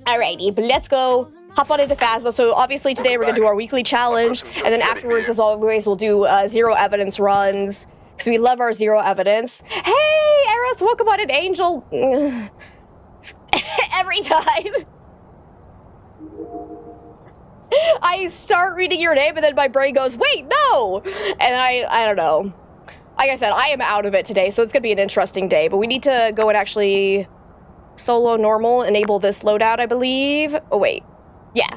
Alrighty, but let's go hop on into Phasmo. So obviously today we're gonna do our weekly challenge, and then afterwards, as always, we'll do zero evidence runs, because we love our zero evidence. Hey, Eros, welcome on in, Angel. Every time. I start reading your name, and then my brain goes, wait, no! And I don't know. Like I said, I am out of it today, so it's gonna be an interesting day, but we need to go and actually solo normal, enable this loadout, I believe. Oh, wait. Yeah.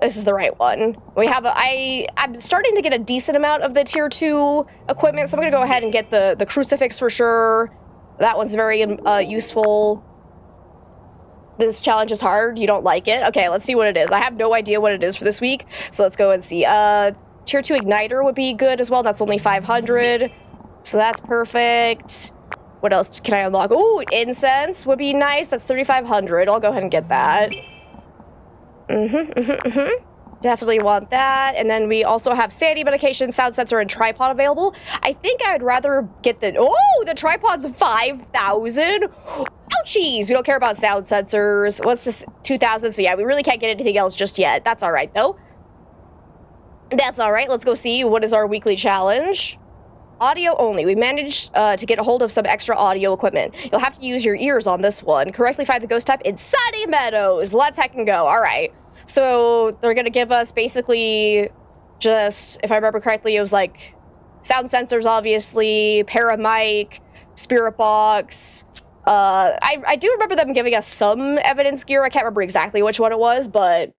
This is the right one. We have I'm starting to get a decent amount of the tier 2 equipment, so I'm gonna go ahead and get the crucifix for sure. That one's very useful. This challenge is hard. You don't like it? Okay, let's see what it is. I have no idea what it is for this week, so let's go and see. Tier 2 igniter would be good as well. That's only 500, so that's perfect. What else can I unlock? Ooh, incense would be nice. That's 3,500. I'll go ahead and get that. Definitely want that. And then we also have sanity medication, sound sensor, and tripod available. I think I'd rather get the tripod's 5,000. Ouchies! We don't care about sound sensors. What's this? 2,000. So yeah, we really can't get anything else just yet. That's all right though. That's all right. Let's go see what is our weekly challenge. Audio only. We managed to get a hold of some extra audio equipment. You'll have to use your ears on this one. Correctly find the ghost type in Sunny Meadows. Let's heckin' go. All right. So they're going to give us basically just, if I remember correctly, it was like sound sensors, obviously, paramic, spirit box. I do remember them giving us some evidence gear. I can't remember exactly which one it was, but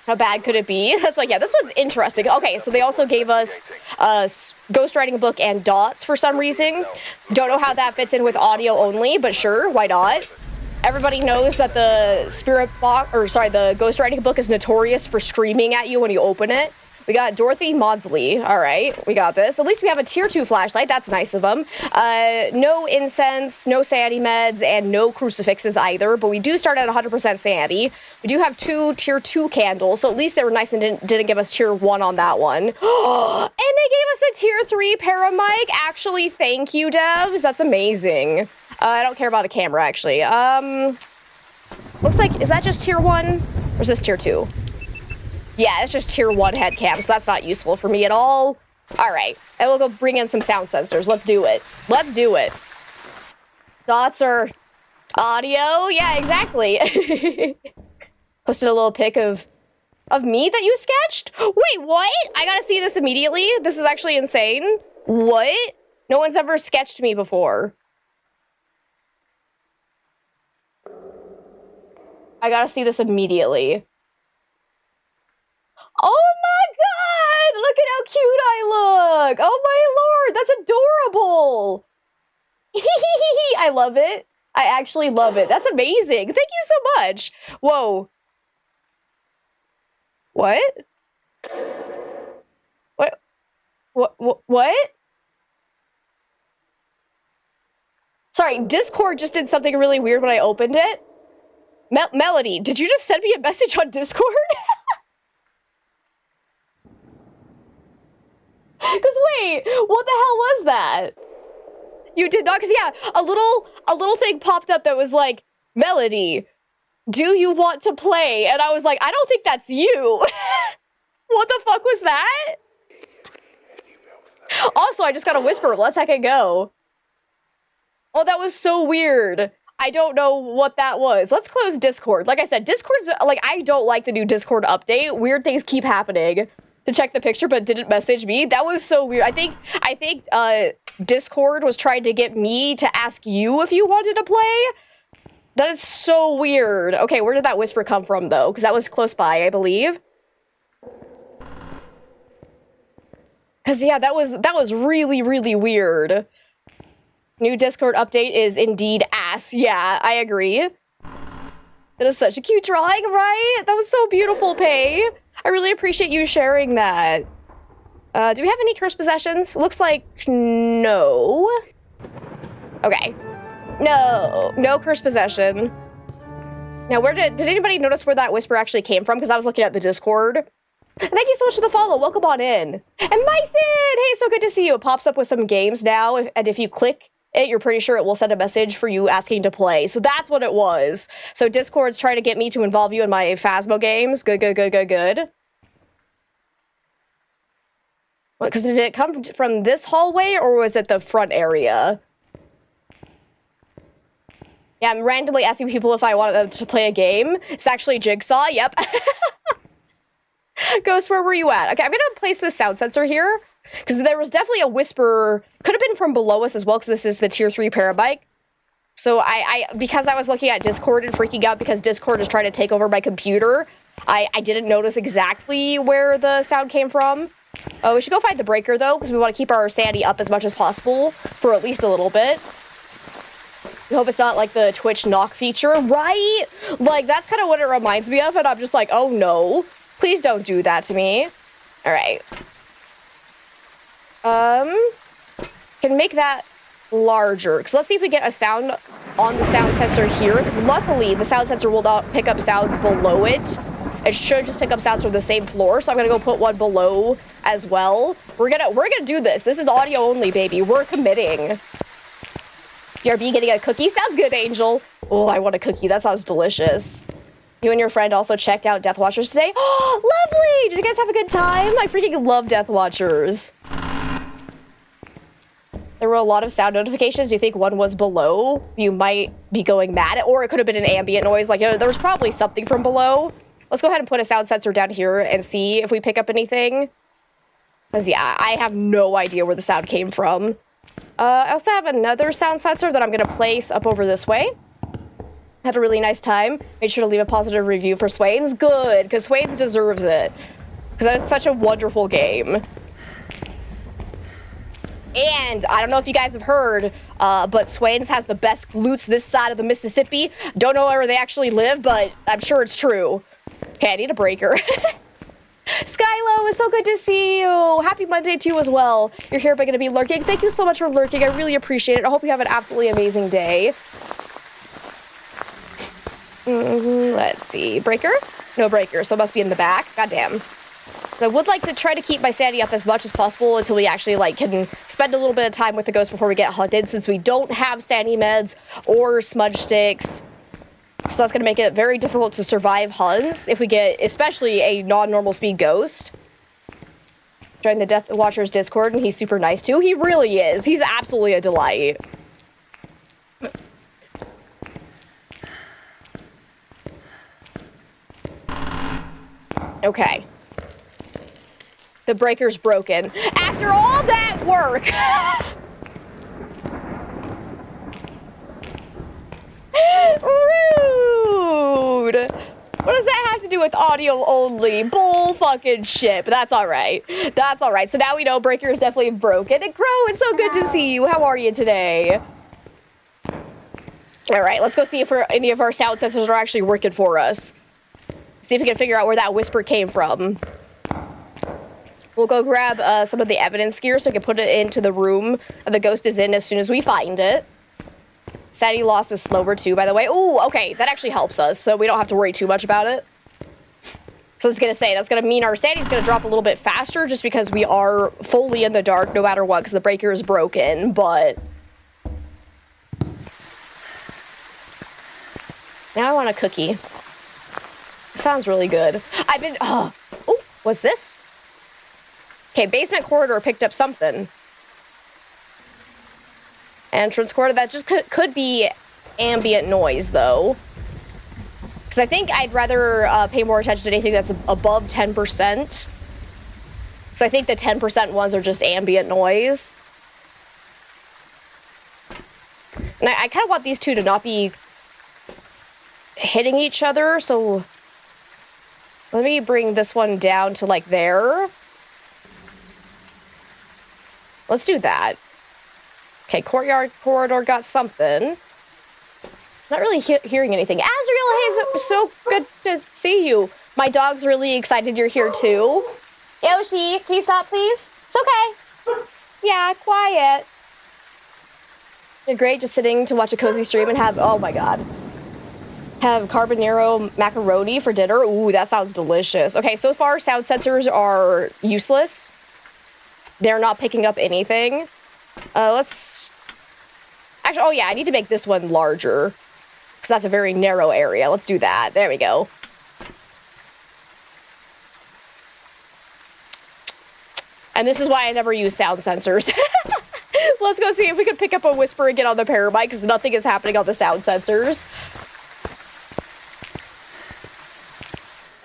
how bad could it be? That's like, yeah, this one's interesting. Okay, so they also gave us a ghostwriting book and dots for some reason. Don't know how that fits in with audio only, but sure, why not? Everybody knows that the the ghostwriting book is notorious for screaming at you when you open it. We got Dorothy Maudsley. All right, we got this. At least we have a tier 2 flashlight. That's nice of them. No incense, no sanity meds, and no crucifixes either, but we do start at 100% sanity. We do have 2 tier 2 candles, so at least they were nice and didn't give us tier 1 on that one. And they gave us a tier 3 paramic. Actually, thank you, devs. That's amazing. I don't care about a camera, actually. Looks like, is that just tier 1? Or is this tier 2? Yeah, it's just tier 1 head cam, so that's not useful for me at all. All right, and we'll go bring in some sound sensors. Let's do it. Let's do it. Dots are audio. Yeah, exactly. Posted a little pic of me that you sketched? Wait, what? I gotta see this immediately. This is actually insane. What? No one's ever sketched me before. I gotta see this immediately. Oh my god! Look at how cute I look! Oh my lord, that's adorable! I love it. I actually love it. That's amazing. Thank you so much. Whoa. What? What? Sorry, Discord just did something really weird when I opened it. Melody, did you just send me a message on Discord? Because wait, what the hell was that? You did not, because yeah, a little thing popped up that was like, Melody, do you want to play? And I was like, I don't think that's you. What the fuck was that? Also, I just got a whisper. Let's heckin' go. Oh, that was so weird. I don't know what that was. Let's close Discord. Like I said, Discord's, like, I don't like the new Discord update. Weird things keep happening. To check the picture, but didn't message me. That was so weird. I think Discord was trying to get me to ask you if you wanted to play. That is so weird. Okay, where did that whisper come from, though? Because that was close by, I believe. Because, yeah, that was really, really weird. New Discord update is indeed ass. Yeah, I agree. That is such a cute drawing, right? That was so beautiful, Pay. I really appreciate you sharing that. Do we have any cursed possessions? Looks like no. Okay. No cursed possession. Now, where did anybody notice where that whisper actually came from? Because I was looking at the Discord. Thank you so much for the follow. Welcome on in. And Myson! Hey, so good to see you. It pops up with some games now, and if you click you're pretty sure it will send a message for you asking to play. So that's what it was. So Discord's trying to get me to involve you in my Phasmo games. Good, good, good, good, good. Because did it come from this hallway, or was it the front area? Yeah, I'm randomly asking people if I want them to play a game. It's actually Jigsaw, yep. Ghost, where were you at? Okay, I'm gonna place this sound sensor here, because there was definitely a whisper, could have been from below us as well, because this is the tier 3 parabike. So because I was looking at Discord and freaking out because Discord is trying to take over my computer, I didn't notice exactly where the sound came from. We should go find the breaker, though, because we want to keep our sanity up as much as possible for at least a little bit. We hope it's not like the Twitch knock feature, right? Like, that's kind of what it reminds me of, and I'm just like, oh no. Please don't do that to me. All right. Can make that larger, because let's see if we get a sound on the sound sensor here, because luckily the sound sensor will not pick up sounds below it. It should just pick up sounds from the same floor, so I'm gonna go put one below as well. We're gonna do this. This is audio only, baby. We're committing. BRB getting a cookie? Sounds good, Angel. Oh, I want a cookie. That sounds delicious. You and your friend also checked out Death Watchers today? Oh, lovely! Did you guys have a good time? I freaking love Death Watchers. There were a lot of sound notifications. Do you think one was below? You might be going mad, or it could have been an ambient noise. Like, there was probably something from below. Let's go ahead and put a sound sensor down here and see if we pick up anything. Because, yeah, I have no idea where the sound came from. I also have another sound sensor that I'm going to place up over this way. Had a really nice time. Made sure to leave a positive review for Swains. Good, because Swains deserves it. Because that was such a wonderful game. And I don't know if you guys have heard, but Swains has the best glutes this side of the Mississippi. Don't know where they actually live, but I'm sure it's true. Okay, I need a breaker. Skylo, it's so good to see you. Happy Monday to you as well. You're here by going to be lurking. Thank you so much for lurking. I really appreciate it. I hope you have an absolutely amazing day. Let's see. Breaker? No breaker, so it must be in the back. Goddamn. I would like to try to keep my sanity up as much as possible until we actually, like, can spend a little bit of time with the ghost before we get hunted, since we don't have sanity meds or smudge sticks. So that's going to make it very difficult to survive hunts if we get, especially, a non-normal speed ghost. Join the Death Watchers Discord, and he's super nice, too. He really is. He's absolutely a delight. Okay. The breaker's broken. After all that work! Rude! What does that have to do with audio only? Bull fucking shit, but that's alright. That's alright. So now we know breaker is definitely broken. And Crow, it's so good to see you. How are you today? Alright, let's go see if any of our sound sensors are actually working for us. See if we can figure out where that whisper came from. We'll go grab some of the evidence gear so we can put it into the room the ghost is in as soon as we find it. Sanity loss is slower too, by the way. Ooh, okay, that actually helps us, so we don't have to worry too much about it. So I was gonna say, that's gonna mean our sanity's gonna drop a little bit faster just because we are fully in the dark no matter what, because the breaker is broken, but... Now I want a cookie. Sounds really good. I've been... Oh, what's this? Okay, basement corridor picked up something. Entrance corridor, that just could be ambient noise, though. Because I think I'd rather pay more attention to anything that's above 10%. Because I think the 10% ones are just ambient noise. And I kind of want these two to not be hitting each other, so... Let me bring this one down to, like, there. Let's do that. Okay, courtyard corridor got something. Not really hearing anything. Azrael, hey, it's so good to see you. My dog's really excited you're here, too. Yoshi, can you stop, please? It's okay. Yeah, quiet. You're great just sitting to watch a cozy stream and have... Oh, my God. Have carbonaro macaroni for dinner. Ooh, that sounds delicious. Okay, so far, sound sensors are useless. They're not picking up anything. Let's Actually, oh yeah, I need to make this one larger. Because that's a very narrow area. Let's do that. There we go. And this is why I never use sound sensors. Let's go see if we can pick up a whisper again on the parabike, because nothing is happening on the sound sensors.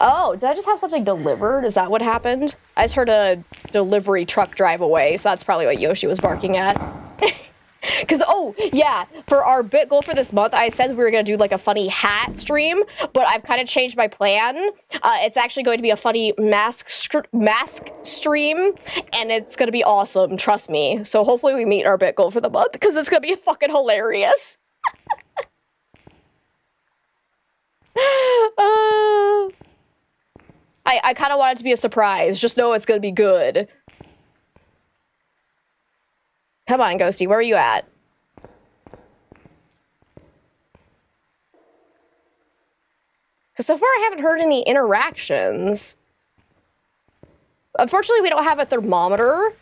Oh, did I just have something delivered? Is that what happened? I just heard a delivery truck drive away, so that's probably what Yoshi was barking at. Because, oh, yeah, for our bit goal for this month, I said we were going to do, like, a funny hat stream, but I've kind of changed my plan. It's actually going to be a funny mask stream, and it's going to be awesome, trust me. So hopefully we meet our bit goal for the month, because it's going to be fucking hilarious. I kind of want it to be a surprise. Just know it's going to be good. Come on, Ghosty, where are you at? Because so far I haven't heard any interactions. Unfortunately, we don't have a thermometer.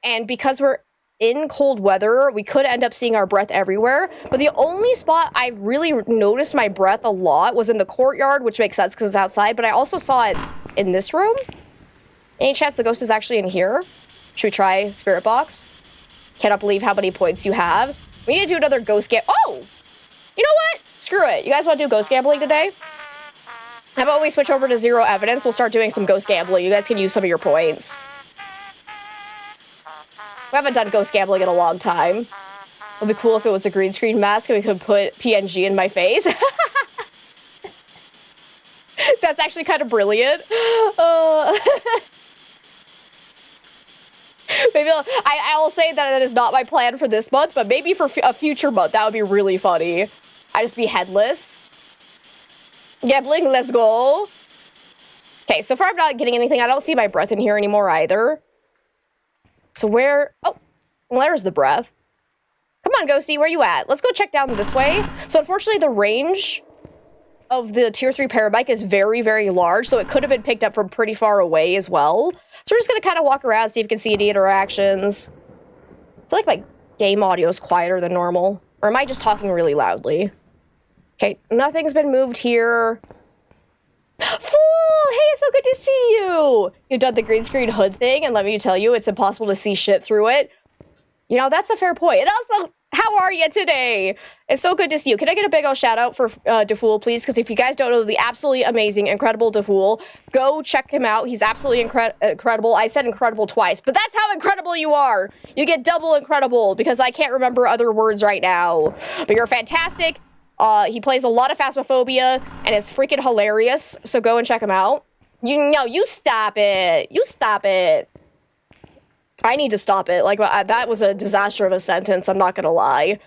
And because we're in cold weather, we could end up seeing our breath everywhere. But the only spot I've really noticed my breath a lot was in the courtyard, which makes sense because it's outside. But I also saw it in this room. Any chance the ghost is actually in here? Should we try Spirit Box? Cannot believe how many points you have. We need to do another ghost gam- Oh! You know what? Screw it. You guys want to do ghost gambling today? How about we switch over to zero evidence? We'll start doing some ghost gambling. You guys can use some of your points. We haven't done ghost gambling in a long time. It would be cool if it was a green screen mask and we could put PNG in my face. That's actually kind of brilliant. Maybe I'll say that it is not my plan for this month, but maybe for a future month, that would be really funny. I just be headless. Gambling, let's go. Okay, so far I'm not getting anything. I don't see my breath in here anymore either. So where, oh, well, there's the breath. Come on, Ghosty, where you at? Let's go check down this way. So unfortunately, the range of the tier 3 parabike is very, very large, so it could have been picked up from pretty far away as well. So we're just gonna kind of walk around, see if we can see any interactions. I feel like my game audio is quieter than normal. Or am I just talking really loudly? Okay, nothing's been moved here. Fool! Hey, it's so good to see you! You've done the green screen hood thing, and let me tell you, it's impossible to see shit through it. You know, that's a fair point. And also, how are you today? It's so good to see you. Can I get a big old shout out for DeFool, please? Because if you guys don't know the absolutely amazing, incredible DeFool, go check him out. He's absolutely incredible. I said incredible twice, but that's how incredible you are. You get double incredible because I can't remember other words right now. But you're fantastic. He plays a lot of Phasmophobia, and it's freaking hilarious. So go and check him out. You stop it. You stop it. I need to stop it. Like, that was a disaster of a sentence, I'm not gonna lie.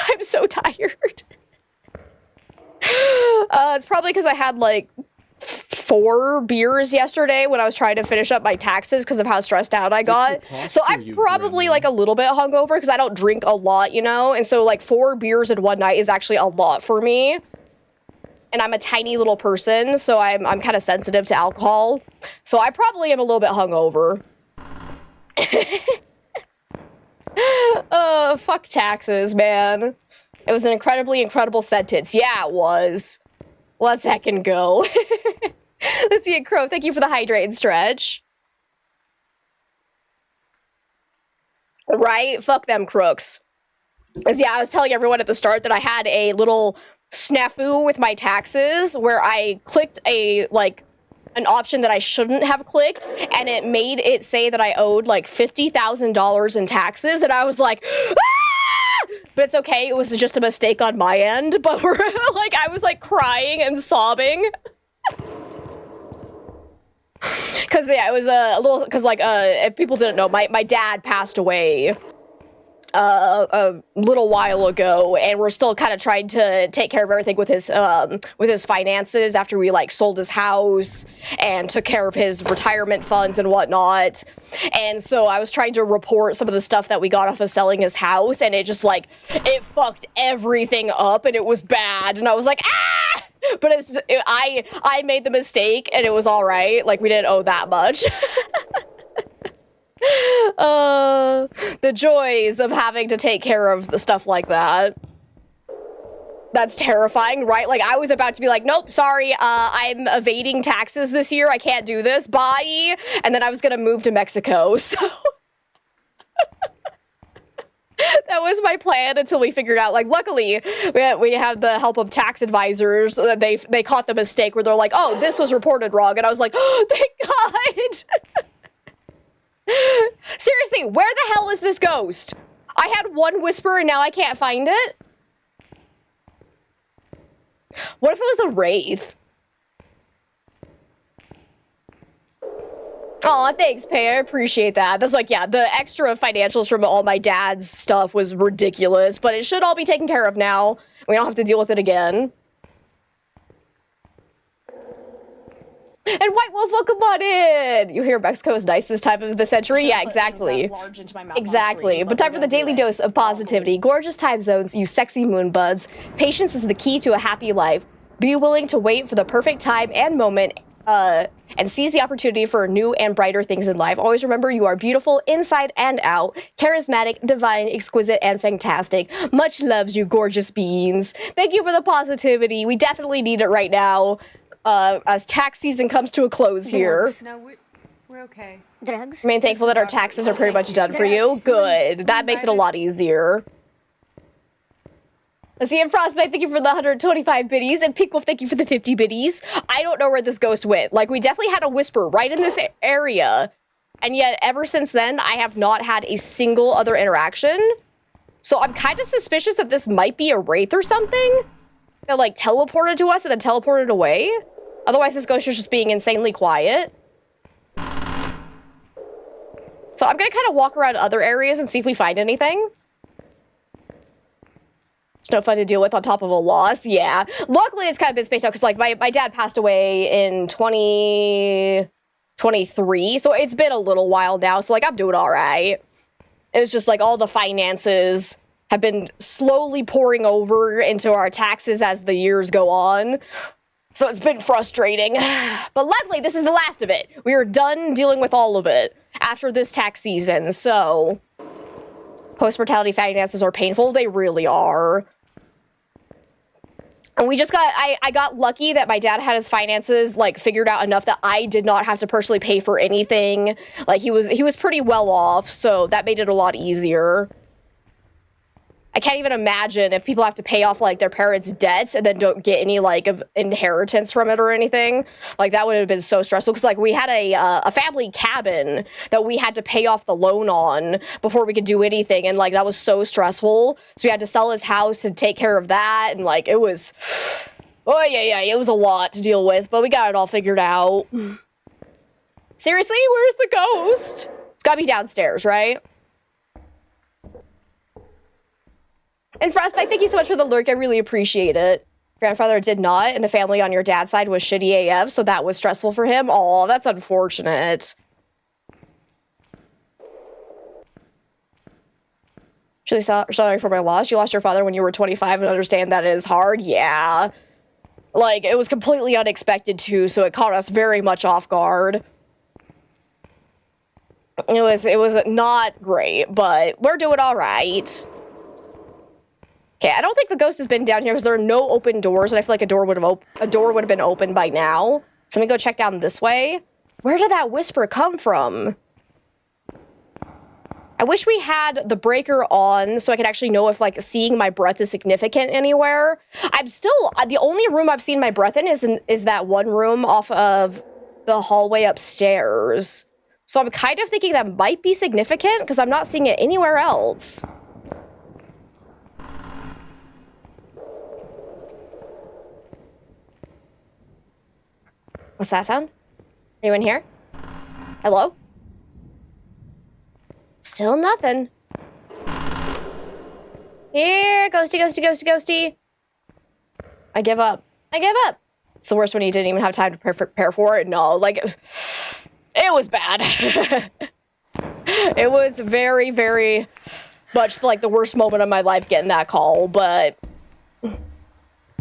I'm so tired. It's probably because I had, like, 4 beers yesterday when I was trying to finish up my taxes because of how stressed out I got. So I'm probably, like, a little bit hungover because I don't drink a lot, you know? And so, like, 4 beers in one night is actually a lot for me. And I'm a tiny little person, so I'm kind of sensitive to alcohol. So I probably am a little bit hungover. Fuck taxes, man. It was an incredibly incredible sentence. Yeah, it was. Let's heckin' go. Let's see it, Crow. Thank you for the hydrate and stretch. Right? Fuck them crooks. Because, yeah, I was telling everyone at the start that I had a little snafu with my taxes where I clicked an option that I shouldn't have clicked, and it made it say that I owed like $50,000 in taxes, and I was like, ah! But it's okay, it was just a mistake on my end, but we're like, I was like crying and sobbing. Cause yeah, it was a little, cause like, if people didn't know, my dad passed away a little while ago, and we're still kind of trying to take care of everything with his finances after we like sold his house and took care of his retirement funds and whatnot. And so I was trying to report some of the stuff that we got off of selling his house, and it just like it fucked everything up, and it was bad. And I was like, ah! But I made the mistake, and it was all right. Like we didn't owe that much. The joys of having to take care of the stuff like that. That's terrifying, right? Like, I was about to be like, nope, sorry, I'm evading taxes this year. I can't do this. Bye. And then I was gonna move to Mexico, so... That was my plan until we figured out, like, luckily, we had the help of tax advisors. They caught the mistake where they're like, oh, this was reported wrong. And I was like, oh, thank God. Seriously, where the hell is this ghost? I had one whisper and now I can't find it. What if it was a wraith? Aw, thanks, Pay. I appreciate that. That's like, yeah, the extra financials from all my dad's stuff was ridiculous, but it should all be taken care of now. We don't have to deal with it again. And White Wolf, welcome on in! You hear Mexico is nice this time of the century? Yeah, exactly. Exactly. But time for the daily dose of positivity. Gorgeous time zones, you sexy moon buds. Patience is the key to a happy life. Be willing to wait for the perfect time and moment, and seize the opportunity for new and brighter things in life. Always remember you are beautiful inside and out, charismatic, divine, exquisite, and fantastic. Much loves, you gorgeous beings. Thank you for the positivity. We definitely need it right now. As tax season comes to a close here. No, we're okay. I mean, thankful that our taxes are pretty much done for you. Good. That makes it a lot easier. Let's see, and Frostbite, thank you for the 125 biddies, and Pink Wolf, thank you for the 50 biddies. I don't know where this ghost went. Like, we definitely had a whisper right in this area, and yet ever since then, I have not had a single other interaction. So I'm kind of suspicious that this might be a wraith or something that, like, teleported to us and then teleported away. Otherwise, this ghost is just being insanely quiet. So I'm gonna kind of walk around other areas and see if we find anything. It's no fun to deal with on top of a loss. Yeah. Luckily, it's kind of been spaced out because, like, my dad passed away in 2023. So it's been a little while now. So, like, I'm doing all right. It's just, like, all the finances have been slowly pouring over into our taxes as the years go on. So it's been frustrating. But luckily, this is the last of it. We are done dealing with all of it after this tax season. So post-mortality finances are painful. They really are. And we just got, I got lucky that my dad had his finances, like, figured out enough that I did not have to personally pay for anything. Like, he was pretty well off, so that made it a lot easier. I can't even imagine if people have to pay off, like, their parents' debts and then don't get any, like, of inheritance from it or anything. Like, that would have been so stressful. Because, like, we had a family cabin that we had to pay off the loan on before we could do anything. And, like, that was so stressful. So we had to sell his house and take care of that. And, like, it was... Oh, yeah, it was a lot to deal with. But we got it all figured out. Seriously? Where's the ghost? It's gotta be downstairs, right? And Frostbite, thank you so much for the lurk. I really appreciate it. Grandfather did not, and the family on your dad's side was shitty AF, so that was stressful for him. Aw, that's unfortunate. Really sorry for my loss. You lost your father when you were 25 and understand that it is hard. Yeah. Like, it was completely unexpected, too, so it caught us very much off guard. It was not great, but we're doing all right. Okay, I don't think the ghost has been down here because there are no open doors, and I feel like a door would have been open by now. So let me go check down this way. Where did that whisper come from? I wish we had the breaker on so I could actually know if, like, seeing my breath is significant anywhere. I'm still, the only room I've seen my breath in is that one room off of the hallway upstairs. So I'm kind of thinking that might be significant because I'm not seeing it anywhere else. What's that sound? Anyone here? Hello? Still nothing. Here, ghosty, ghosty, ghosty, ghosty. I give up. I give up. It's the worst when you didn't even have time to prepare for it. No, like, it was bad. It was very, very much like the worst moment of my life getting that call, but...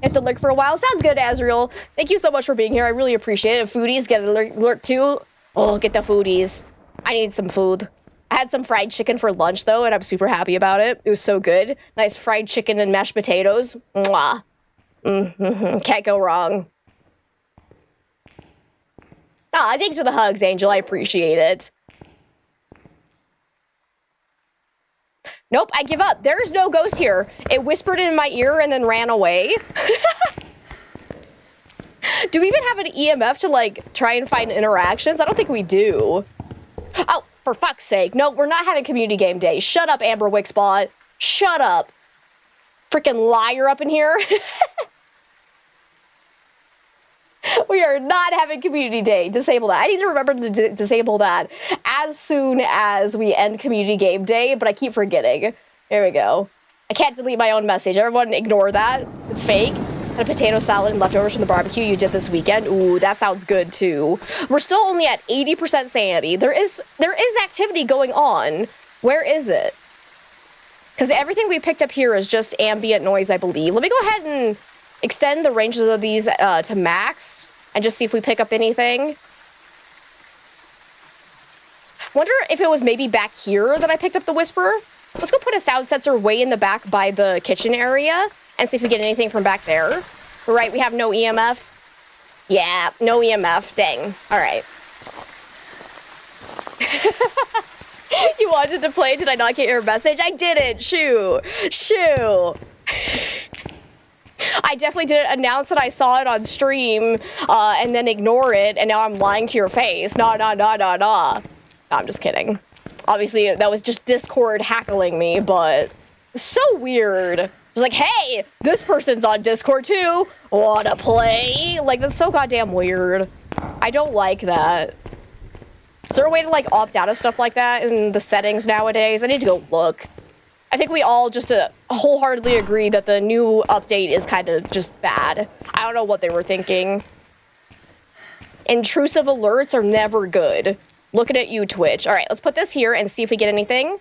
I have to lurk for a while. Sounds good, Azriel. Thank you so much for being here. I really appreciate it. Foodies, get a lurk too. Oh, get the foodies. I need some food. I had some fried chicken for lunch, though, and I'm super happy about it. It was so good. Nice fried chicken and mashed potatoes. Mwah. Can't go wrong. Ah, thanks for the hugs, Angel. I appreciate it. Nope, I give up. There's no ghost here. It whispered in my ear and then ran away. Do we even have an EMF to, like, try and find interactions? I don't think we do. Oh, for fuck's sake. No, we're not having community game day. Shut up, Amber Wicksbot. Shut up. Freaking liar up in here. We are not having community day. Disable that. I need to remember to disable that as soon as we end community game day, but I keep forgetting. There we go. I can't delete my own message. Everyone ignore that. It's fake. And a potato salad and leftovers from the barbecue you did this weekend. Ooh, that sounds good too. We're still only at 80% sanity. There is activity going on. Where is it? Because everything we picked up here is just ambient noise, I believe. Let me go ahead and extend the ranges of these to max and just see if we pick up anything. Wonder if it was maybe back here that I picked up the whisper. Let's go put a sound sensor way in the back by the kitchen area and see if we get anything from back there. Right, we have no EMF. Yeah, no EMF. Dang. All right. You wanted to play? Did I not get your message? I didn't. Shoo. Shoo. I definitely didn't announce that I saw it on stream and then ignore it, and now I'm lying to your face. Nah. No, I'm just kidding. Obviously, that was just Discord hackling me, but it's so weird. It's like, hey, this person's on Discord too. Wanna play? Like, that's so goddamn weird. I don't like that. Is there a way to, like, opt out of stuff like that in the settings nowadays? I need to go look. I think we all just wholeheartedly agree that the new update is kind of just bad. I don't know what they were thinking. Intrusive alerts are never good. Looking at you, Twitch. All right, let's put this here and see if we get anything.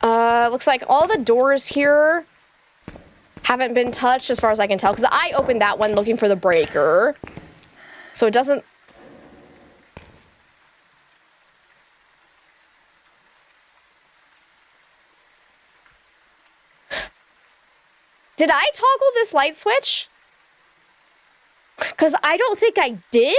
Looks like all the doors here haven't been touched as far as I can tell, because I opened that one looking for the breaker. So it doesn't... Did I toggle this light switch? Because I don't think I did,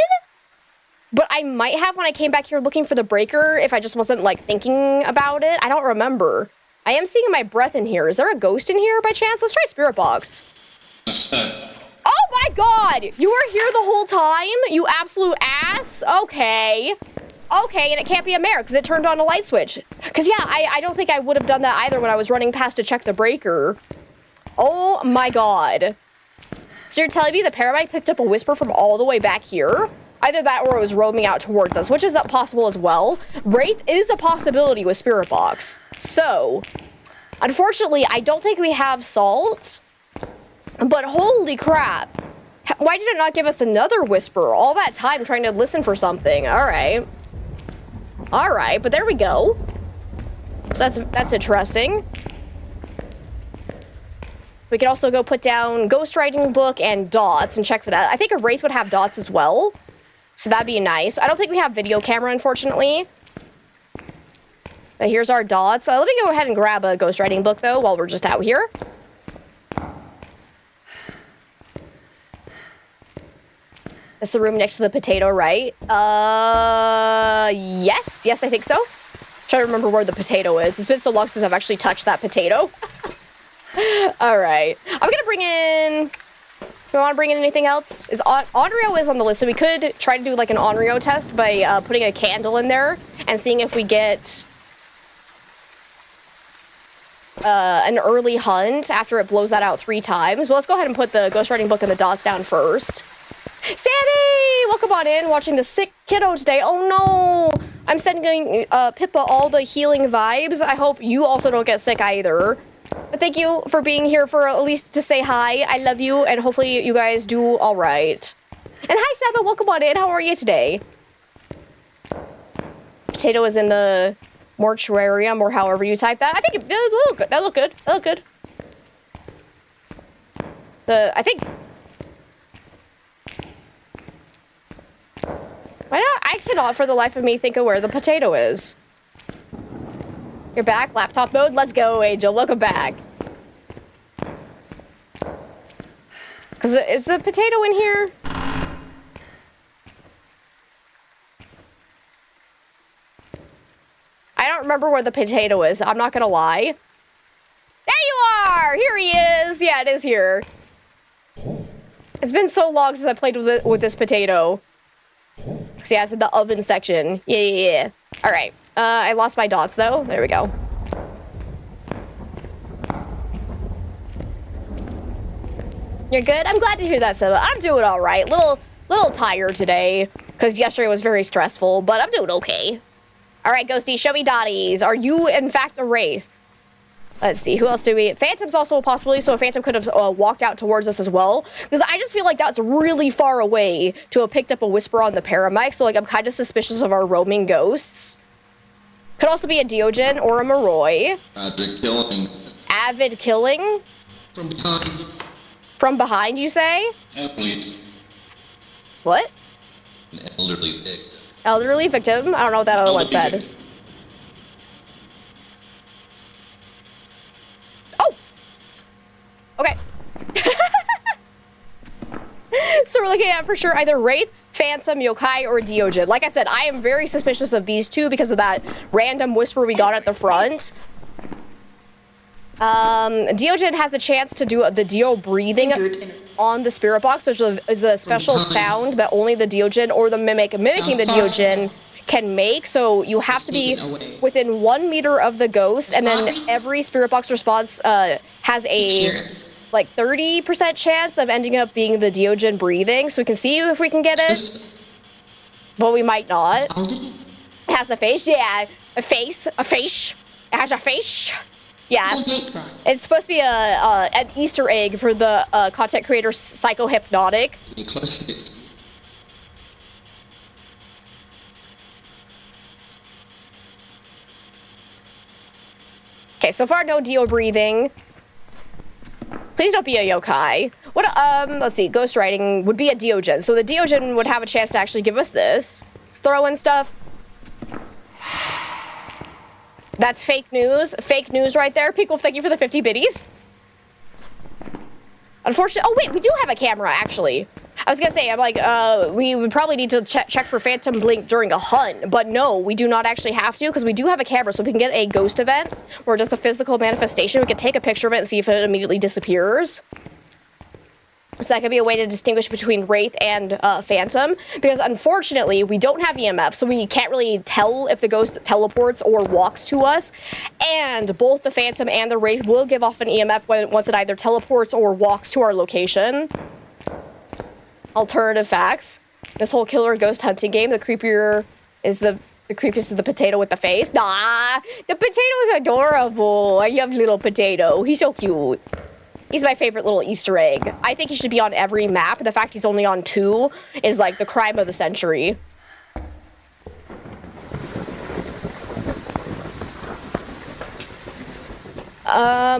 but I might have when I came back here looking for the breaker if I just wasn't, like, thinking about it. I don't remember. I am seeing my breath in here. Is there a ghost in here by chance? Let's try Spirit Box. Oh my god! You were here the whole time? You absolute ass? Okay. Okay, and it can't be a mare because it turned on a light switch. Because, yeah, I don't think I would have done that either when I was running past to check the breaker. Oh my god. So you're telling me the paramite picked up a whisper from all the way back here? Either that or it was roaming out towards us, which is possible as well. Wraith is a possibility with Spirit Box. So, unfortunately, I don't think we have salt. But holy crap. Why did it not give us another whisper? All that time trying to listen for something. Alright. Alright, but there we go. So that's interesting. We could also go put down ghostwriting book and dots and check for that. I think a wraith would have dots as well. So that'd be nice. I don't think we have video camera, unfortunately. But here's our dots. Let me go ahead and grab a ghostwriting book, though, while we're just out here. That's the room next to the potato, right? Yes. Yes, I think so. Trying to remember where the potato is. It's been so long since I've actually touched that potato. All right. I'm going to bring in... Do I want to bring in anything else? Onryo is on the list, so we could try to do like an Onryo test by putting a candle in there and seeing if we get an early hunt after it blows that out 3 times. Well, let's go ahead and put the ghostwriting book and the dots down first. Sammy! Welcome on in, watching the sick kiddo today. Oh no! I'm sending Pippa all the healing vibes. I hope you also don't get sick either. But thank you for being here for at least to say hi. I love you, and hopefully you guys do all right. And hi, Saba. Welcome on in. How are you today? Potato is in the mortuarium, or however you type that. I think it looked good. That looked good. That looked good. I think... I cannot for the life of me think of where the potato is. You're back, laptop mode. Let's go, Angel. Welcome back. Cause is the potato in here? I don't remember where the potato is. I'm not gonna lie. There you are! Here he is! Yeah, it is here. It's been so long since I played with this potato. See, yeah, it's in the oven section. Yeah. Alright. I lost my dots, though. There we go. You're good? I'm glad to hear that, Seba. I'm doing alright. Little tired today, because yesterday was very stressful, but I'm doing okay. Alright, Ghosty, show me Dotties. Are you, in fact, a Wraith? Let's see, who else do we... Phantom's also a possibility, so a Phantom could have walked out towards us as well. Because I just feel like that's really far away to have picked up a Whisper on the Paramic, so like I'm kind of suspicious of our roaming ghosts. Could also be a Diogen or a Moroi. Avid killing. Avid killing? From behind. From behind, you say? Elderly. What? An elderly victim. Elderly victim? I don't know what that other one said. Oh! Okay. So we're looking at for sure either Wraith, Phantom, Yokai, or Diogen. Like I said, I am very suspicious of these two because of that random whisper we got at the front. Diogen has a chance to do the Dio breathing on the spirit box, which is a special sound that only the Diogen or the mimicking the Diogen can make. So you have to be within 1 meter of the ghost, and then every spirit box response has a like 30% chance of ending up being the Diogen breathing. So we can see if we can get it, but we might not. It has a face, yeah, a face. It has a face. Yeah, it's supposed to be an Easter egg for the content creator Psychohypnotic. Okay, so far no Dio breathing. Please don't be a yokai. What? Let's see. Ghost writing would be a Diogen, so the Diogen would have a chance to actually give us this. Let's throw in stuff. That's fake news. Fake news right there. Pickle, thank you for the 50 biddies. Unfortunately, oh wait, we do have a camera, actually. I was gonna say, I'm like, we would probably need to check for Phantom Blink during a hunt, but no, we do not actually have to, because we do have a camera, so we can get a ghost event, where just a physical manifestation, we can take a picture of it and see if it immediately disappears. So that could be a way to distinguish between Wraith and Phantom, because unfortunately, we don't have EMF, so we can't really tell if the ghost teleports or walks to us, and both the Phantom and the Wraith will give off an EMF once it either teleports or walks to our location. Alternative facts. This whole killer ghost hunting game, the creepier is the creepiest is the potato with the face. Nah, the potato is adorable. I love little potato. He's so cute. He's my favorite little Easter egg. I think he should be on every map. The fact he's only on 2 is like the crime of the century.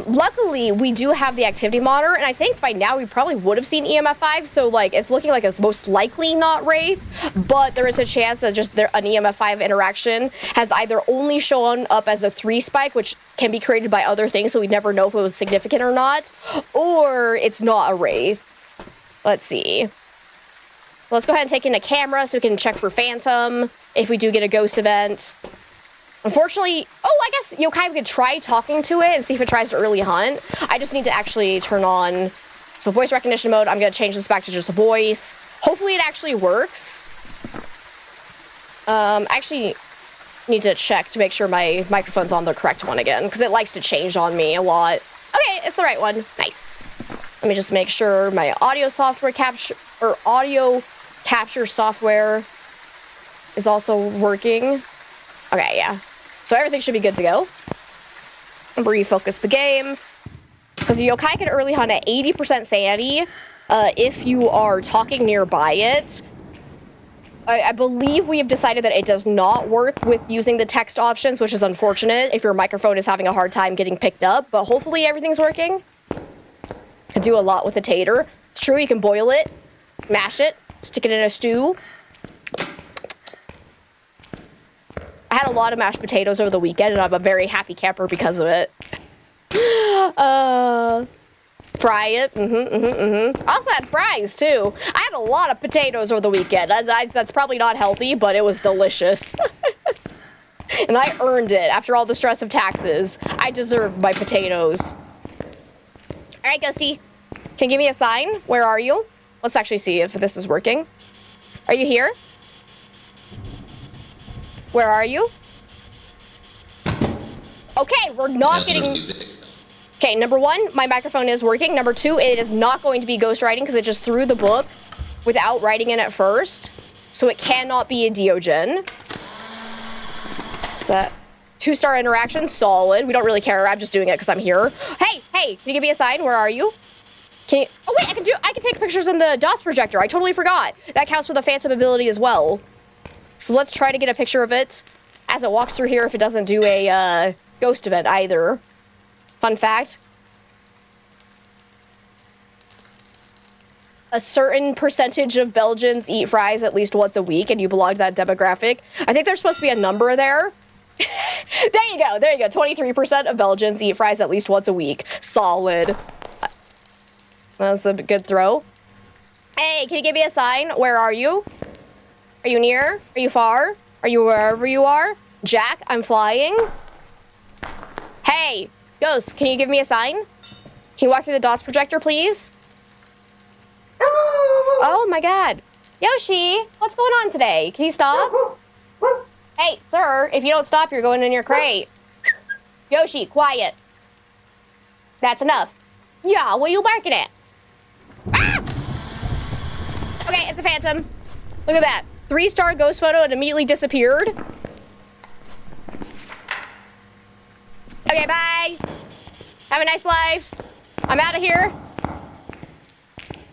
Luckily, we do have the activity monitor, and I think by now we probably would have seen EMF 5, so like it's looking like it's most likely not Wraith, but there is a chance that just an EMF 5 interaction has either only shown up as a 3 spike, which can be created by other things, so we never know if it was significant or not, or it's not a Wraith. Let's see. Let's go ahead and take in a camera so we can check for Phantom if we do get a ghost event. Unfortunately, oh, I guess Yokai could try talking to it and see if it tries to early hunt. I just need to actually turn on, so voice recognition mode, I'm gonna change this back to just voice. Hopefully it actually works. I actually need to check to make sure my microphone's on the correct one again, because it likes to change on me a lot. Okay, it's the right one, nice. Let me just make sure my audio capture software is also working. Okay, yeah. So everything should be good to go. Refocus the game. Because the Yokai can early hunt at 80% sanity if you are talking nearby it. I believe we have decided that it does not work with using the text options, which is unfortunate if your microphone is having a hard time getting picked up, but hopefully everything's working. Could do a lot with a tater. It's true, you can boil it, mash it, stick it in a stew. I had a lot of mashed potatoes over the weekend, and I'm a very happy camper because of it. Fry it. I also had fries, too. I had a lot of potatoes over the weekend. That's probably not healthy, but it was delicious. And I earned it after all the stress of taxes. I deserve my potatoes. All right, Ghosty. Can you give me a sign? Where are you? Let's actually see if this is working. Are you here? Where are you? Okay, we're not getting... Okay, number one, my microphone is working. Number two, it is not going to be ghostwriting because it just threw the book without writing in it first. So it cannot be a Diogen. Is that 2-star interaction? Solid. We don't really care. I'm just doing it because I'm here. Hey, can you give me a sign? Where are you? Can you... Oh, wait, I can take pictures in the DOTS projector. I totally forgot. That counts for the phantom ability as well. So let's try to get a picture of it as it walks through here if it doesn't do a ghost event either. Fun fact. A certain percentage of Belgians eat fries at least once a week, and you belong to that demographic. I think there's supposed to be a number there. There you go. 23% of Belgians eat fries at least once a week. Solid. That's a good throw. Hey, can you give me a sign? Where are you? Are you near? Are you far? Are you wherever you are? Jack, I'm flying. Hey, Ghost, can you give me a sign? Can you walk through the DOTS projector, please? Oh my god. Yoshi, what's going on today? Can you stop? Hey, sir, if you don't stop, you're going in your crate. Yoshi, quiet. That's enough. Yeah, what are you barking at? Ah! Okay, it's a phantom. Look at that. 3-star ghost photo and immediately disappeared. Okay, bye. Have a nice life. I'm out of here.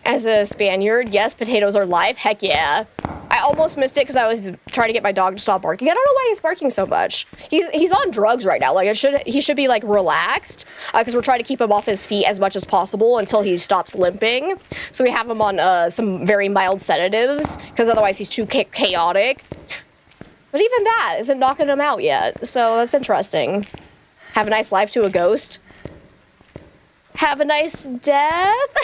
As a Spaniard, yes, potatoes are live. Heck yeah. I almost missed it because I was trying to get my dog to stop barking. I don't know why he's barking so much. He's on drugs right now. Like he should be like relaxed because we're trying to keep him off his feet as much as possible until he stops limping. So we have him on some very mild sedatives because otherwise he's too chaotic. But even that isn't knocking him out yet. So that's interesting. Have a nice life to a ghost. Have a nice death.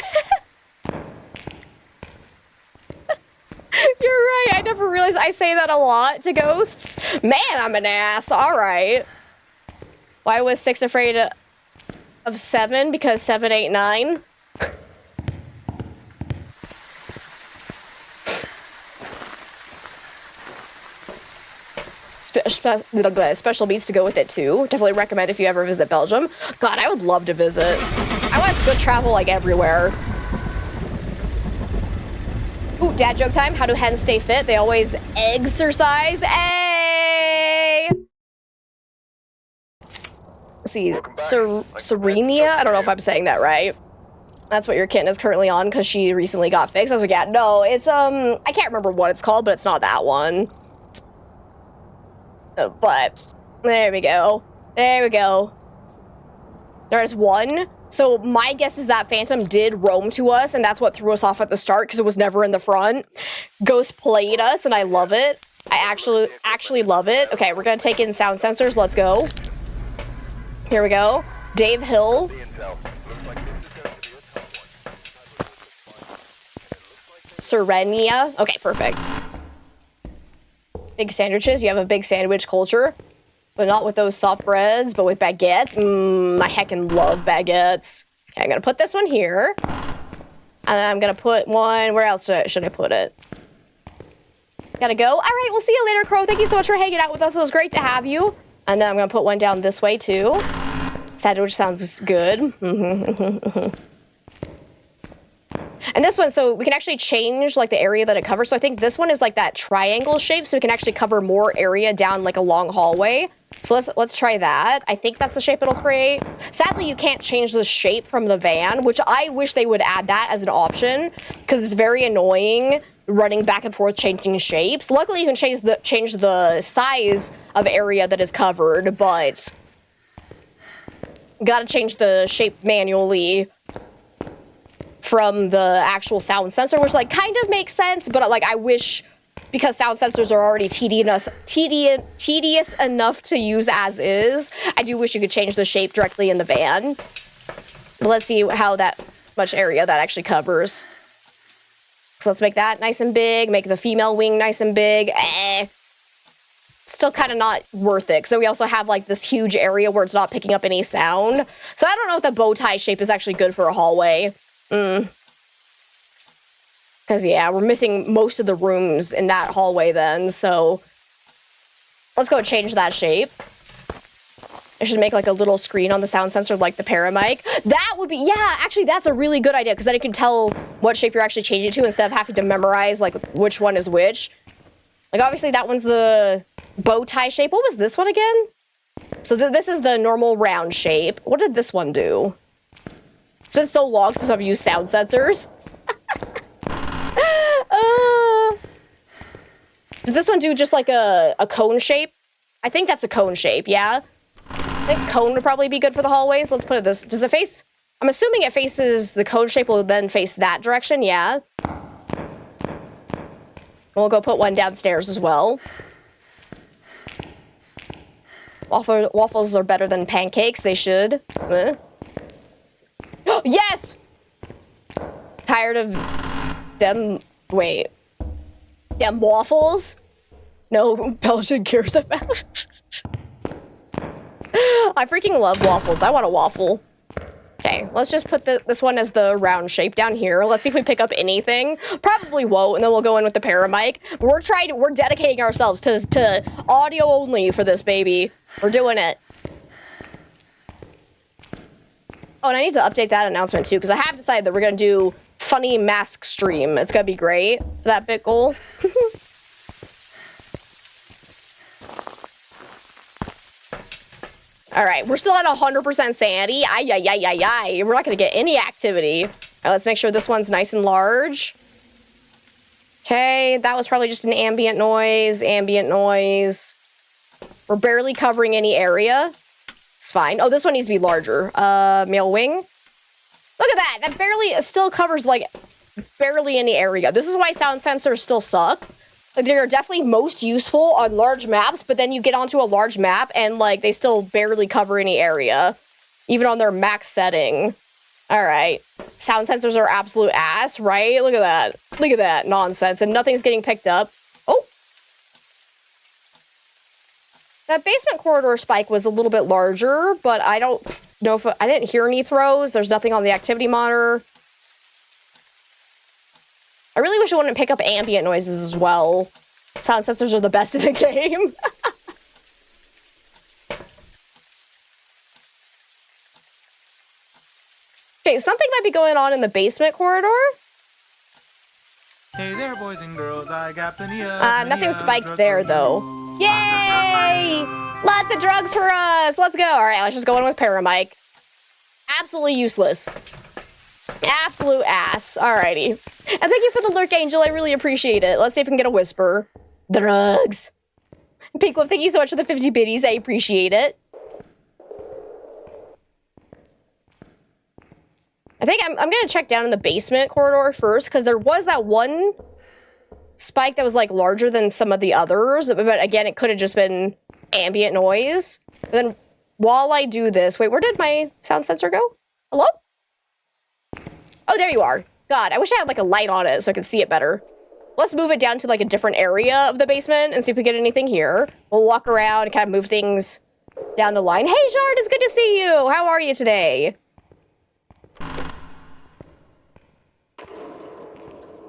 You're right. I never realized I say that a lot to ghosts. Man, I'm an ass. All right. Why was 6 afraid of 7? Because 7, 8, 9. Special beats to go with it too. Definitely recommend if you ever visit Belgium. God, I would love to visit. I want to go travel like everywhere. Ooh, dad joke time. How do hens stay fit? They always exercise. Hey! Let's see. Serenia? I don't know if I'm saying that right. That's what your kitten is currently on because she recently got fixed. I was like, yeah, no, it's, I can't remember what it's called, but it's not that one. But there we go. There we go. There's one. So my guess is that Phantom did roam to us, and that's what threw us off at the start because it was never in the front. Ghost played us, and I love it. I actually love it. Okay, we're gonna take in sound sensors. Let's go. Here we go. Dave Hill. Serenia. Okay, perfect. Big sandwiches. You have a big sandwich culture. But not with those soft breads, but with baguettes. I heckin' love baguettes. Okay, I'm gonna put this one here. And then I'm gonna put one, where else should I put it? Gotta go. All right, we'll see you later, Crow. Thank you so much for hanging out with us. It was great to have you. And then I'm gonna put one down this way too. Sandwich sounds good. And this one, so we can actually change like the area that it covers. So I think this one is like that triangle shape, so we can actually cover more area down like a long hallway. So let's try that. I think that's the shape it'll create. Sadly, you can't change the shape from the van, which I wish they would add that as an option because it's very annoying running back and forth changing shapes. Luckily, you can change the size of area that is covered, but gotta change the shape manually from the actual sound sensor, which like kind of makes sense, but like I wish because sound sensors are already tedious enough to use as is. I do wish you could change the shape directly in the van. But let's see how that much area that actually covers. So let's make that nice and big, make the female wing nice and big. Still kind of not worth it, because then we also have like this huge area where it's not picking up any sound. So I don't know if the bow tie shape is actually good for a hallway. Because yeah, we're missing most of the rooms in that hallway then, so let's go change that shape. I should make like a little screen on the sound sensor like the paramic. That would be, yeah, actually that's a really good idea, because then you can tell what shape you're actually changing to instead of having to memorize like which one is which. Like obviously that one's the bow tie shape. What was this one again? So this is the normal round shape. What did this one do? It's been so long since I've used sound sensors. Did this one do just like a cone shape? I think that's a cone shape, yeah? I think cone would probably be good for the hallways. Let's put it this. Does it face? I'm assuming it faces, the cone shape will then face that direction, yeah? We'll go put one downstairs as well. Waffles are better than pancakes, they should. Yes! Tired of them, wait. Them waffles? No, Belgian cares about. I freaking love waffles. I want a waffle. Okay, let's just put this one as the round shape down here. Let's see if we pick up anything. Probably won't, and then we'll go in with the paramic. We're dedicating ourselves to audio only for this baby. We're doing it. Oh, and I need to update that announcement too, because I have decided that we're gonna do funny mask stream. It's gonna be great for that big goal. All right, we're still at 100% sanity. Ay. We're not gonna get any activity. All right, let's make sure this one's nice and large. Okay, that was probably just an ambient noise. We're barely covering any area. It's fine. Oh, this one needs to be larger. Male wing. Look at that. That barely still covers like barely any area. This is why sound sensors still suck. Like, they're definitely most useful on large maps, but then you get onto a large map and like they still barely cover any area, even on their max setting. All right. Sound sensors are absolute ass, right? Look at that. Look at that nonsense, and nothing's getting picked up. Oh. That basement corridor spike was a little bit larger, but I don't know if I didn't hear any throws. There's nothing on the activity monitor. I really wish it wouldn't pick up ambient noises as well. Sound sensors are the best in the game. Okay, something might be going on in the basement corridor. Hey there, boys and girls, I got plenty of nothing spiked there, though. Yay! Lots of drugs for us! Let's go! Alright, let's just go in with paramic. Absolutely useless. Absolute ass. Alrighty. And thank you for the lurk, Angel. I really appreciate it. Let's see if we can get a whisper. Drugs. Pinkwolf, thank you so much for the 50 biddies. I appreciate it. I think I'm gonna check down in the basement corridor first, because there was that one spike that was like larger than some of the others, but again, it could have just been ambient noise. And then while I do this, wait, where did my sound sensor go? Hello? Oh, there you are. God, I wish I had like a light on it so I could see it better. Let's move it down to like a different area of the basement and see if we get anything here. We'll walk around and kind of move things down the line. Hey, Jard, it's good to see you. How are you today?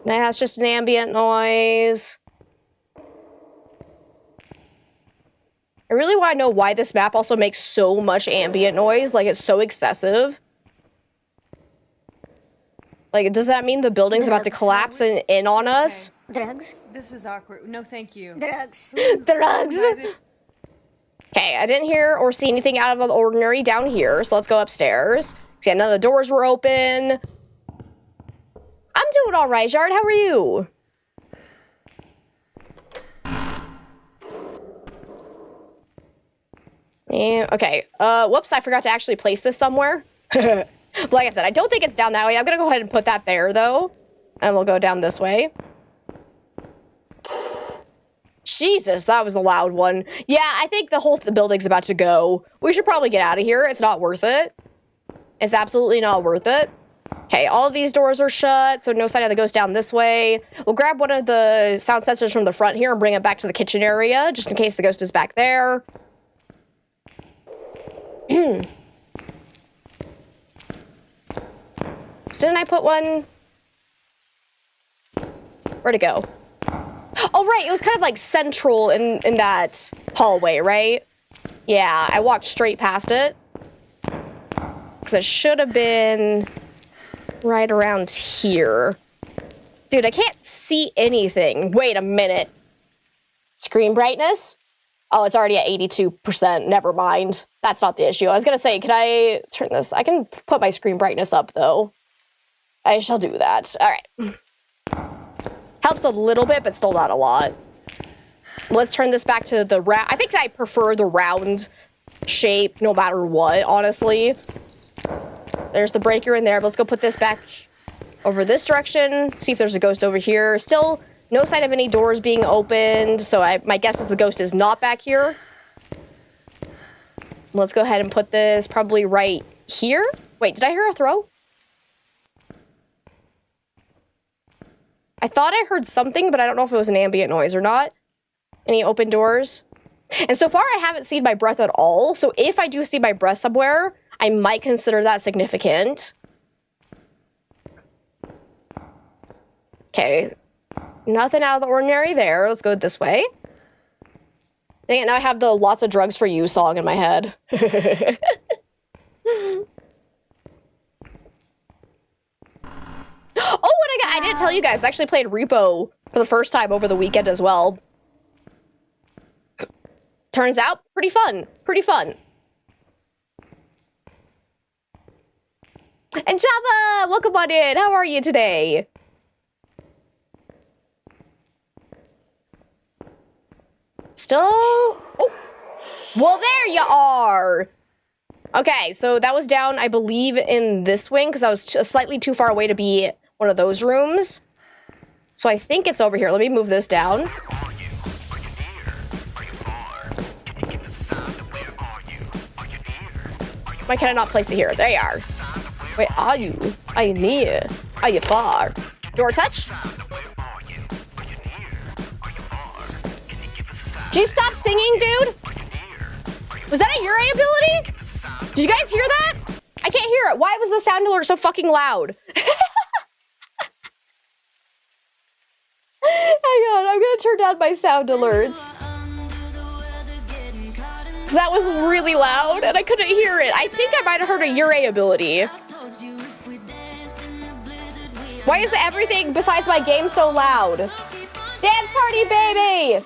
That's just an ambient noise. I really want to know why this map also makes so much ambient noise. Like, it's so excessive. Like, does that mean the building's about to collapse in on us? Drugs? This is awkward. No, thank you. Drugs. Drugs. Okay, I didn't hear or see anything out of the ordinary down here, so let's go upstairs. See, none of the doors were open. I'm doing all right, Jard. How are you? Yeah, okay. Whoops, I forgot to actually place this somewhere. But like I said, I don't think it's down that way. I'm gonna go ahead and put that there, though. And we'll go down this way. Jesus, that was a loud one. Yeah, I think the whole building's about to go. We should probably get out of here. It's not worth it. It's absolutely not worth it. Okay, all of these doors are shut, so no sign of the ghost down this way. We'll grab one of the sound sensors from the front here and bring it back to the kitchen area, just in case the ghost is back there. Didn't I put one? Where'd it go? Oh, right, it was kind of like central in that hallway, right? Yeah, I walked straight past it. Because it should have been right around here. Dude, I can't see anything. Wait a minute. Screen brightness? Oh, it's already at 82%. Never mind. That's not the issue. I was going to say, can I turn this? I can put my screen brightness up, though. I shall do that. All right. Helps a little bit, but still not a lot. Let's turn this back to the round. I think I prefer the round shape no matter what, honestly. There's the breaker in there, but let's go put this back over this direction. See if there's a ghost over here. Still no sign of any doors being opened, so my guess is the ghost is not back here. Let's go ahead and put this probably right here. Wait, did I hear a throw? I thought I heard something, but I don't know if it was an ambient noise or not. Any open doors? And so far, I haven't seen my breath at all, so if I do see my breath somewhere, I might consider that significant. Okay. Nothing out of the ordinary there. Let's go this way. Dang it, now I have the lots of drugs for you song in my head. Oh, and I didn't tell you guys, I actually played Repo for the first time over the weekend as well. Turns out, pretty fun. Pretty fun. And Java, welcome on in. How are you today? Still? Oh, well, there you are. Okay, so that was down, I believe, in this wing, because I was slightly too far away to be one of those rooms. So I think it's over here. Let me move this down. Why can I not place it here? There you are. Wait, are you? Are you near? Are you far? Door touch? Did you stop singing, dude? Was that a Uri ability? Did you guys hear that? I can't hear it. Why was the sound alert so fucking loud? Hang on, I'm gonna turn down my sound alerts. Because that was really loud and I couldn't hear it. I think I might have heard a Uri ability. Why is everything besides my game so loud? Dance party, baby!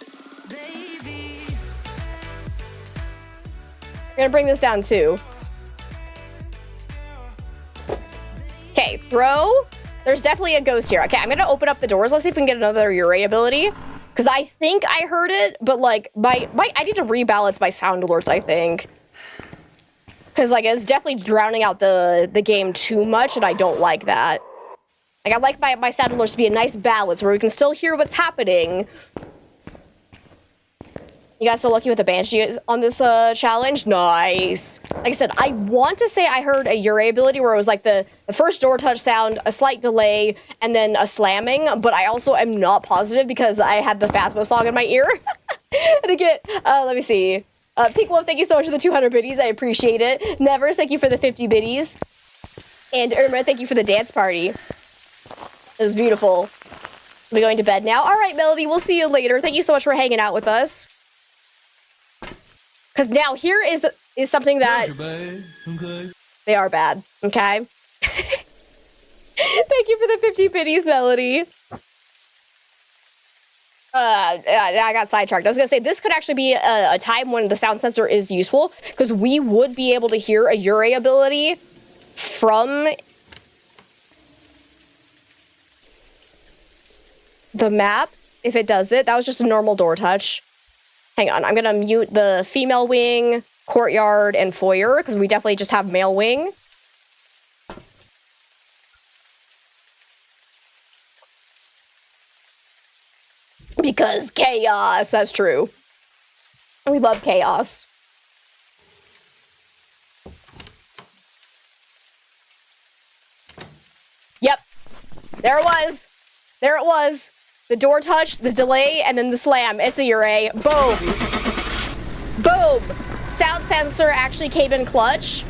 I'm gonna bring this down too. Okay, throw. There's definitely a ghost here. Okay, I'm gonna open up the doors. Let's see if we can get another Uri ability. Because I think I heard it, but like, I need to rebalance my sound alerts, I think. Because like, it's definitely drowning out the game too much, and I don't like that. Like, I like my sound alerts to be a nice balance, where we can still hear what's happening. You guys still lucky with the Banshee on this challenge? Nice. Like I said, I want to say I heard a Uri ability where it was like the first door touch sound, a slight delay, and then a slamming, but I also am not positive because I had the Phasmo song in my ear. And again, let me see. Pink Wolf, thank you so much for the 200 biddies. I appreciate it. Nevers, thank you for the 50 biddies. And Irma, thank you for the dance party. It was beautiful. We're going to bed now. All right, Melody, we'll see you later. Thank you so much for hanging out with us. Because now here is something that... Okay. They are bad, okay? Thank you for the 50 biddies, Melody. I got sidetracked. I was going to say, this could actually be a time when the sound sensor is useful, because we would be able to hear a Uri ability from the map, if it does it. That was just a normal door touch. Hang on, I'm gonna mute the female wing, courtyard, and foyer, because we definitely just have male wing. Because chaos, that's true. We love chaos. Yep. There it was. There it was. The door touch, the delay, and then the slam. It's a Ure. Boom. Boom. Sound sensor actually came in clutch.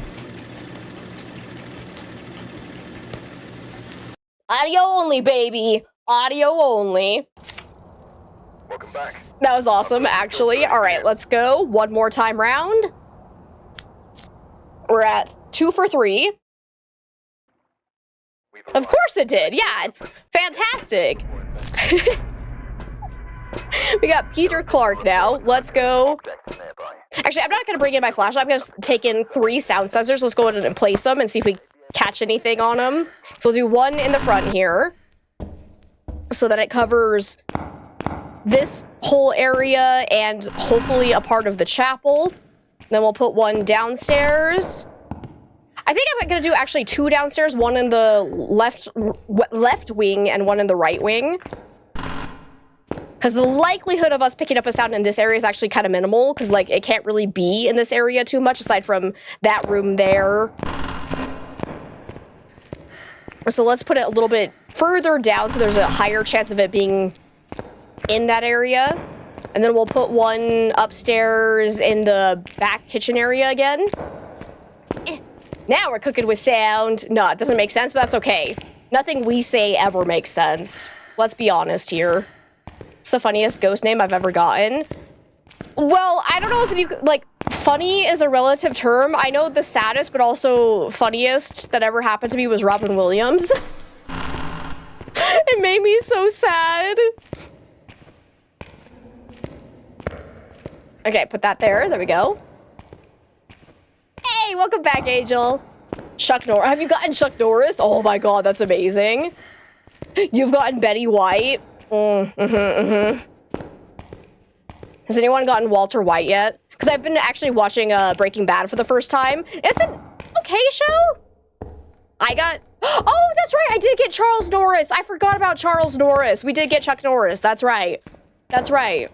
Audio only, baby. Audio only. Welcome back. That was awesome, actually. All right, let's go. One more time round. We're at 2 for 3. Of course it did. Yeah, it's fantastic. We got Peter Clark now. Let's go. Actually, I'm not going to bring in my flashlight. I'm going to take in 3 sound sensors. Let's go ahead and place them and see if we catch anything on them. So we'll do one in the front here so that it covers this whole area and hopefully a part of the chapel. Then we'll put one downstairs. I think I'm going to do actually 2 downstairs, one in the left wing and one in the right wing. Because the likelihood of us picking up a sound in this area is actually kind of minimal, because like it can't really be in this area too much aside from that room there. So let's put it a little bit further down so there's a higher chance of it being in that area. And then we'll put one upstairs in the back kitchen area again. Now we're cooking with sound. No, it doesn't make sense, but that's okay. Nothing we say ever makes sense. Let's be honest here. It's the funniest ghost name I've ever gotten. Well, I don't know if you, like, funny is a relative term. I know the saddest, but also funniest that ever happened to me was Robin Williams. It made me so sad. Okay, put that there. There we go. Hey, welcome back, Angel. Chuck Norris. Have you gotten Chuck Norris? Oh my god, that's amazing. You've gotten Betty White. Has anyone gotten Walter White yet? Because I've been actually watching Breaking Bad for the first time. It's an okay show. I got... Oh, that's right. I did get Charles Norris. I forgot about Charles Norris. We did get Chuck Norris. That's right. That's right.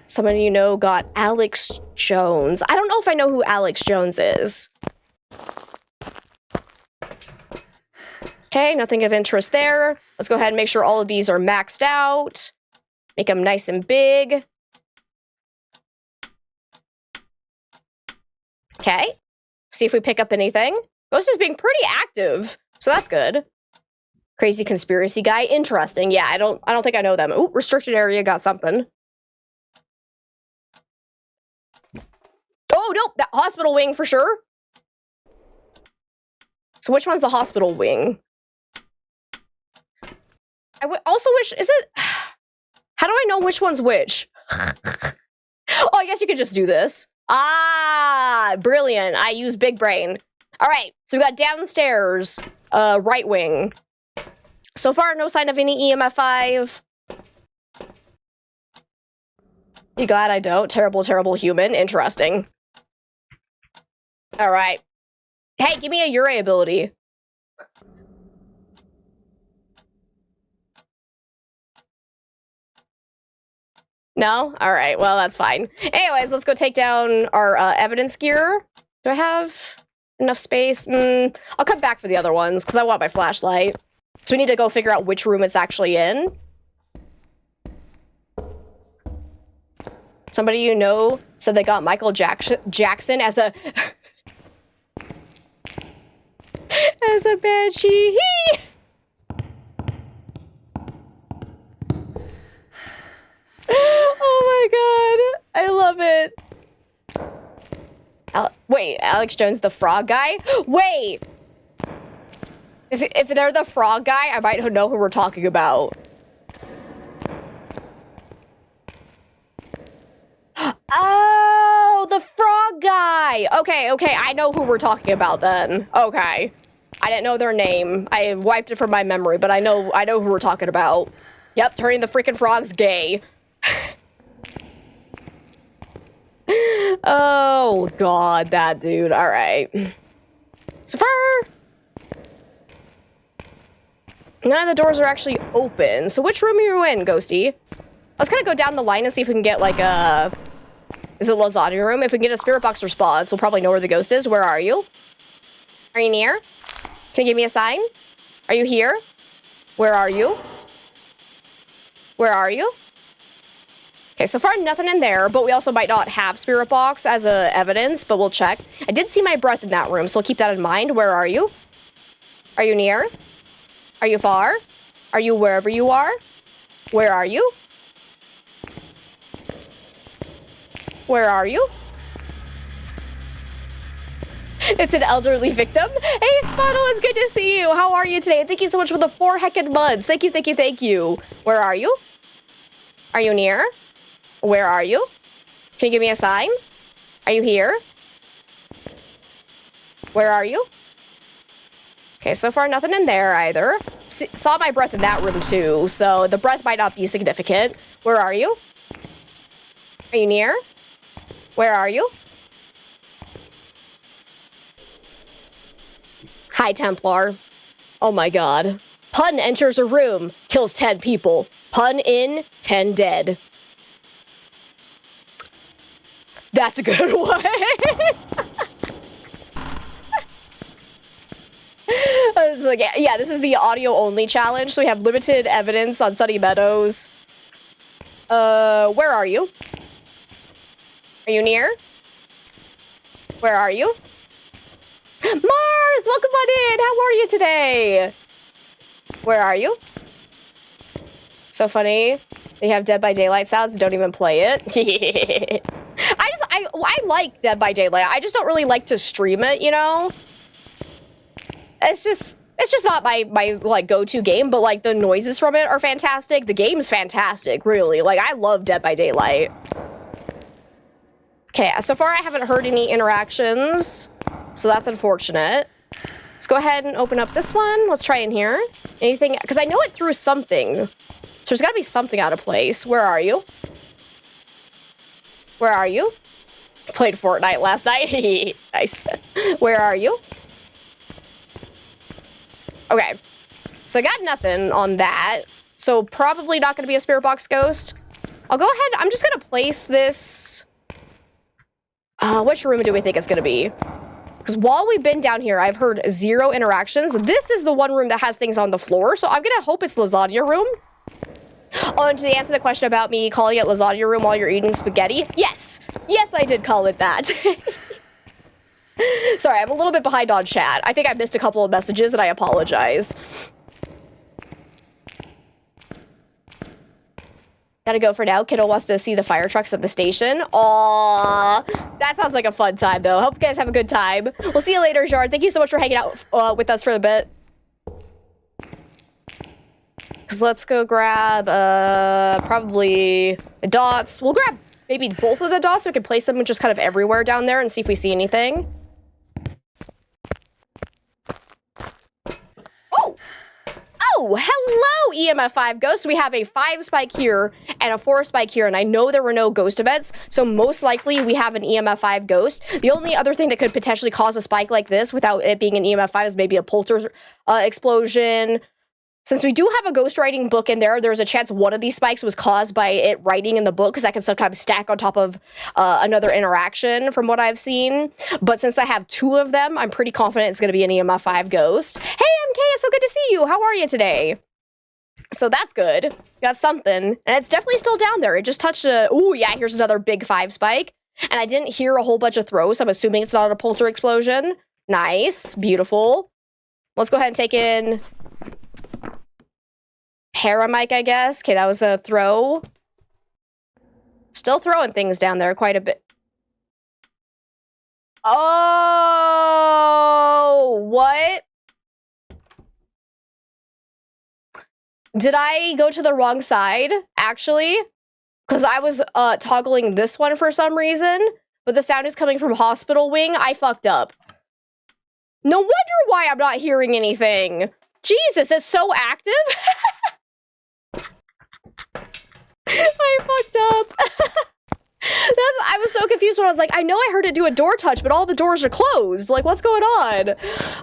Someone you know got Alex Jones. I don't know if I know who Alex Jones is. Okay, nothing of interest there. Let's go ahead and make sure all of these are maxed out. Make them nice and big. Okay. See if we pick up anything. Ghost is being pretty active, so that's good. Crazy conspiracy guy. Interesting. Yeah, I don't think I know them. Ooh, restricted area got something. Oh, nope, that hospital wing for sure. So which one's the hospital wing? I also wish, is it, how do I know which one's which? Oh, I guess you could just do this. Ah, brilliant. I use big brain. All right, so we got downstairs, right wing. So far, no sign of any EMF 5. You glad I don't? Terrible, terrible human. Interesting. All right. Hey, give me a Ure ability. No? All right. Well, that's fine. Anyways, let's go take down our evidence gear. Do I have enough space? I'll come back for the other ones because I want my flashlight. So we need to go figure out which room it's actually in. Somebody you know said they got Michael Jackson as a... as a banshee. Oh my god. I love it. Wait, Alex Jones, the frog guy? Wait! If they're the frog guy, I might know who we're talking about. Oh, the frog guy! Okay, I know who we're talking about then. Okay. I didn't know their name. I wiped it from my memory, but I know who we're talking about. Yep, turning the freaking frogs gay. Oh, God, that dude. All right. So far... None of the doors are actually open. So which room are you in, Ghosty? Let's kind of go down the line and see if we can get like a... Is it lasagna room? If we can get a spirit box response, we'll probably know where the ghost is. Where are you? Are you near? Can you give me a sign? Are you here? Where are you? Where are you? Okay, so far nothing in there, but we also might not have spirit box as a evidence, but we'll check. I did see my breath in that room, so we'll keep that in mind. Where are you? Are you near? Are you far? Are you wherever you are? Where are you? Where are you? It's an elderly victim. Hey, Spottle, it's good to see you. How are you today? Thank you so much for the 4 heckin' months. Thank you, thank you, thank you. Where are you? Are you near? Where are you? Can you give me a sign? Are you here? Where are you? Okay, so far nothing in there either. Saw my breath in that room too, so the breath might not be significant. Where are you? Are you near? Where are you? Hi, Templar. Oh my god. Pun enters a room, kills 10 people. Pun in, 10 dead. That's a good one. It's like, yeah, this is the audio only challenge, so we have limited evidence on Sunny Meadows. Where are you? Are you near? Where are you? Mars, welcome on in. How are you today? Where are you? So funny. They have Dead by Daylight sounds. Don't even play it. I like Dead by Daylight. I just don't really like to stream it, you know? It's just not my like go-to game, but like the noises from it are fantastic. The game's fantastic, really. Like I love Dead by Daylight. Okay, so far I haven't heard any interactions, so that's unfortunate. Let's go ahead and open up this one. Let's try in here. Anything, because I know it threw something. So there's gotta be something out of place. Where are you? Where are you? Played Fortnite last night. Nice. Where are you? Okay. So I got nothing on that. So probably not gonna be a spirit box ghost. I'll go ahead, I'm just gonna place this. Which room do we think it's gonna be? Because while we've been down here, I've heard 0 interactions. This is the one room that has things on the floor, so I'm gonna hope it's lasagna room. Oh, and to answer the question about me calling it lasagna room while you're eating spaghetti, yes. Yes, I did call it that. Sorry, I'm a little bit behind on chat. I think I missed a couple of messages and I apologize. Gotta go for now. Kiddo wants to see the fire trucks at the station. Aww. That sounds like a fun time, though. Hope you guys have a good time. We'll see you later, Jard. Thank you so much for hanging out with us for a bit. Because let's go grab, probably the dots. We'll grab maybe both of the dots so we can place them just kind of everywhere down there and see if we see anything. Oh! Oh, hello, EMF5 Ghost. We have a 5 spike here and a 4 spike here, and I know there were no ghost events, so most likely we have an EMF5 Ghost. The only other thing that could potentially cause a spike like this without it being an EMF5 is maybe a polter explosion. Since we do have a ghostwriting book in there, there's a chance one of these spikes was caused by it writing in the book, because that can sometimes stack on top of another interaction from what I've seen. But since I have 2 of them, I'm pretty confident it's going to be an EMF5 ghost. Hey, MK, it's so good to see you. How are you today? So that's good. We got something. And it's definitely still down there. It just touched a... Ooh, yeah, here's another big 5 spike. And I didn't hear a whole bunch of throws, so I'm assuming it's not a polter explosion. Nice. Beautiful. Let's go ahead and take in... Paramike, I guess. Okay, that was a throw. Still throwing things down there quite a bit. Oh, what? Did I go to the wrong side, actually? Because I was toggling this one for some reason, but the sound is coming from Hospital Wing. I fucked up. No wonder why I'm not hearing anything. Jesus, it's so active. I fucked up. I was so confused when I was like, I know I heard it do a door touch, but all the doors are closed. Like, what's going on?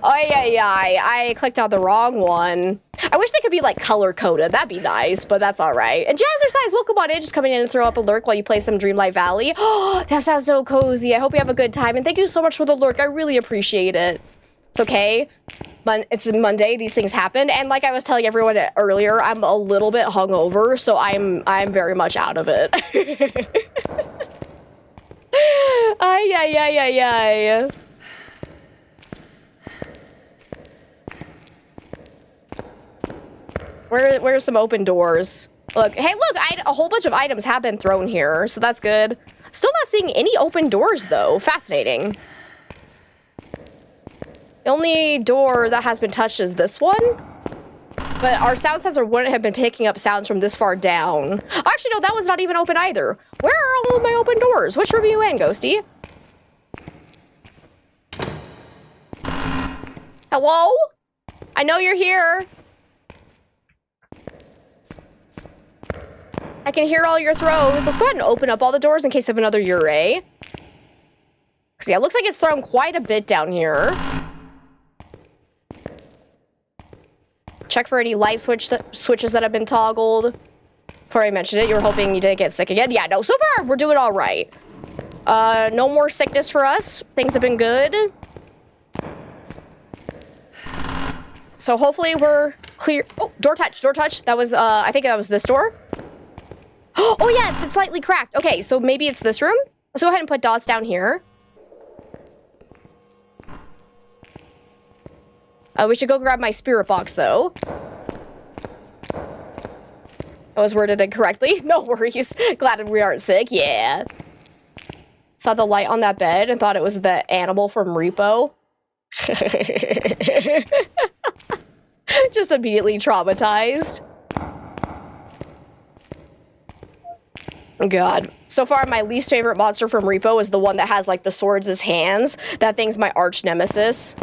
I clicked on the wrong one. I wish they could be like color coded. That'd be nice, but that's all right. And Jazzercise, welcome on in. Just coming in and throw up a lurk while you play some Dreamlight Valley. Oh, that sounds so cozy. I hope you have a good time. And thank you so much for the lurk. I really appreciate it. It's okay. It's Monday. These things happen. And like I was telling everyone earlier, I'm a little bit hungover, so I'm very much out of it. Ay, ay, ay, ay, ay. Where's some open doors? Look, hey, look, a whole bunch of items have been thrown here, so that's good. Still not seeing any open doors, though. Fascinating. The only door that has been touched is this one. But our sound sensor wouldn't have been picking up sounds from this far down. Actually, no, that one's not even open either. Where are all of my open doors? Which room are you in, Ghosty? Hello? I know you're here. I can hear all your throws. Let's go ahead and open up all the doors in case of another Ure. Because, yeah, it looks like it's thrown quite a bit down here. Check for any light switches that have been toggled. Before I mentioned it, you were hoping you didn't get sick again. Yeah, no, so far, we're doing all right. No more sickness for us. Things have been good. So hopefully we're clear. Oh, door touch, door touch. That was, I think that was this door. Oh yeah, it's been slightly cracked. Okay, so maybe it's this room. Let's go ahead and put dots down here. We should go grab my spirit box, though. I was worded incorrectly. No worries. Glad we aren't sick. Yeah. Saw the light on that bed and thought it was the animal from Repo. Just immediately traumatized. God. So far, my least favorite monster from Repo is the one that has, like, the swords as hands. That thing's my arch nemesis.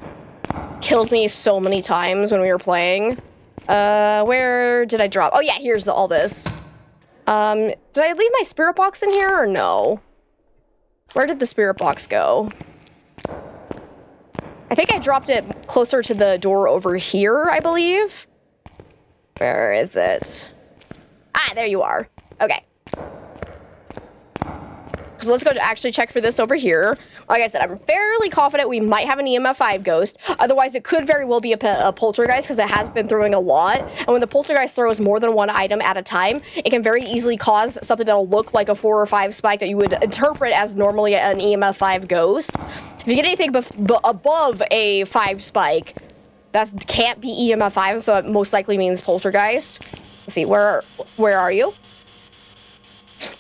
Killed me so many times when we were playing. Where did I drop? Oh, yeah, here's all this. Did I leave my spirit box in here or no? Where did the spirit box go? I think I dropped it closer to the door over here, I believe. Where is it? Ah, there you are. Okay. So let's go to actually check for this over here. Like I said, I'm fairly confident we might have an EMF 5 ghost. Otherwise, it could very well be a poltergeist because it has been throwing a lot. And when the poltergeist throws more than one item at a time, it can very easily cause something that'll look like a 4 or 5 spike that you would interpret as normally an EMF 5 ghost. If you get anything above a 5 spike, that can't be EMF 5, so it most likely means poltergeist. Let's see, where are you?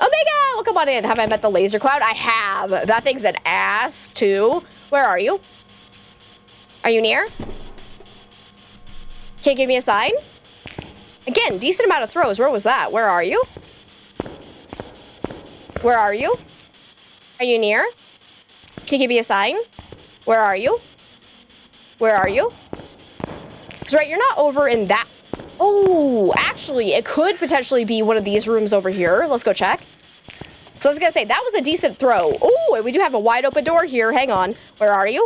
Omega! Well, come on in. Have I met the laser cloud? I have. That thing's an ass, too. Where are you? Are you near? Can't give me a sign? Again, decent amount of throws. Where was that? Where are you? Where are you? Are you near? Can you give me a sign? Where are you? Where are you? Because, right, you're not over in that... Oh, actually, it could potentially be one of these rooms over here. Let's go check. So I was going to say, that was a decent throw. Oh, and we do have a wide open door here. Hang on. Where are you?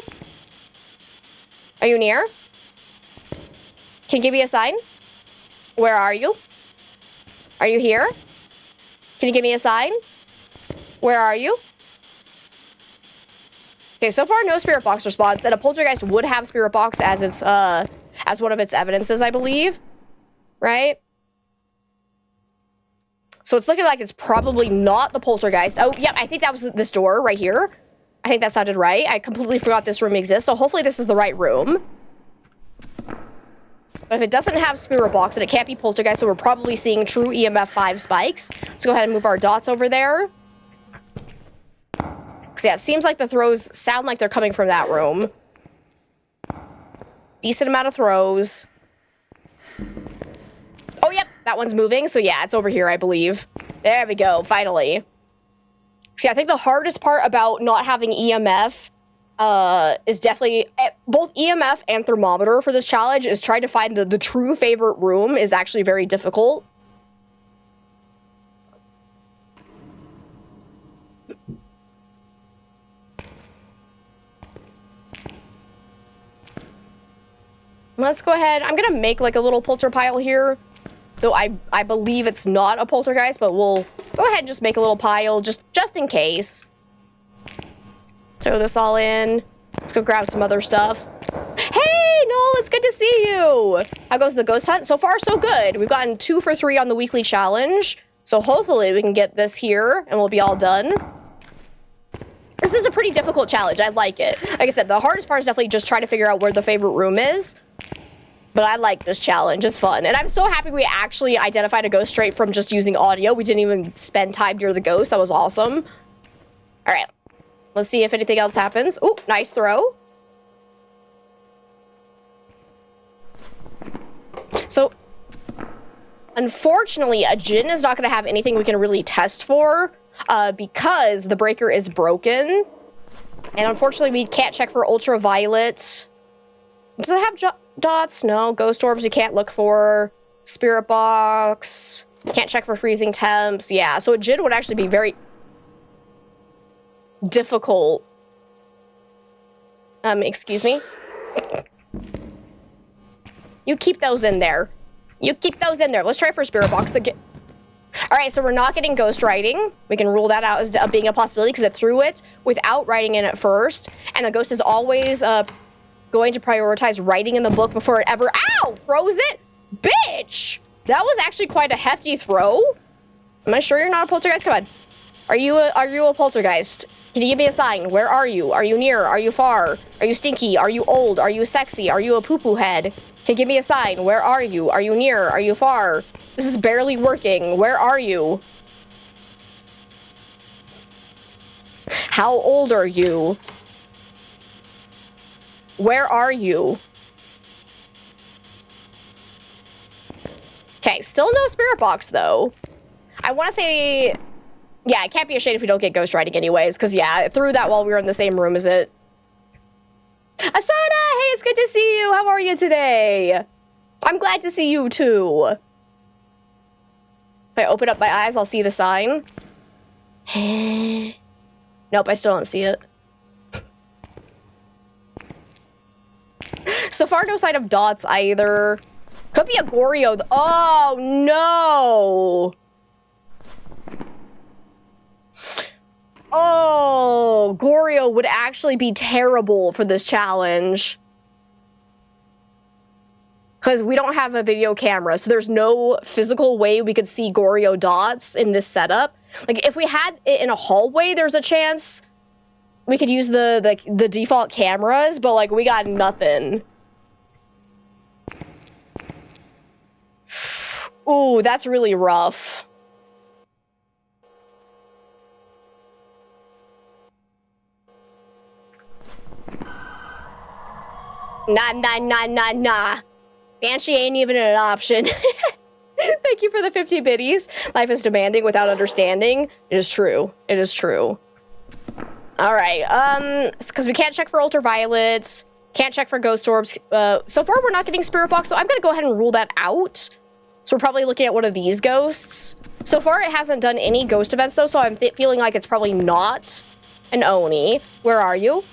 Are you near? Can you give me a sign? Where are you? Are you here? Can you give me a sign? Where are you? Okay, so far, no spirit box response, and a poltergeist would have spirit box as its, as one of its evidences, I believe. Right? So it's looking like it's probably not the poltergeist. Oh, yeah, I think that was this door right here. I think that sounded right. I completely forgot this room exists, so hopefully this is the right room. But if it doesn't have spirit box, and it can't be poltergeist, so we're probably seeing true EMF 5 spikes. Let's go ahead and move our dots over there. Because, yeah, it seems like the throws sound like they're coming from that room. Decent amount of throws. Oh, yep, that one's moving. So, yeah, it's over here, I believe. There we go, finally. See, I think the hardest part about not having EMF is definitely... both EMF and thermometer for this challenge is trying to find the true favorite room is actually very difficult. Let's go ahead. I'm gonna make like a little polter pile here. Though I believe it's not a poltergeist, but we'll go ahead and just make a little pile just in case. Throw this all in. Let's go grab some other stuff. Hey, Noel, it's good to see you. How goes the ghost hunt? So far, so good. We've gotten 2 for 3 on the weekly challenge. So hopefully we can get this here and we'll be all done. This is a pretty difficult challenge. I like it. Like I said, the hardest part is definitely just trying to figure out where the favorite room is. But I like this challenge. It's fun. And I'm so happy we actually identified a ghost straight from just using audio. We didn't even spend time near the ghost. That was awesome. All right. Let's see if anything else happens. Ooh, nice throw. So, unfortunately, a Jinn is not going to have anything we can really test for because the breaker is broken. And unfortunately, we can't check for ultraviolet. Does it have dots? No. Ghost orbs we can't look for. Spirit box. Can't check for freezing temps. Yeah, so a Jinn would actually be very difficult. Excuse me? You keep those in there. You keep those in there. Let's try for spirit box again. All right, so we're not getting ghost writing. We can rule that out as being a possibility because it threw it without writing in it first. And the ghost is always going to prioritize writing in the book before it ever, ow, throws it? Bitch! That was actually quite a hefty throw. Am I sure you're not a poltergeist? Come on. Are you a poltergeist? Can you give me a sign? Where are you? Are you near? Are you far? Are you stinky? Are you old? Are you sexy? Are you a poo-poo head? Can you give me a sign? Where are you? Are you near? Are you far? This is barely working. Where are you? How old are you? Where are you? Okay, still no spirit box though. I want to say, yeah, it can't be a shade if we don't get ghost writing anyways, because yeah, it threw that while we were in the same room as it. Asana, hey, it's good to see you. How are you today? I'm glad to see you too. If I open up my eyes, I'll see the sign. Nope, I still don't see it. So far, no sign of dots either. Could be a Goryo. Oh, no. Oh, Goryo would actually be terrible for this challenge. Because we don't have a video camera, so there's no physical way we could see Goryo dots in this setup. Like, if we had it in a hallway, there's a chance we could use the default cameras, but, like, we got nothing. Ooh, that's really rough. Nah. Banshee ain't even an option. Thank you for the 50 biddies. Life is demanding without understanding. It is true. It is true. All right. Because we can't check for ultraviolets. Can't check for ghost orbs. So far, we're not getting spirit box, so I'm going to go ahead and rule that out. So we're probably looking at one of these ghosts. So far, it hasn't done any ghost events, though, so I'm feeling like it's probably not an Oni. Where are you?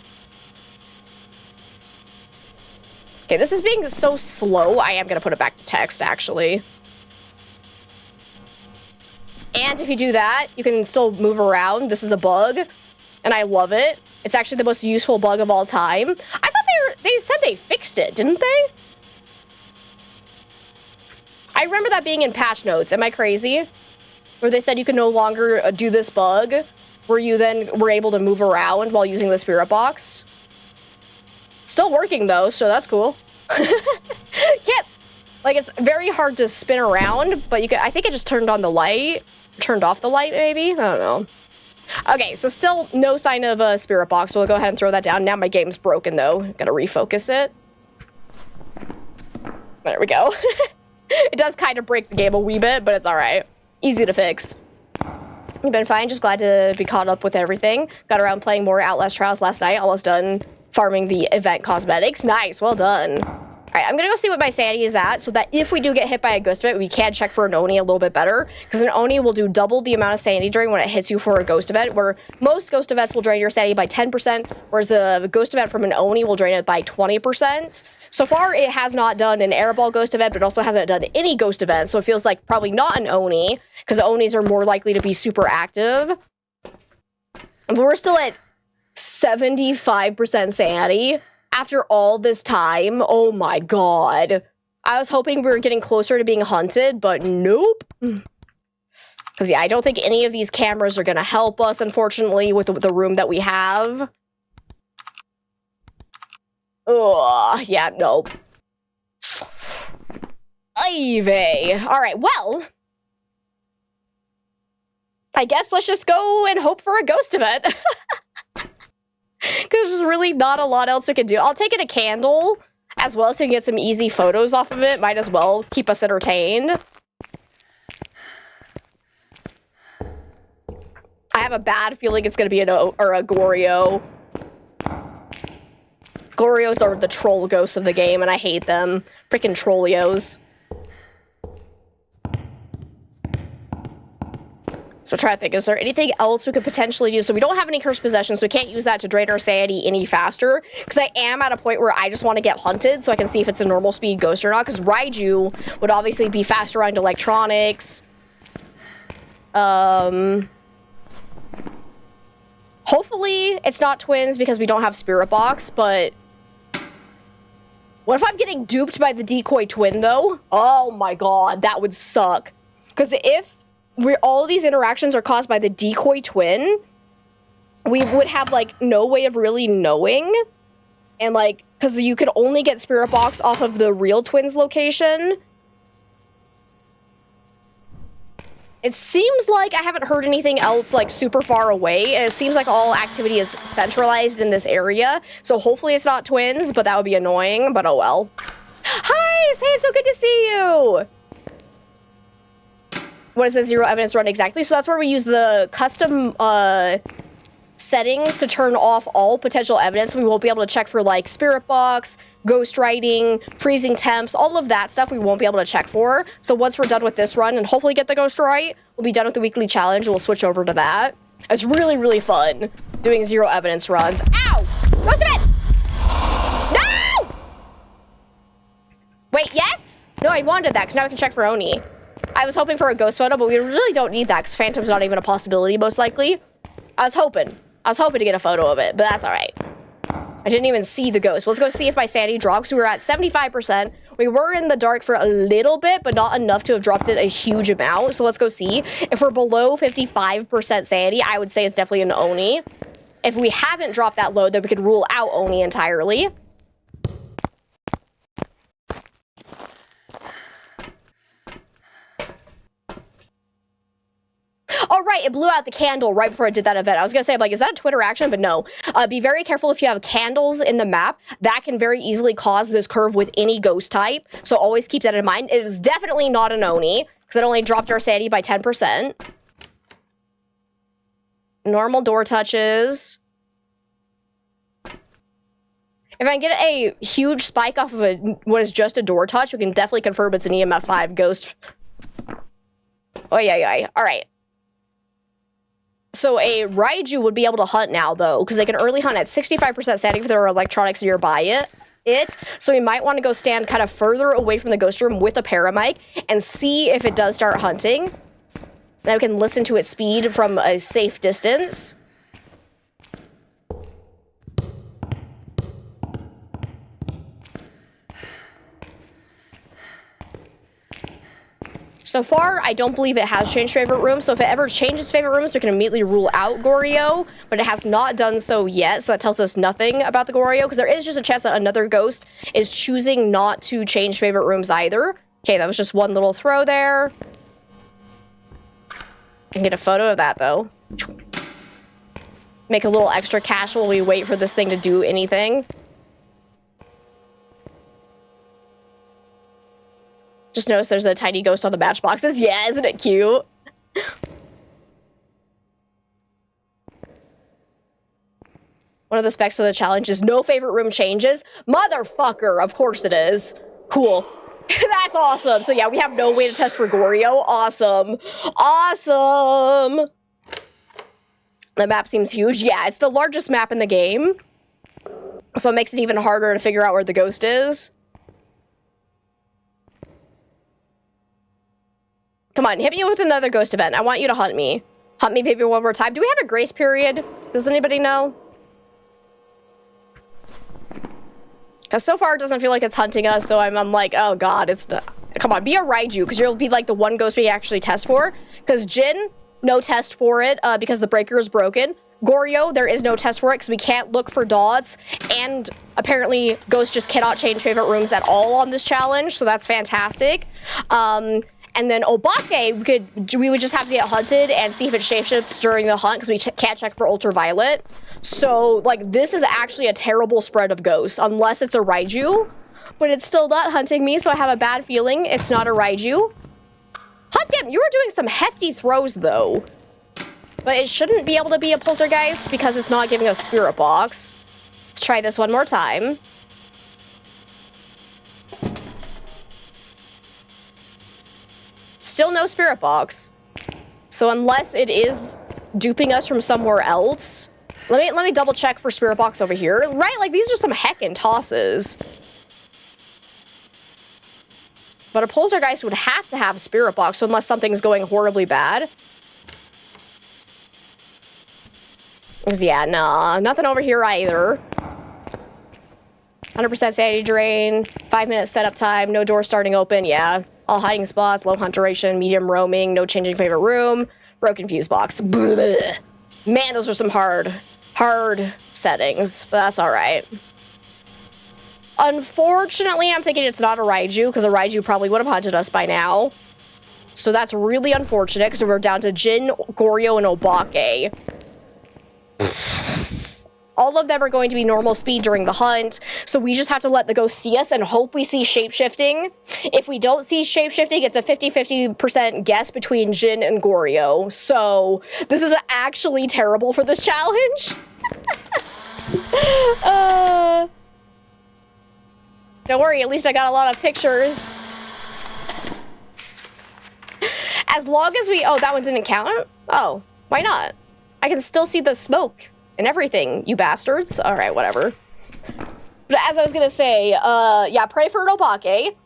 Okay, this is being so slow. I am going to put it back to text, actually. And if you do that, you can still move around. This is a bug, and I love it. It's actually the most useful bug of all time. I thought they said they fixed it, didn't they? I remember that being in patch notes. Am I crazy? Where they said you can no longer do this bug, where you then were able to move around while using the spirit box. Still working though, so that's cool. Can't, like, it's very hard to spin around, but you can, I think it just turned on the light, turned off the light maybe, I don't know. Okay, so still no sign of a spirit box, so we'll go ahead and throw that down. Now my game's broken though, gotta refocus it. There we go. It does kind of break the game a wee bit, but it's all right. Easy to fix. You've been fine, just glad to be caught up with everything. Got around playing more Outlast Trials last night, almost done farming the event cosmetics. Nice, well done. All right, I'm gonna go see what my sanity is at so that if we do get hit by a ghost event, we can check for an Oni a little bit better, because an Oni will do double the amount of sanity drain when it hits you for a ghost event, where most ghost events will drain your sanity by 10%, whereas a ghost event from an Oni will drain it by 20%. So far, it has not done an airball ghost event, but it also hasn't done any ghost events, so it feels like probably not an Oni, because Onis are more likely to be super active. But we're still at 75% sanity after all this time. Oh my god. I was hoping we were getting closer to being hunted, but nope. Because, yeah, I don't think any of these cameras are going to help us, unfortunately, with the room that we have. Ugh, yeah, nope. Ivy. Alright, well. I guess let's just go and hope for a ghost event. Because there's really not a lot else we can do. I'll take in a candle as well so we can get some easy photos off of it. Might as well keep us entertained. I have a bad feeling it's going to be a Goryo. Gorios are the troll ghosts of the game, and I hate them. Freaking Trollios. So I'm trying to think, is there anything else we could potentially do? So we don't have any cursed possessions, so we can't use that to drain our sanity any faster. Because I am at a point where I just want to get hunted, so I can see if it's a normal speed ghost or not. Because Raiju would obviously be faster around electronics. Hopefully it's not twins because we don't have Spirit Box, but... What if I'm getting duped by the decoy twin, though? Oh my god, that would suck. Because if all of these interactions are caused by the decoy twin, we would have, like, no way of really knowing. And, like, because you could only get Spirit Box off of the real twins location. It seems like I haven't heard anything else, like, super far away, and it seems like all activity is centralized in this area, so hopefully it's not twins, but that would be annoying, but oh well. Hi! Hey, it's so good to see you! What is the zero evidence run exactly? So that's where we use the custom, settings to turn off all potential evidence. We won't be able to check for, like, Spirit Box, ghost writing, freezing temps, all of that stuff we won't be able to check for. So once we're done with this run and hopefully get the ghost right, we'll be done with the weekly challenge and we'll switch over to that. It's really, really fun doing zero evidence runs. Ow! Ghost event! No! Wait, yes? No, I wanted that because now I can check for Oni. I was hoping for a ghost photo, but we really don't need that because Phantom's not even a possibility, most likely. I was hoping to get a photo of it, but that's all right. I didn't even see the ghost. Let's go see if my sanity drops. We were at 75%. We were in the dark for a little bit, but not enough to have dropped it a huge amount. So let's go see. If we're below 55% sanity, I would say it's definitely an Oni. If we haven't dropped that low, then we could rule out Oni entirely. Oh, right, it blew out the candle right before I did that event. I was gonna say, I'm like, is that a Twitter action? But no. Be very careful if you have candles in the map. That can very easily cause this curve with any ghost type. So always keep that in mind. It is definitely not an Oni, because it only dropped our sanity by 10%. Normal door touches. If I get a huge spike off of what is just a door touch, we can definitely confirm it's an EMF 5 ghost. Oh, yeah. All right. So a Raiju would be able to hunt now, though, because they can early hunt at 65% sanity if there are electronics nearby it. So we might want to go stand kind of further away from the ghost room with a paramic and see if it does start hunting. Then we can listen to its speed from a safe distance. So far, I don't believe it has changed favorite rooms, so if it ever changes favorite rooms, we can immediately rule out Goryo, but it has not done so yet, so that tells us nothing about the Goryo, because there is just a chance that another ghost is choosing not to change favorite rooms either. Okay, that was just one little throw there. I can get a photo of that, though. Make a little extra cash while we wait for this thing to do anything. Just notice there's a tiny ghost on the matchboxes. Yeah, isn't it cute? One of the specs of the challenge is no favorite room changes. Motherfucker, of course it is. Cool. That's awesome. So yeah, we have no way to test for Goryo. Awesome. Awesome. The map seems huge. Yeah, it's the largest map in the game. So it makes it even harder to figure out where the ghost is. Come on, hit me with another ghost event. I want you to hunt me. Hunt me, baby, one more time. Do we have a grace period? Does anybody know? Because so far it doesn't feel like it's hunting us, so I'm like, oh god, it's not. Come on, be a Raiju, because you'll be like the one ghost we actually test for. Because Jin, no test for it, because the breaker is broken. Goryo, there is no test for it, because we can't look for dots. And apparently, ghosts just cannot change favorite rooms at all on this challenge, so that's fantastic. And then Obake, we would just have to get hunted and see if it shapeshifts during the hunt, because we can't check for ultraviolet. So, like, this is actually a terrible spread of ghosts, unless it's a Raiju. But it's still not hunting me, so I have a bad feeling it's not a Raiju. Hot damn, you were doing some hefty throws, though. But it shouldn't be able to be a poltergeist, because it's not giving us spirit box. Let's try this one more time. Still no spirit box. So unless it is duping us from somewhere else, let me double check for spirit box over here. Right, like these are some heckin' tosses. But a poltergeist would have to have a spirit box, so unless something's going horribly bad. 'Cause yeah, nah, nothing over here either. 100% sanity drain, 5-minute setup time, no door starting open, yeah. All hiding spots, low hunt duration, medium roaming, no changing favorite room, broken fuse box. Blech. Man, those are some hard settings, but that's all right. Unfortunately, I'm thinking it's not a Raiju, because a Raiju probably would have hunted us by now. So that's really unfortunate, because we're down to Jin, Goryo, and Obake. All of them are going to be normal speed during the hunt, so we just have to let the ghost see us and hope we see shapeshifting. If we don't see shapeshifting, it's a 50-50% guess between Jin and Goryo. So this is actually terrible for this challenge. Don't worry, at least I got a lot of pictures. As long as we... Oh, that one didn't count? Oh, why not? I can still see the smoke and everything, you bastards. All right, whatever. But as I was gonna say, yeah, pray for an Obake.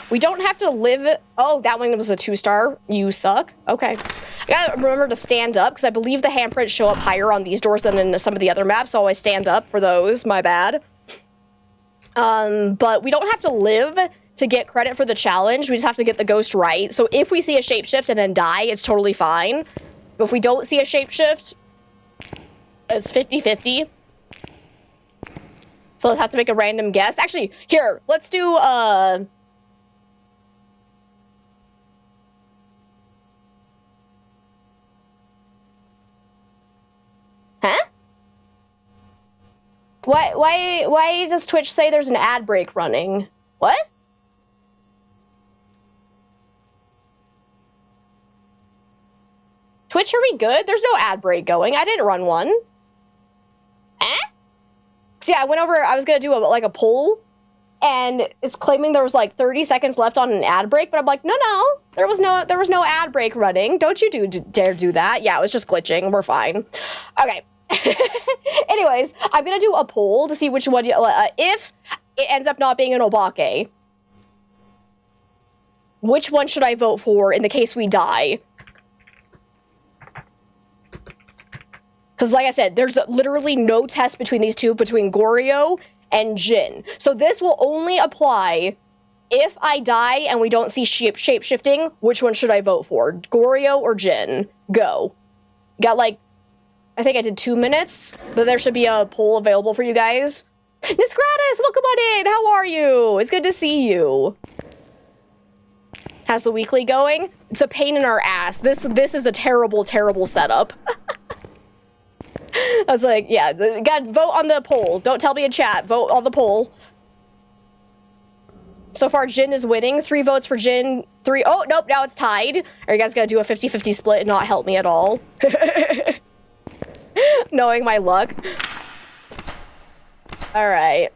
We don't have to live... Oh, that one was a 2-star. You suck. Okay. I gotta remember to stand up, because I believe the handprints show up higher on these doors than in some of the other maps, so I stand up for those. My bad. But we don't have to live to get credit for the challenge. We just have to get the ghost right. So if we see a shapeshift and then die, it's totally fine. But if we don't see a shapeshift, it's 50-50. So let's have to make a random guess. Actually, here, let's do, Huh? Why does Twitch say there's an ad break running? What? Twitch, are we good? There's no ad break going. I didn't run one. Eh? See, I went over, I was gonna do a poll, and it's claiming there was like 30 seconds left on an ad break, but I'm like, no, there was no ad break running. Don't you dare do that. Yeah, it was just glitching. We're fine. Okay. Anyways, I'm gonna do a poll to see which one, if it ends up not being an Obake, which one should I vote for in the case we die? Because like I said, there's literally no test between these two, between Goryo and Jin. So this will only apply if I die and we don't see shape-shifting. Which one should I vote for? Goryo or Jin? Go. Got like, I think I did 2 minutes, but there should be a poll available for you guys. Miss Gratis, welcome on in. How are you? It's good to see you. How's the weekly going? It's a pain in our ass. This is a terrible, terrible setup. I was like, yeah, gotta vote on the poll. Don't tell me in chat. Vote on the poll. So far, Jin is winning. 3 votes for Jin. 3. Oh, nope, now it's tied. Are you guys gonna do a 50-50 split and not help me at all? Knowing my luck. Alright.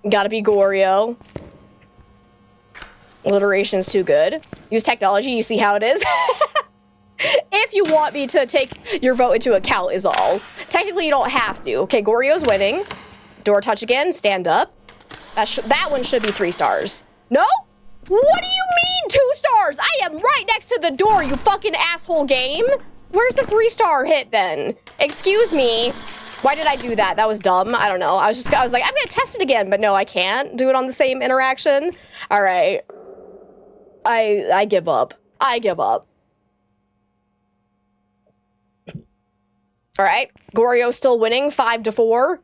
Gotta be Goryo. Alliteration's too good. Use technology, you see how it is? If if you want me to take your vote into account is all. Technically, you don't have to. Okay, Goryo's winning. Door touch again. Stand up. That one should be 3 stars. No? What do you mean 2 stars? I am right next to the door, you fucking asshole game. Where's the 3-star hit then? Excuse me. Why did I do that? That was dumb. I don't know. I was like, I'm gonna test it again, but no, I can't do it on the same interaction. All right. I give up. I give up. All right. Goryo's still winning 5-4.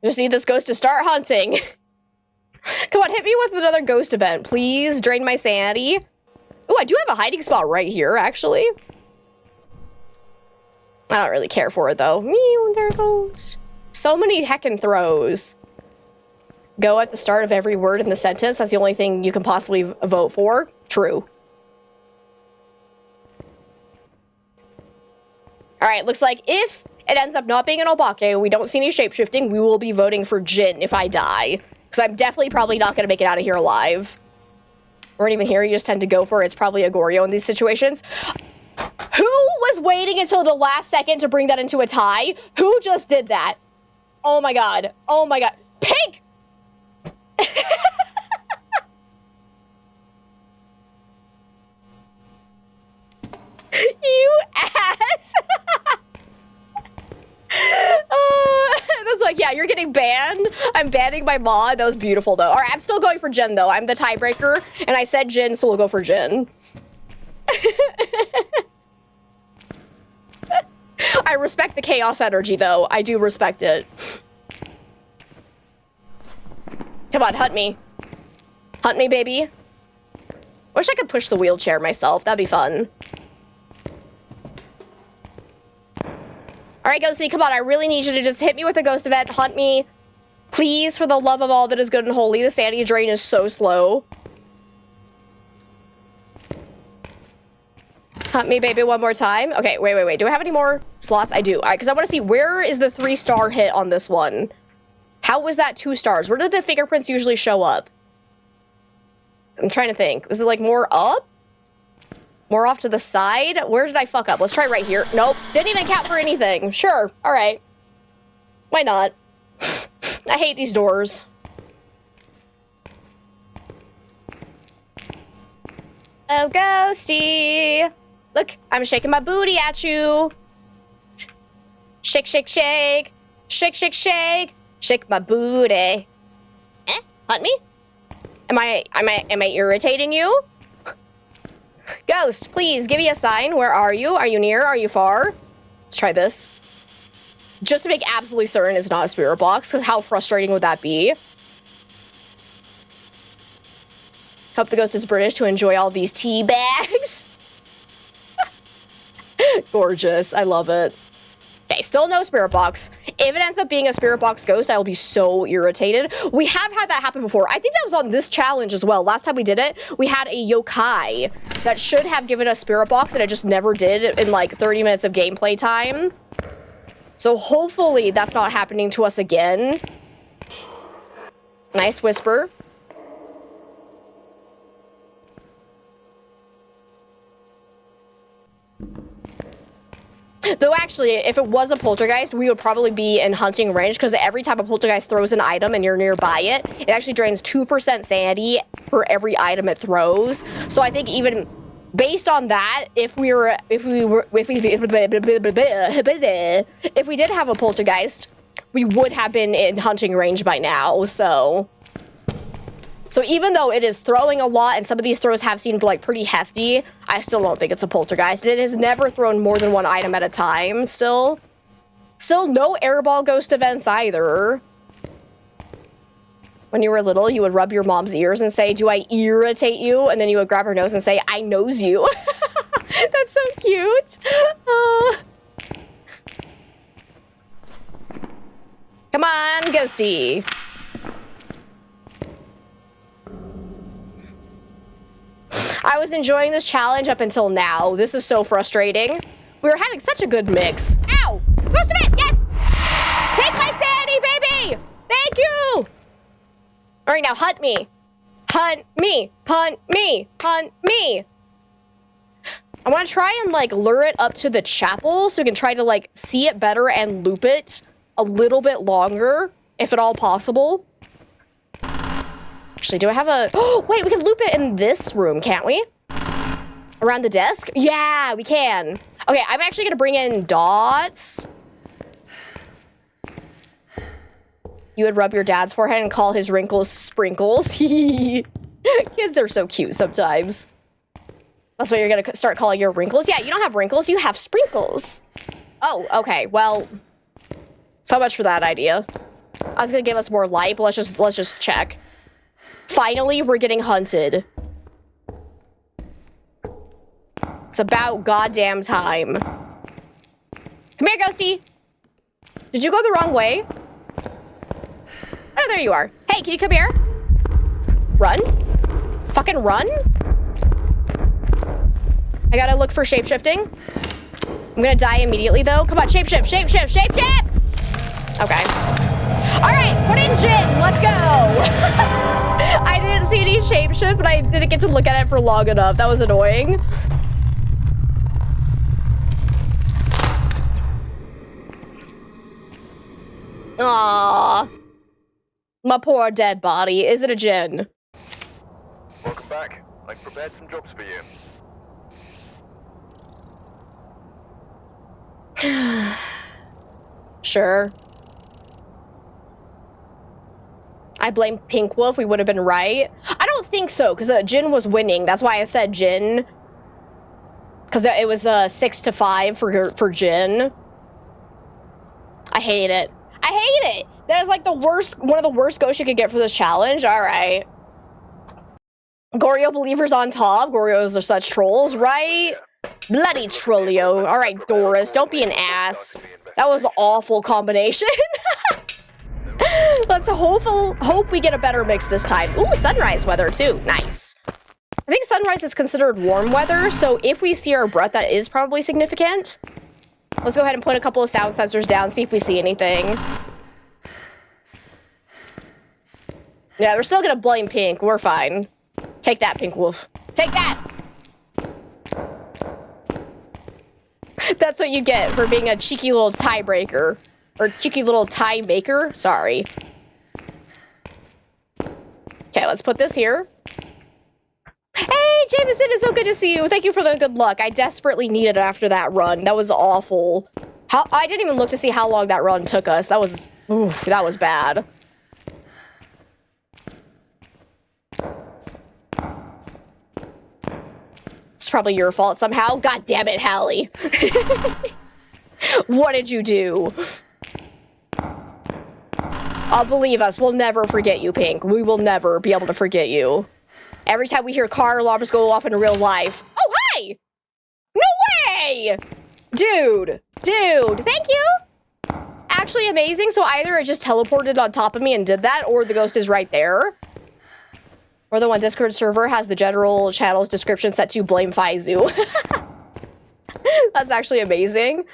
Just need this ghost to start hunting. Come on, hit me with another ghost event, please. Drain my sanity. Oh, I do have a hiding spot right here, actually. I don't really care for it, though. Meow, there it goes. So many heckin' throws. Go at the start of every word in the sentence. That's the only thing you can possibly vote for. True. All right, looks like if it ends up not being an Obake, we don't see any shapeshifting, we will be voting for Jin if I die. Because I'm definitely probably not going to make it out of here alive. Weren't even here, you just tend to go for it. It's probably a Goryo in these situations. Who was waiting until the last second to bring that into a tie? Who just did that? Oh my god. Oh my god. Pink! You ass! That's like, yeah, you're getting banned. I'm banning my mod. That was beautiful, though. All right, I'm still going for Jin, though. I'm the tiebreaker, and I said Jin, so we'll go for Jin. I respect the chaos energy, though. I do respect it. Come on, hunt me. Hunt me, baby. Wish I could push the wheelchair myself. That'd be fun. All right, Ghosty, come on. I really need you to just hit me with a ghost event. Hunt me. Please, for the love of all that is good and holy. The sanity drain is so slow. Hunt me, baby, one more time. Okay, wait. Do I have any more slots? I do. All right, because I want to see where is the 3-star hit on this one. How was that 2 stars? Where did the fingerprints usually show up? I'm trying to think. Was it like more up? More off to the side? Where did I fuck up? Let's try right here. Nope. Didn't even count for anything. Sure. All right. Why not? I hate these doors. Oh, Ghosty. Look, I'm shaking my booty at you. Shake, shake, shake. Shake, shake, shake. Shake my booty. Hunt me? Am I irritating you? Ghost, please give me a sign. Where are you? Are you near? Are you far? Let's try this. Just to make absolutely certain it's not a spirit box, because how frustrating would that be? Hope the ghost is British to enjoy all these tea bags. Gorgeous. I love it. Okay, still no spirit box. If it ends up being a spirit box ghost, I will be so irritated. We have had that happen before. I think that was on this challenge as well. Last time we did it, we had a yokai that should have given us spirit box and it just never did in like 30 minutes of gameplay time. So hopefully that's not happening to us again. Nice whisper. Though actually, if it was a poltergeist, we would probably be in hunting range because every time a poltergeist throws an item and you're nearby it, it actually drains 2% sanity for every item it throws. So I think even based on that, if we did have a poltergeist, we would have been in hunting range by now. So even though it is throwing a lot and some of these throws have seemed like pretty hefty, I still don't think it's a poltergeist. And it has never thrown more than 1 item at a time still. Still no airball ghost events either. When you were little, you would rub your mom's ears and say, "Do I irritate you?" And then you would grab her nose and say, "I nose you." That's so cute. Come on, Ghosty. I was enjoying this challenge up until now. This is so frustrating. We were having such a good mix. Ow! Ghost event, yes! Take my sanity, baby! Thank you! All right, now hunt me. Hunt me. Hunt me. Hunt me. I want to try and, like, lure it up to the chapel so we can try to, like, see it better and loop it a little bit longer, if at all possible. Actually, do I have a... Oh, wait, we can loop it in this room, can't we? Around the desk? Yeah, we can. Okay, I'm actually going to bring in Dots. You would rub your dad's forehead and call his wrinkles sprinkles. Kids are so cute sometimes. That's what you're going to start calling your wrinkles? Yeah, you don't have wrinkles, you have sprinkles. Oh, okay, well... So much for that idea. I was going to give us more light, but let's just check. Finally, we're getting hunted. It's about goddamn time. Come here, Ghosty. Did you go the wrong way? Oh, there you are. Hey, can you come here? Run? Fucking run? I gotta look for shapeshifting. I'm gonna die immediately, though. Come on, shapeshift, shapeshift, shapeshift! Okay. All right, put in Jin. Let's go. I didn't see any shapeshift, but I didn't get to look at it for long enough. That was annoying. Aww. My poor dead body. Is it a Jin? Welcome back. I've prepared some jobs for you. Sure. I blame Pink Wolf. We would have been right. I don't think so, because Jin was winning. That's why I said Jin. Because it was 6-5 for Jin. I hate it. I hate it. That is like the worst, one of the worst ghosts you could get for this challenge. All right. Goryo believers on top. Goryos are such trolls, right? Bloody Trollio. All right, Doris, don't be an ass. That was an awful combination. Let's hope we get a better mix this time. Ooh, sunrise weather too. Nice. I think sunrise is considered warm weather, so if we see our breath, that is probably significant. Let's go ahead and put a couple of sound sensors down, see if we see anything. Yeah, we're still gonna blame Pink. We're fine. Take that, Pink Wolf. Take that! That's what you get for being a cheeky little tiebreaker. Or cheeky little tie maker. Sorry. Okay, let's put this here. Hey, Jameson, it's so good to see you. Thank you for the good luck. I desperately needed it after that run. That was awful. I didn't even look to see how long that run took us. That was, oof, that was bad. It's probably your fault somehow. God damn it, Hallie. What did you do? Believe us, we'll never forget you, Pink. We will never be able to forget you. Every time we hear car alarms go off in real life. Oh, hi! No way! Dude, thank you. Actually amazing. So either it just teleported on top of me and did that, or the ghost is right there. Or the one Discord server has the general channel's description set to blame Faizu. That's actually amazing.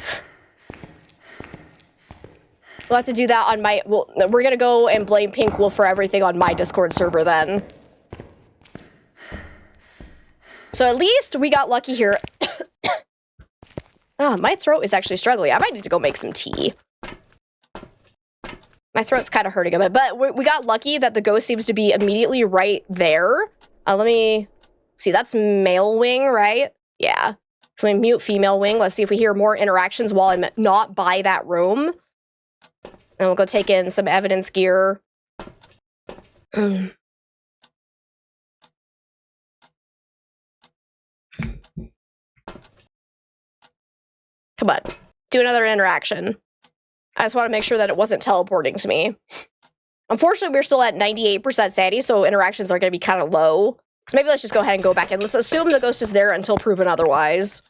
We'll have to do that on my... Well, we're gonna go and blame Pink Wolf for everything on my Discord server then. So at least we got lucky here. Oh, my throat is actually struggling. I might need to go make some tea. My throat's kind of hurting a bit, but we got lucky that the ghost seems to be immediately right there. Let me see. That's male wing, right? Yeah. So let me mute female wing. Let's see if we hear more interactions while I'm not by that room. And we'll go take in some evidence gear. Come on. Do another interaction. I just want to make sure that it wasn't teleporting to me. Unfortunately, we're still at 98% sanity, so interactions are going to be kind of low. So maybe let's just go ahead and go back in. Let's assume the ghost is there until proven otherwise.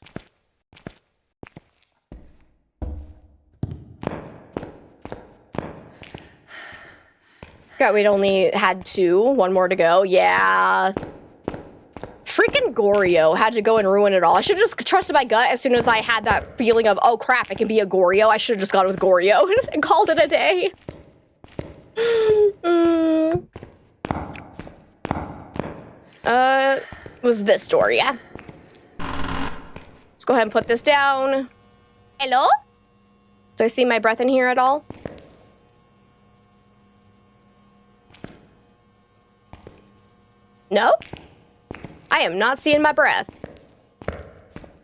God, we'd only had 2. 1 more to go. Yeah. Freaking Goryo had to go and ruin it all. I should have just trusted my gut as soon as I had that feeling of, oh crap, it can be a Goryo. I should have just gone with Goryo and called it a day. Was this door, yeah. Let's go ahead and put this down. Hello? Do I see my breath in here at all? No? I am not seeing my breath.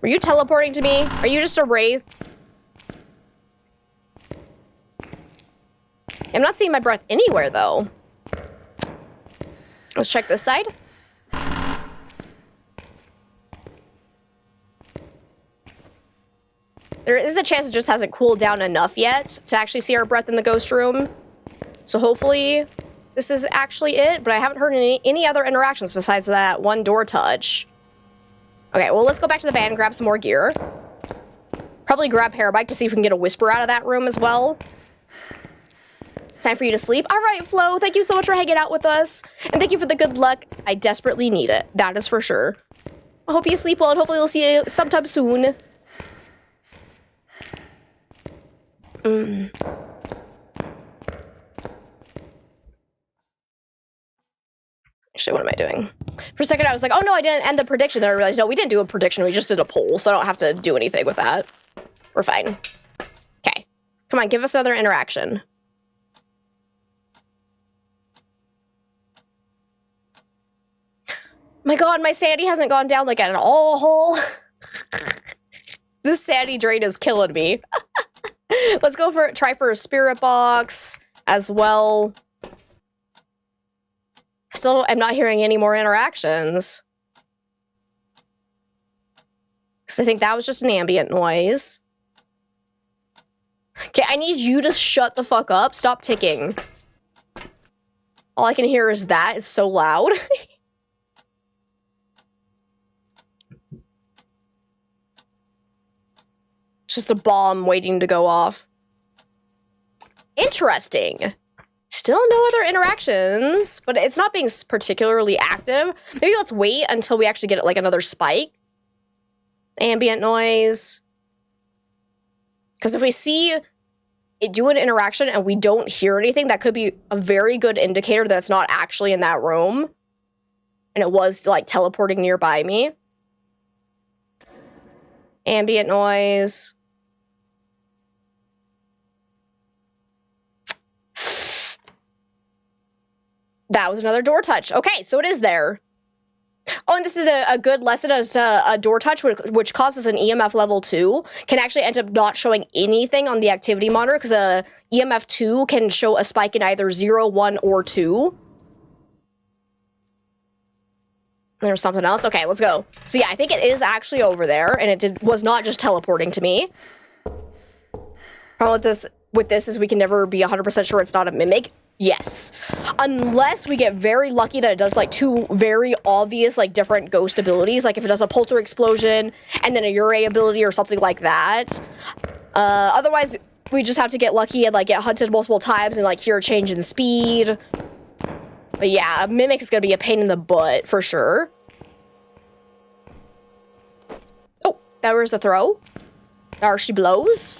Were you teleporting to me? Are you just a wraith? I'm not seeing my breath anywhere, though. Let's check this side. There is a chance it just hasn't cooled down enough yet to actually see our breath in the ghost room. So hopefully this is actually it, but I haven't heard any other interactions besides that one door touch. Okay, well, let's go back to the van and grab some more gear. Probably grab Parabike to see if we can get a whisper out of that room as well. Time for you to sleep. All right, Flo, thank you so much for hanging out with us. And thank you for the good luck. I desperately need it. That is for sure. I hope you sleep well, and hopefully we'll see you sometime soon. Actually, what am I doing? For a second, I was like, oh no, I didn't end the prediction. Then I realized, no, we didn't do a prediction. We just did a poll, so I don't have to do anything with that. We're fine. Okay. Come on, give us another interaction. My god, my sanity hasn't gone down like at all. This sanity drain is killing me. Let's go for try for a spirit box as well. Still, I'm not hearing any more interactions. Because I think that was just an ambient noise. Okay, I need you to shut the fuck up. Stop ticking. All I can hear is that. It's so loud. Just a bomb waiting to go off. Interesting. Still no other interactions, but it's not being particularly active. Maybe let's wait until we actually get like another spike. Ambient noise. Because if we see it do an interaction and we don't hear anything, that could be a very good indicator that it's not actually in that room. And it was like teleporting nearby me. Ambient noise. That was another door touch. Okay, so it is there. Oh, and this is a good lesson as to a door touch, which causes an EMF level 2, can actually end up not showing anything on the activity monitor, because a EMF 2 can show a spike in either 0, 1, or 2. There's something else. Okay, let's go. So yeah, I think it is actually over there, and it was not just teleporting to me. Problem with this is we can never be 100% sure it's not a mimic. Yes. Unless we get very lucky that it does like 2 very obvious like different ghost abilities, like if it does a polter explosion and then a Ure ability or something like that. Otherwise, we just have to get lucky and like get hunted multiple times and like hear a change in speed. But yeah, a mimic is gonna be a pain in the butt for sure. Oh, that was a throw. Or she blows.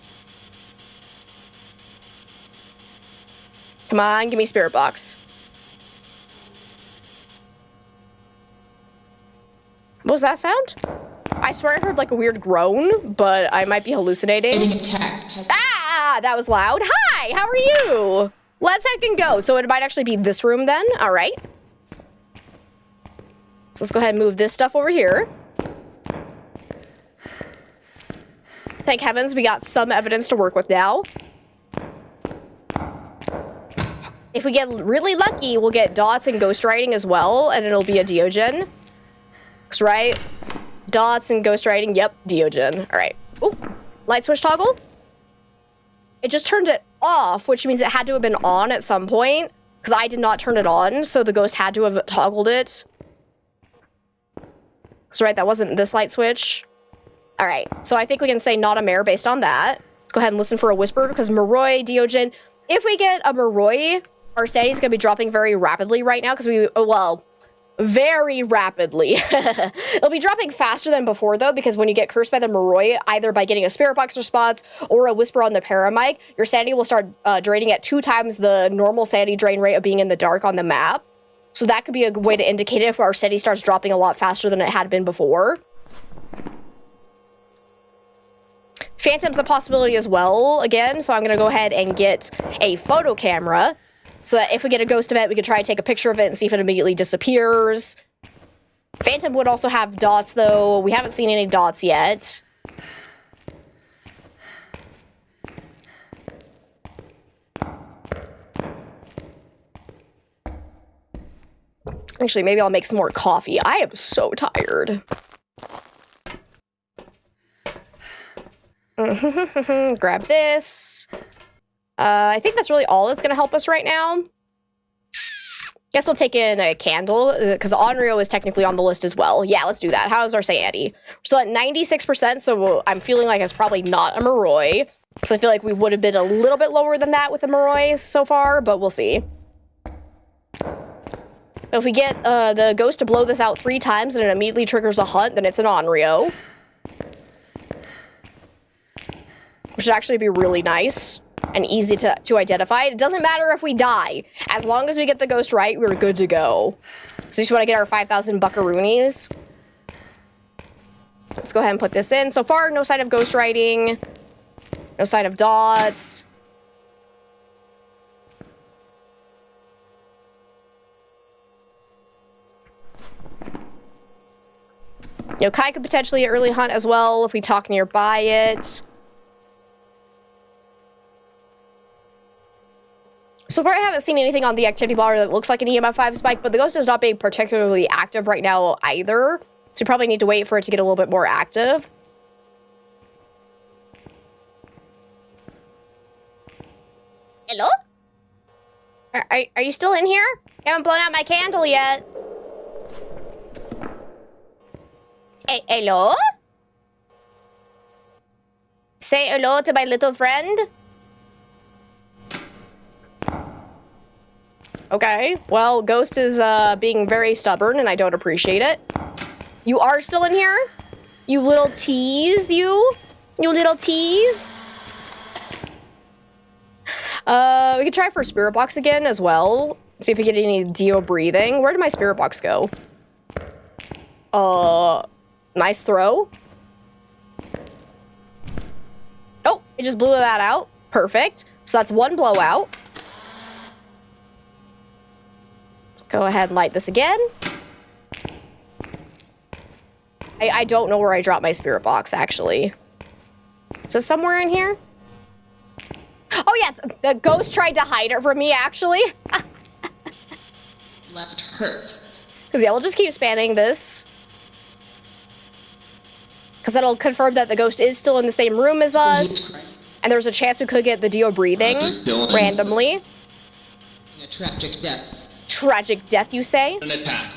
Come on, give me spirit box. What was that sound? I swear I heard like a weird groan, but I might be hallucinating. Ah, that was loud. Hi, how are you? Let's heck and go. So it might actually be this room then. All right. So let's go ahead and move this stuff over here. Thank heavens we got some evidence to work with now. If we get really lucky, we'll get dots and ghost writing as well, and it'll be a Diogen. That's right. Dots and ghost writing. Yep, Diogen. All right. Ooh, light switch toggle. It just turned it off, which means it had to have been on at some point, because I did not turn it on, so the ghost had to have toggled it. That's right, that wasn't this light switch. All right, so I think we can say not a mare based on that. Let's go ahead and listen for a whisper, because Moroi, Diogen. If we get a Moroi, our sanity is going to be dropping very rapidly right now, because well, very rapidly. It'll be dropping faster than before, though, because when you get cursed by the Moroi, either by getting a spirit box response or a whisper on the paramic, your sanity will start draining at 2 times the normal sanity drain rate of being in the dark on the map. So that could be a way to indicate if our sanity starts dropping a lot faster than it had been before. Phantom's a possibility as well, again, so I'm gonna go ahead and get a photo camera so that if we get a ghost event, we can try to take a picture of it and see if it immediately disappears. Phantom would also have dots, though. We haven't seen any dots yet. Actually, maybe I'll make some more coffee. I am so tired. Grab this. I think that's really all that's going to help us right now. Guess we'll take in a candle, because Onryo is technically on the list as well. Yeah, let's do that. How's our sanity? We're still at 96%, so I'm feeling like it's probably not a Moroi. So I feel like we would have been a little bit lower than that with the Moroi so far, but we'll see. If we get the ghost to blow this out 3 times and it immediately triggers a hunt, then it's an Onryo. Which would actually be really nice and easy to identify. It doesn't matter if we die. As long as we get the ghost right, we're good to go. So we just want to get our 5,000 buckaroonies. Let's go ahead and put this in. So far, no sign of ghost writing. No sign of dots. Yokai could potentially early hunt as well if we talk nearby it. So far, I haven't seen anything on the activity bar that looks like an EMF 5 spike, but the ghost is not being particularly active right now either. So you probably need to wait for it to get a little bit more active. Hello? Are you still in here? I haven't blown out my candle yet. Hello? Say hello to my little friend. Okay, well, Ghost is being very stubborn, and I don't appreciate it. You are still in here? You little tease, you? You little tease? We could try for Spirit Box again as well. See if we get any Dio breathing. Where did my Spirit Box go? Nice throw. Oh, it just blew that out. Perfect. So that's 1 blowout. Let's go ahead and light this again. I don't know where I dropped my Spirit Box, actually. Is it somewhere in here? Oh, yes. The ghost tried to hide it from me, actually. Left hurt. Because, yeah, we'll just keep spanning this. Because that'll confirm that the ghost is still in the same room as us. And there's a chance we could get the Dio breathing randomly. A tragic death. Tragic death, you say? An attack.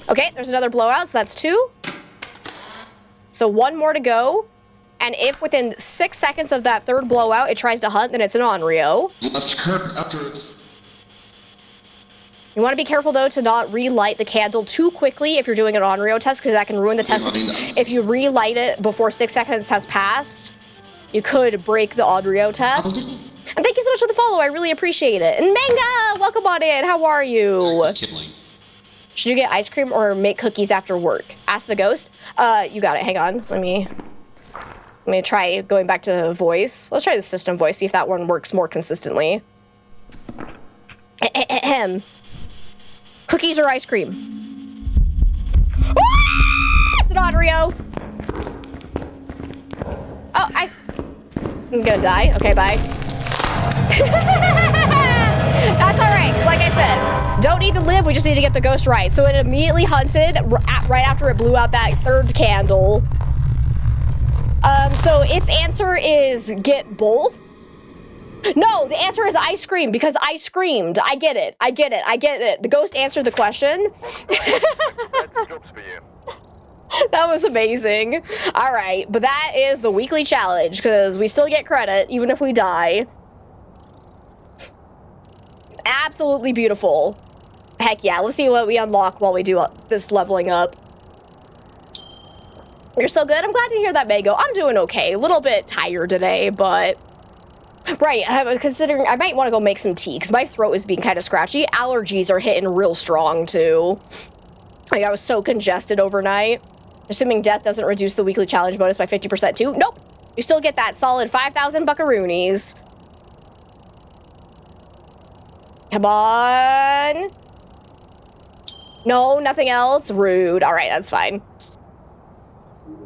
Okay, there's another blowout, so that's 2. So 1 more to go. And if within 6 seconds of that 3rd blowout it tries to hunt, then it's an Onryo. Left hurt after. You want to be careful, though, to not relight the candle too quickly if you're doing an Onryo test, because that can ruin the test. If you relight it before 6 seconds has passed, you could break the Onryo test. And thank you so much for the follow. I really appreciate it. And Manga, welcome on in. How are you? Killing. Should you get ice cream or make cookies after work? Ask the ghost. You got it. Hang on. Let me try going back to voice. Let's try the system voice, see if that one works more consistently. Ahem. Cookies or ice cream? It's an Onryo. Oh, I'm gonna die. Okay, bye. That's all right, 'cause like I said, don't need to live, we just need to get the ghost right. So it immediately hunted right after it blew out that 3rd candle. So its answer is get both. No, the answer is ice cream, because I screamed. I get it. The ghost answered the question. That was amazing. All right, but that is the weekly challenge, because we still get credit, even if we die. Absolutely beautiful. Heck yeah, let's see what we unlock while we do this leveling up. You're so good. I'm glad to hear that, Mago. I'm doing okay. A little bit tired today, but Right, I'm considering I might want to go make some tea because my throat is being kind of scratchy. Allergies are hitting real strong too. Like I was so congested overnight. Assuming death doesn't reduce the weekly challenge bonus by 50% too. Nope. You still get that solid 5,000 buckaroonies. Come on. No, nothing else. Rude. All right, that's fine.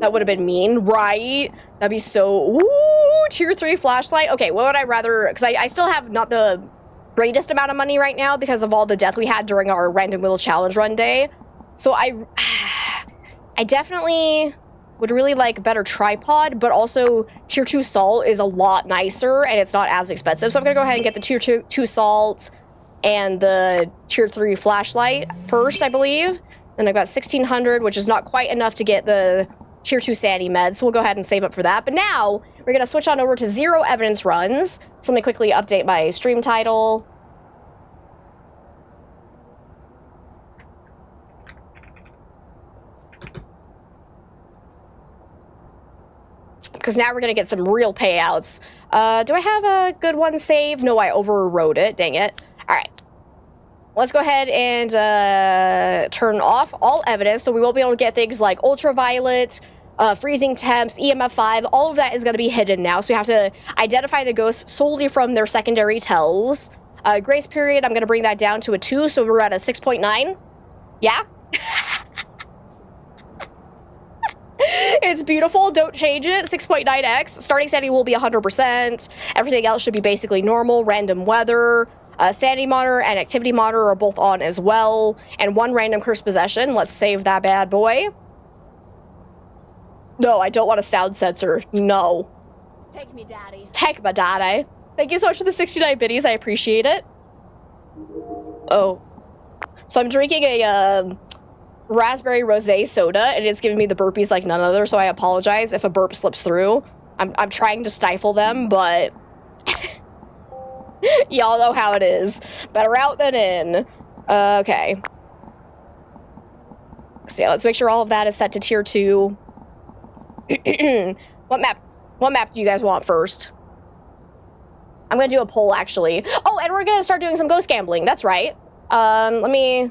That would have been mean, right? That'd be so... Ooh, tier 3 flashlight. Okay, what would I rather... Because I still have not the greatest amount of money right now because of all the death we had during our random wheel challenge run day. So I definitely would really like a better tripod, but also tier 2 salt is a lot nicer and it's not as expensive. So I'm going to go ahead and get the tier 2 salt and the tier 3 flashlight first, I believe. Then I've got 1,600, which is not quite enough to get the tier 2 sanity meds, so we'll go ahead and save up for that. But now we're going to switch on over to 0 evidence runs. So let me quickly update my stream title. Because now we're going to get some real payouts. Do I have a good one saved? No, I overrode it. Dang it. All right. Let's go ahead and turn off all evidence, so we won't be able to get things like ultraviolet, freezing temps, EMF 5. All of that is going to be hidden now, so we have to identify the ghosts solely from their secondary tells. Grace period, I'm going to bring that down to a 2, so we're at a 6.9. Yeah? It's beautiful. Don't change it. 6.9x. Starting sanity will be 100%. Everything else should be basically normal. Random weather. Sanity monitor and activity monitor are both on as well. And 1 random cursed possession. Let's save that bad boy. No, I don't want a sound sensor. No. Take me, daddy. Take my daddy. Thank you so much for the 69 biddies. I appreciate it. Oh. So I'm drinking a raspberry rosé soda, and it's giving me the burpees like none other, so I apologize if a burp slips through. I'm trying to stifle them, but y'all know how it is. Better out than in. Okay. So yeah, let's make sure all of that is set to tier 2. What map do you guys want first? I'm gonna do a poll, actually. Oh, and we're gonna start doing some ghost gambling. That's right. Let me...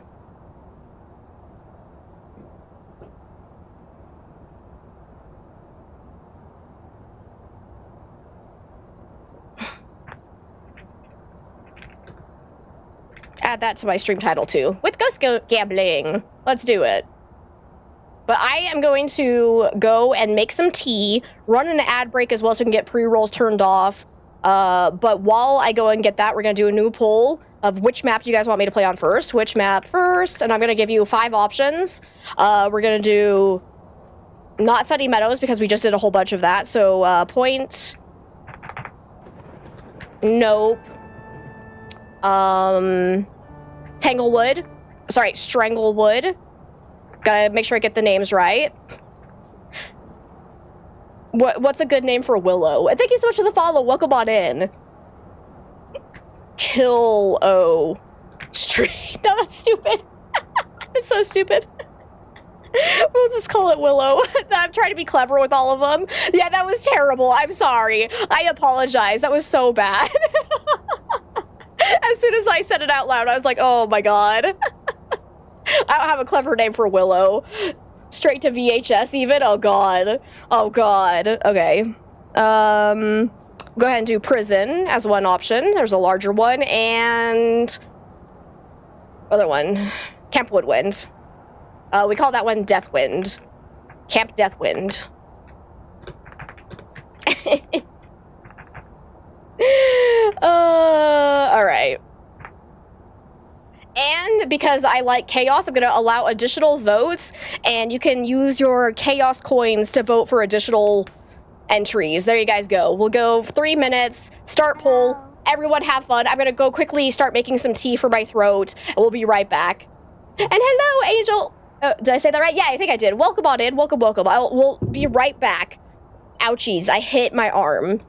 add that to my stream title too. With ghost gambling. Let's do it. But I am going to go and make some tea, run an ad break as well so we can get pre-rolls turned off. But while I go and get that, we're going to do a new poll of which map do you guys want me to play on first. Which map first? And I'm going to give you 5 options. We're going to do not Sunny Meadows because we just did a whole bunch of that. So Point. Nope. Tanglewood. Sorry, Stranglewood. Gotta make sure I get the names right. What's a good name for Willow? And thank you so much for the follow. Welcome on in. Kill-O. Street. No, that's stupid. That's so stupid. We'll just call it Willow. I'm trying to be clever with all of them. Yeah, that was terrible. I'm sorry. I apologize. That was so bad. As soon as I said it out loud, I was like, oh my god. I don't have a clever name for Willow. Straight to VHS even? Oh god. Oh god. Okay. Go ahead and do prison as one option. There's a larger one. And other one. Camp Woodwind. We call that one Deathwind. Camp Deathwind. Alright. And because I like chaos, I'm going to allow additional votes, and you can use your chaos coins to vote for additional entries. There you guys go. We'll go 3 minutes, start poll, everyone have fun. I'm going to go quickly start making some tea for my throat, and we'll be right back. And hello, Angel! Did I say that right? Yeah, I think I did. Welcome on in. Welcome, welcome. We'll be right back. Ouchies, I hit my arm.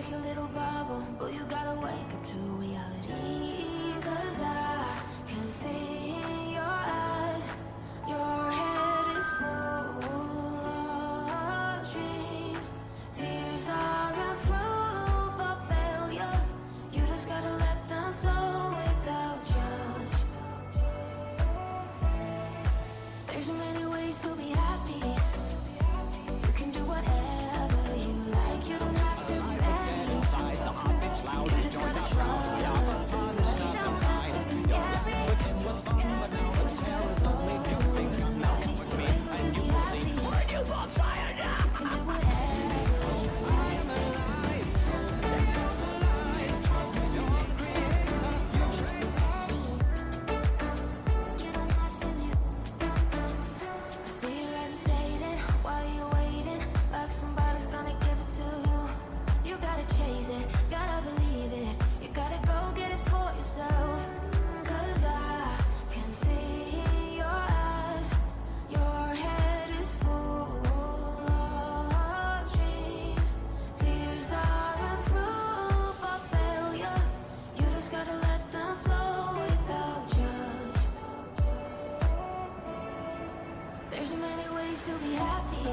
like your little bubble, but you gotta wake up to reality. 'Cause I can see in your eyes, your head is full of dreams. Tears are a proof of failure. You just gotta let them flow without judge. There's so many ways to be happy. You can do whatever you like. You don't have to be ready. You just gotta trust the right. You don't have to be scary. You just gotta follow the light. You're able to be happy. You can do whatever you like. I see you hesitating while you're waiting, like somebody's gonna give it to you. You gotta chase it, gotta believe it. You gotta go get it for yourself. 'Cause I can see in your eyes, your head is full of dreams. Tears are a proof of failure. You just gotta let them flow without judge. There's so many ways to be happy.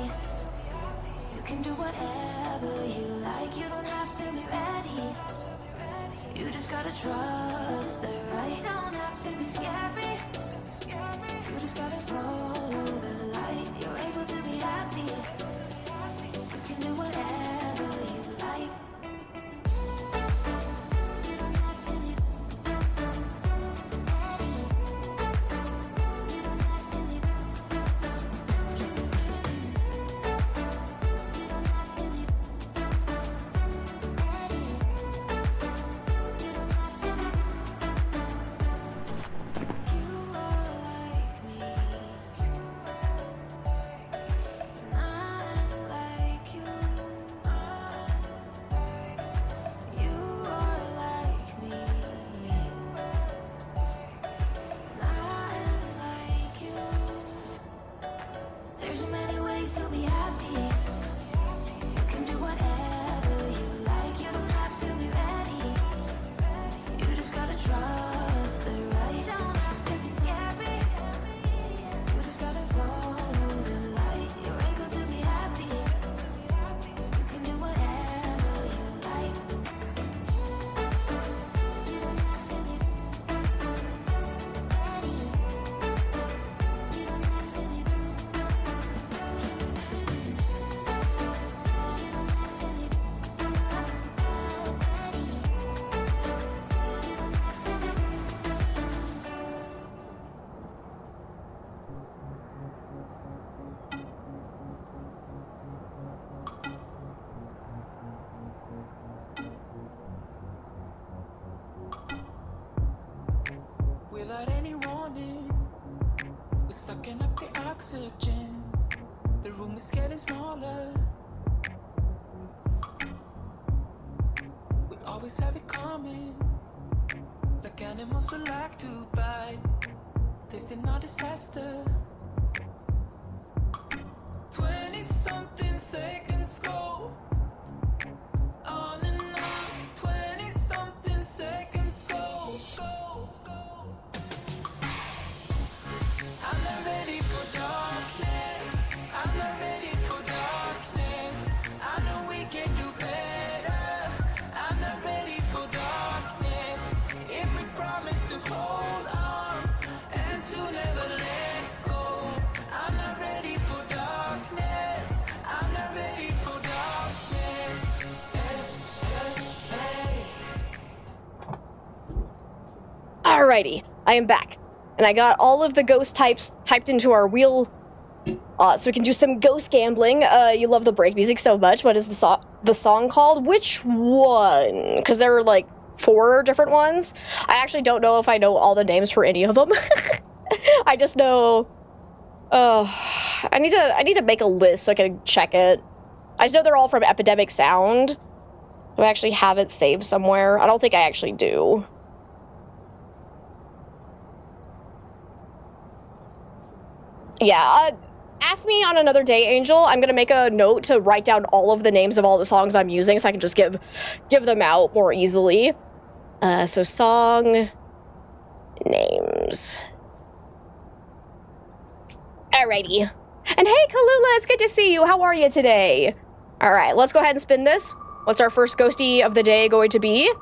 You can do whatever you like. You don't have to be ready. You just gotta trust the right. Don't have to be scary. You just gotta follow the light. You're able to be happy. You can do whatever you like. You don't have to be ready. You don't have to be. You don't have to be ready. You don't have to be. You are like me, and I'm like you. You are like me, and I'm like you. There's so many ways to be happy. You can do whatever you like. You don't have to be ready. You just gotta trust the right. Don't have to be scary. You just gotta follow the light. You're able to be happy. You can do whatever you like. You don't have to be ready. You don't have to be. You don't have to be ready. You don't have to be. Without any warning, we're sucking up the oxygen. The room is getting smaller. We always have it coming, like animals who like to bite, tasting our disaster. 20-something seconds go on and on. 20-something seconds go. I'm not ready for darkness. I'm not ready for darkness. I know we can do better. I'm not ready for darkness. If we promise to hold on and to never let go, I'm not ready for darkness. I'm not ready for darkness. Hey. Alrighty, I am back. And I got all of the ghost types typed into our wheel, so we can do some ghost gambling. You love the break music so much. What is the song called? Which one? Because there are like 4 different ones. I actually don't know if I know all the names for any of them. I just know. I need to make a list so I can check it. I just know they're all from Epidemic Sound. Do I actually have it saved somewhere? I don't think I actually do. Yeah, Ask me on another day, Angel. I'm gonna make a note to write down all of the names of all the songs I'm using so I can just give them out more easily. So song names. Alrighty. And hey, Kalula, it's good to see you. How are you today? All right, let's go ahead and spin this. What's our first ghosty of the day going to be?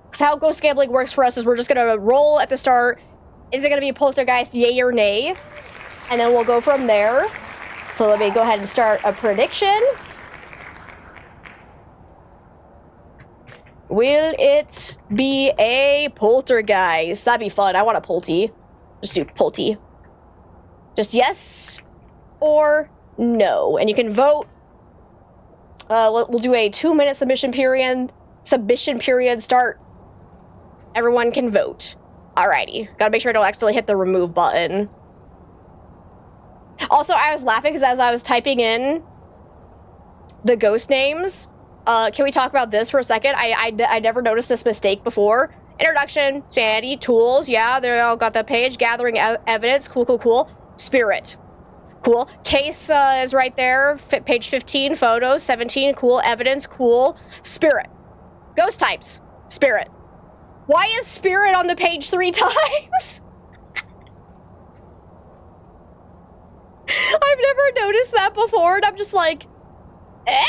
Because how ghost gambling works for us is we're just gonna roll at the start. Is it gonna be poltergeist, yay or nay? And then we'll go from there. So let me go ahead and start a prediction. Will it be a poltergeist? That'd be fun. I want a polty. Just do polty. Just yes or no. And you can vote. We'll do a 2-minute submission period. Start. Everyone can vote. Alrighty. Gotta make sure I don't accidentally hit the remove button. Also, I was laughing because as I was typing in the ghost names, can we talk about this for a second? I never noticed this mistake before. Introduction, sanity, tools, yeah, they all got that page. Gathering evidence, cool. Spirit, cool. Case is right there, page 15, photos, 17, cool. Evidence, cool. Spirit. Ghost types, spirit. Why is spirit on the page 3 times? I've never noticed that before, and I'm just like, eh?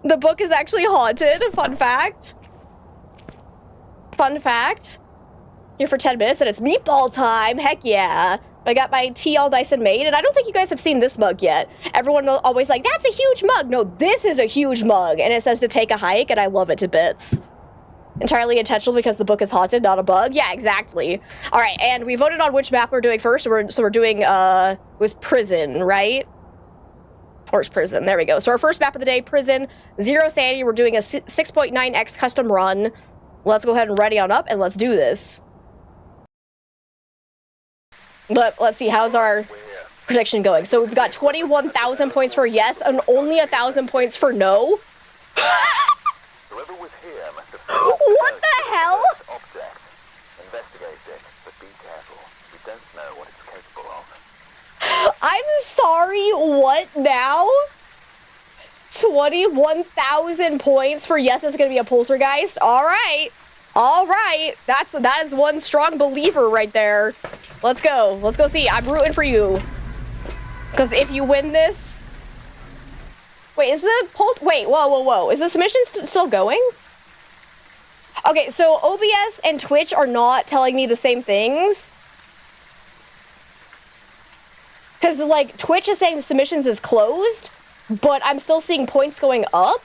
The book is actually haunted. Fun fact. Here for 10 minutes and it's meatball time. Heck yeah. I got my tea all nice and made, and I don't think you guys have seen this mug yet. Everyone always like, that's a huge mug. No, this is a huge mug, and it says to take a hike, and I love it to bits. Entirely intentional because the book is haunted, not a bug. Yeah, exactly. All right, and we voted on which map we're doing first. So we're doing, was prison, right? Or it's prison, there we go. So our first map of the day, prison, 0 sanity. We're doing a 6.9x custom run. Let's go ahead and ready on up, and let's do this. But let's see, how's our prediction going? So we've got 21,000 points for yes, and only 1,000 points for no. Whoever was here must have What the hell? object. Investigate it, but be careful. We don't know what it's capable of. I'm sorry, what now? 21,000 points for yes, it's gonna be a poltergeist. All right. That is one strong believer right there. Let's go see. I'm rooting for you. Because if you win this... Wait, is the whoa. Is the submission still going? Okay, so OBS and Twitch are not telling me the same things. Because, like, Twitch is saying the submissions is closed, but I'm still seeing points going up.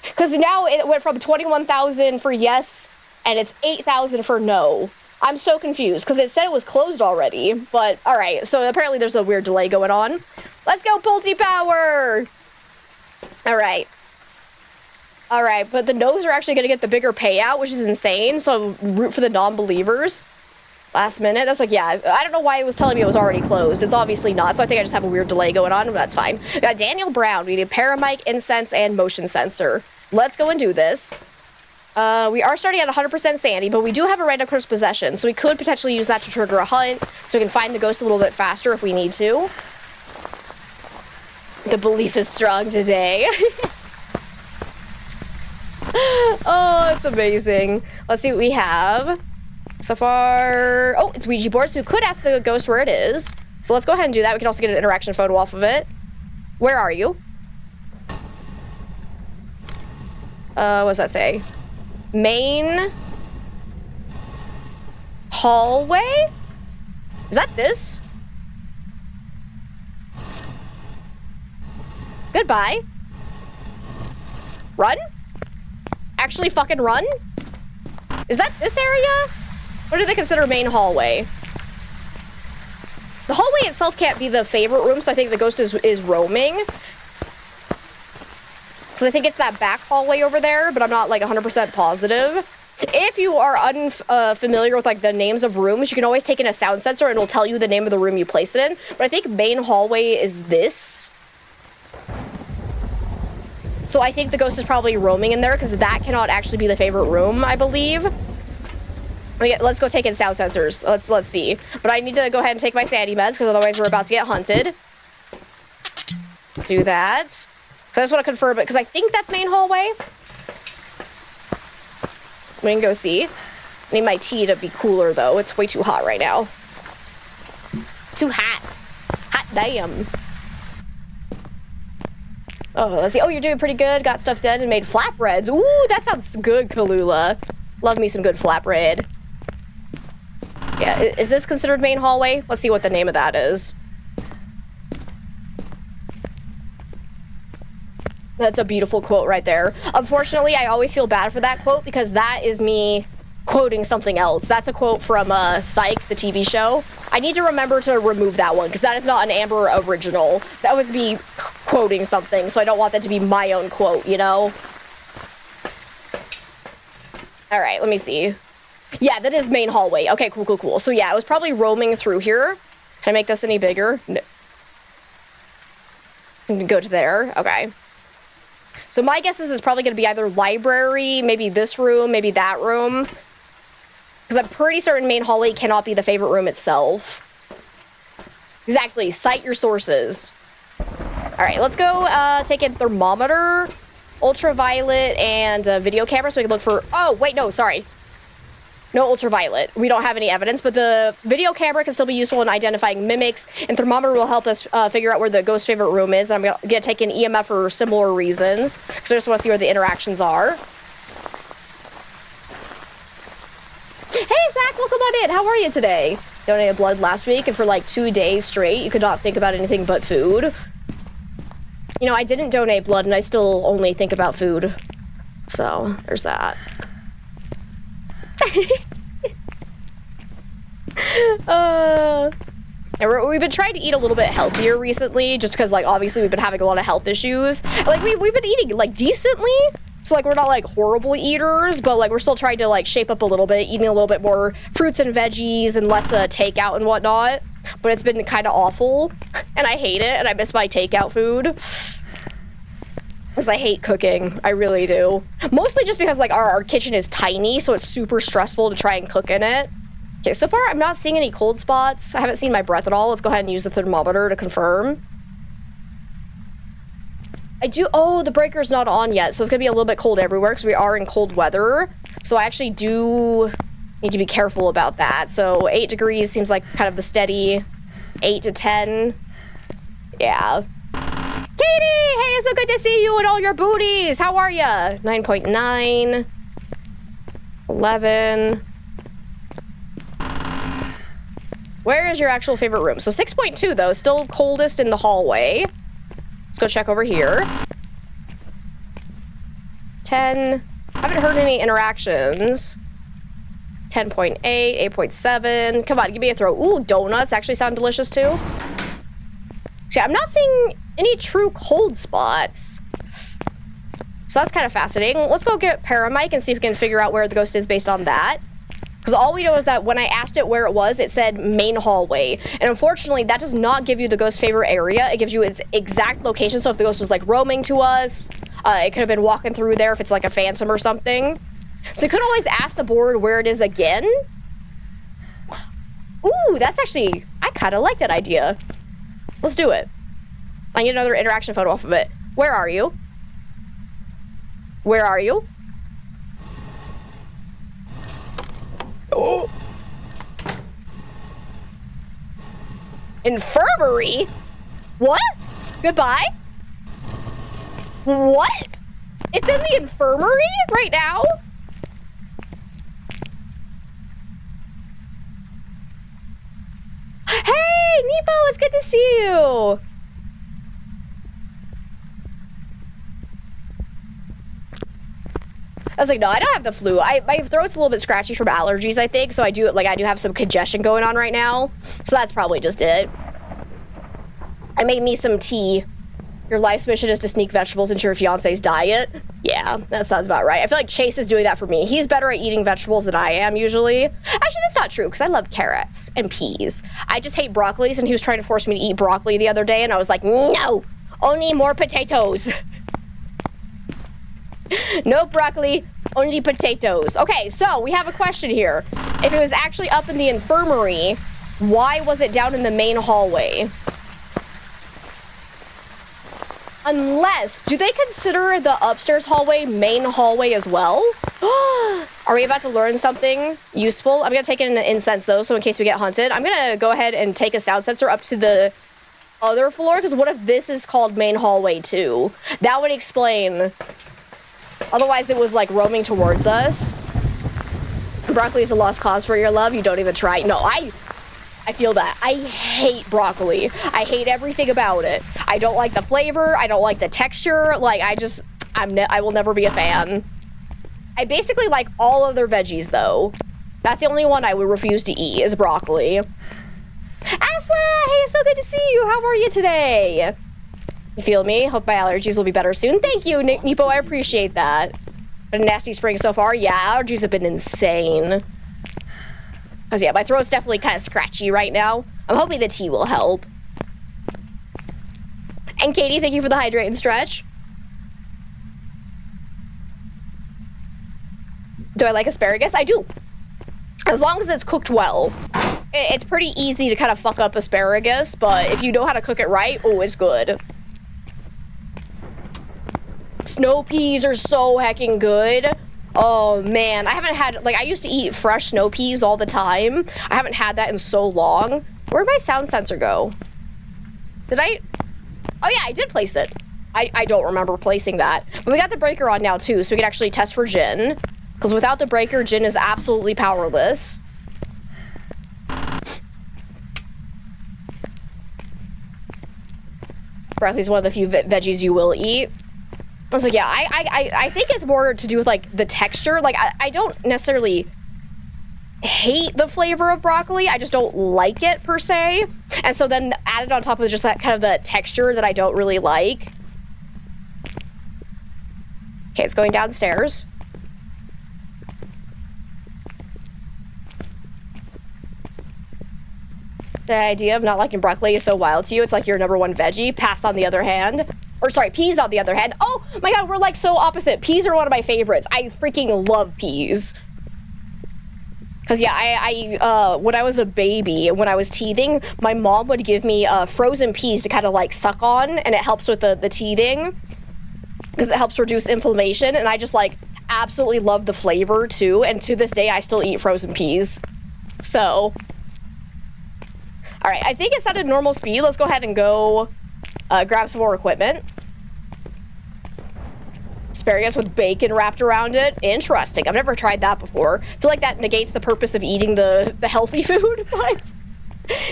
Because now it went from 21,000 for yes, and it's 8,000 for no. I'm so confused, because it said it was closed already, but alright, so apparently there's a weird delay going on. Let's go, Pulte Power! Alright, but the no's are actually going to get the bigger payout, which is insane, so root for the non-believers. Last minute, that's like, yeah, I don't know why it was telling me it was already closed. It's obviously not, so I think I just have a weird delay going on, but that's fine. We got Daniel Brown, we need paramic, incense, and motion sensor. Let's go and do this. We are starting at 100% sanity, but we do have a random cursed possession, so we could potentially use that to trigger a hunt, so we can find the ghost a little bit faster if we need to. The belief is strong today. Oh, it's amazing. Let's see what we have. So far... Oh, it's Ouija board, so we could ask the ghost where it is. So let's go ahead and do that. We can also get an interaction photo off of it. Where are you? What does that say? Main hallway? Is that this? Goodbye. Run? Actually fucking run? Is that this area? What do they consider main hallway? The hallway itself can't be the favorite room, so I think the ghost is roaming. Because I think it's that back hallway over there, but I'm not like 100% positive. If you are unfamiliar with like the names of rooms, you can always take in a sound sensor and it'll tell you the name of the room you place it in. But I think main hallway is this. So I think the ghost is probably roaming in there because that cannot actually be the favorite room, I believe. Let's go take in sound sensors. Let's see. But I need to go ahead and take my sanity meds because otherwise we're about to get hunted. Let's do that. So I just want to confirm it because I think that's main hallway. We can go see. I need my tea to be cooler though. It's way too hot right now. Too hot. Hot damn. Oh, let's see. Oh, you're doing pretty good. Got stuff done and made flatbreads. Ooh, that sounds good, Kalula. Love me some good flatbread. Yeah, is this considered main hallway? Let's see what the name of that is. That's a beautiful quote right there. Unfortunately, I always feel bad for that quote because that is me quoting something else. That's a quote from Psych, the TV show. I need to remember to remove that one because that is not an Amber original. That was me quoting something, so I don't want that to be my own quote, you know? All right, let me see. Yeah, that is main hallway. Okay, cool. So yeah, I was probably roaming through here. Can I make this any bigger? No. Go to there. Okay. So my guess is it's probably going to be either library, maybe this room, maybe that room. Because I'm pretty certain main hallway cannot be the favorite room itself. Exactly. Cite your sources. All right, let's go take in thermometer, ultraviolet, and video camera so we can look for... Oh, wait, no, sorry. No ultraviolet. We don't have any evidence, but the video camera can still be useful in identifying mimics, and thermometer will help us figure out where the ghost favorite room is. I'm gonna take an EMF for similar reasons, because I just want to see where the interactions are. Hey, Zach, welcome on in. How are you today? Donated blood last week, and for like 2 days straight, you could not think about anything but food. You know, I didn't donate blood, and I still only think about food. So, there's that. And we've been trying to eat a little bit healthier recently, just because, like, obviously we've been having a lot of health issues. Like, we've been eating, like, decently. So, like, we're not, like, horrible eaters, but, like, we're still trying to, like, shape up a little bit, eating a little bit more fruits and veggies and less takeout and whatnot. But it's been kind of awful, and I hate it, and I miss my takeout food. Because I hate cooking. I really do. Mostly just because, like, our kitchen is tiny, so it's super stressful to try and cook in it. Okay, so far I'm not seeing any cold spots. I haven't seen my breath at all. Let's go ahead and use the thermometer to confirm. I do... Oh, the breaker's not on yet, so it's going to be a little bit cold everywhere because we are in cold weather. So I actually do need to be careful about that. So 8 degrees seems like kind of the steady 8 to 10. Yeah. Katie! Hey, it's so good to see you and all your booties! How are ya? 9.9. 11. Where is your actual favorite room? So 6.2, though. Still coldest in the hallway. Let's go check over here. 10. Haven't heard any interactions. 10.8, 8.7. Come on, give me a throw. Ooh, donuts actually sound delicious, too. So yeah, I'm not seeing any true cold spots. So that's kind of fascinating. Let's go get Paramic and see if we can figure out where the ghost is based on that. Because all we know is that when I asked it where it was, it said main hallway. And unfortunately, that does not give you the ghost's favorite area. It gives you its exact location. So if the ghost was like roaming to us, it could have been walking through there if it's like a phantom or something. So you could always ask the board where it is again. Ooh, that's actually, I kind of like that idea. Let's do it. I need another interaction photo off of it. Where are you? Where are you? Oh. Infirmary? What? Goodbye? What? It's in the infirmary right now? Hey, Nepo, it's good to see you. I was like, no, I don't have the flu. My throat's a little bit scratchy from allergies, I think. So I do have some congestion going on right now. So that's probably just it. I made me some tea. Your life's mission is to sneak vegetables into your fiance's diet. Yeah, that sounds about right. I feel like Chase is doing that for me. He's better at eating vegetables than I am usually. Actually, that's not true because I love carrots and peas. I just hate broccolis, and he was trying to force me to eat broccoli the other day, and I was like, no, only more potatoes. No broccoli, only potatoes. Okay, so we have a question here. If it was actually up in the infirmary, why was it down in the main hallway? Unless, do they consider the upstairs hallway main hallway as well? Are we about to learn something useful? I'm gonna take it in an incense though, so in case we get hunted. I'm gonna go ahead and take a sound sensor up to the other floor, because what if this is called main hallway too? That would explain. Otherwise it was like roaming towards us. Broccoli is a lost cause for your love. You don't even try. No, I feel that. I hate broccoli. I hate everything about it. I don't like the flavor. I don't like the texture. Like, I will never be a fan. I basically like all other veggies, though. That's the only one I would refuse to eat, is broccoli. Asla! Hey, so good to see you. How are you today? You feel me? Hope my allergies will be better soon. Thank you, Nepo. I appreciate that. Been a nasty spring so far. Yeah, allergies have been insane. Because, yeah, my throat's definitely kind of scratchy right now. I'm hoping the tea will help. And Katie, thank you for the hydrate and stretch. Do I like asparagus? I do. As long as it's cooked well. It's pretty easy to kind of fuck up asparagus, but if you know how to cook it right, oh, it's good. Snow peas are so heckin' good. Oh man, I haven't had, like, I used to eat fresh snow peas all the time. I haven't had that in so long. Where'd my sound sensor go? Did I? Oh yeah, I did place it. I don't remember placing that. But we got the breaker on now too, so we can actually test for Jinn. Because without the breaker, Jinn is absolutely powerless. Broccoli's one of the few veggies you will eat. So yeah, I think it's more to do with like the texture. Like I don't necessarily hate the flavor of broccoli. I just don't like it per se. And so then added on top of just that kind of the texture that I don't really like. Okay, it's going downstairs. The idea of not liking broccoli is so wild to you. It's like your number one veggie. Pass on the other hand. Or sorry, peas on the other hand. Oh my god, we're like so opposite. Peas are one of my favorites. I freaking love peas. Cause yeah, I when I was a baby, when I was teething, my mom would give me frozen peas to kind of like suck on, and it helps with the teething. Because it helps reduce inflammation, and I just like absolutely love the flavor too, and to this day I still eat frozen peas. So all right, I think it's at a normal speed. Let's go ahead and go grab some more equipment. Asparagus with bacon wrapped around it. Interesting. I've never tried that before. I feel like that negates the purpose of eating the healthy food, but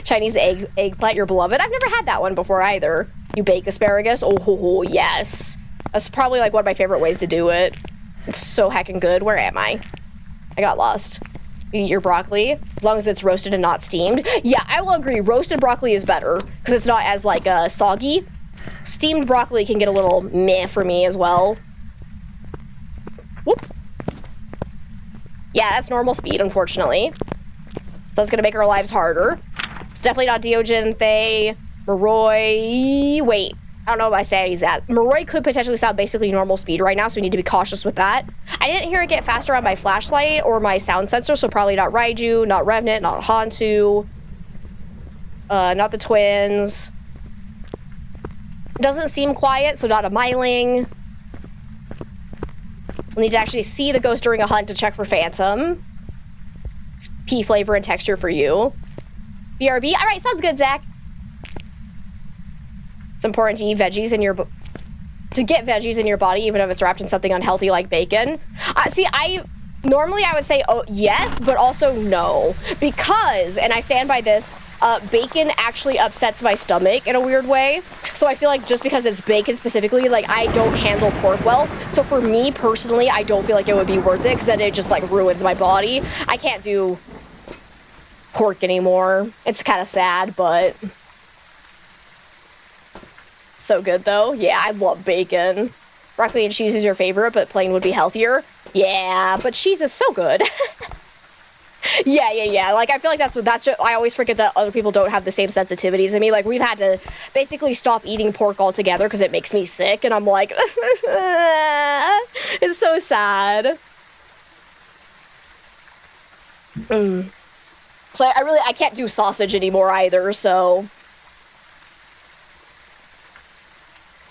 Chinese eggplant, your beloved. I've never had that one before either. You bake asparagus? Oh, yes. That's probably like one of my favorite ways to do it. It's so heckin' good. Where am I? I got lost. You eat your broccoli, as long as it's roasted and not steamed. Yeah, I will agree. Roasted broccoli is better, because it's not as, like, soggy. Steamed broccoli can get a little meh for me as well. Whoop. Yeah, that's normal speed, unfortunately. So that's gonna make our lives harder. It's definitely not Diogen, Thay, Moroi. Wait. I don't know what my sanity's at. Moroi could potentially sound basically normal speed right now, so we need to be cautious with that. I didn't hear it get faster on my flashlight or my sound sensor, so probably not Raiju, not Revenant, not Hantu, not the twins. Doesn't seem quiet, so not a Myling. We'll need to actually see the ghost during a hunt to check for Phantom. It's pea flavor and texture for you. BRB? All right, sounds good, Zach. It's important to eat veggies in your to get veggies in your body, even if it's wrapped in something unhealthy like bacon. See, normally I would say oh yes, but also no, because, and I stand by this, bacon actually upsets my stomach in a weird way. So I feel like just because it's bacon specifically, like I don't handle pork well. So for me personally, I don't feel like it would be worth it, because then it just like ruins my body. I can't do pork anymore. It's kind of sad, but so good though. Yeah, I love bacon. Broccoli and cheese is your favorite, but plain would be healthier. Yeah, but cheese is so good. Yeah. Like, I feel like that's just, I always forget that other people don't have the same sensitivities as me. Like, we've had to basically stop eating pork altogether because it makes me sick, and I'm like, it's so sad. So I can't do sausage anymore either, so.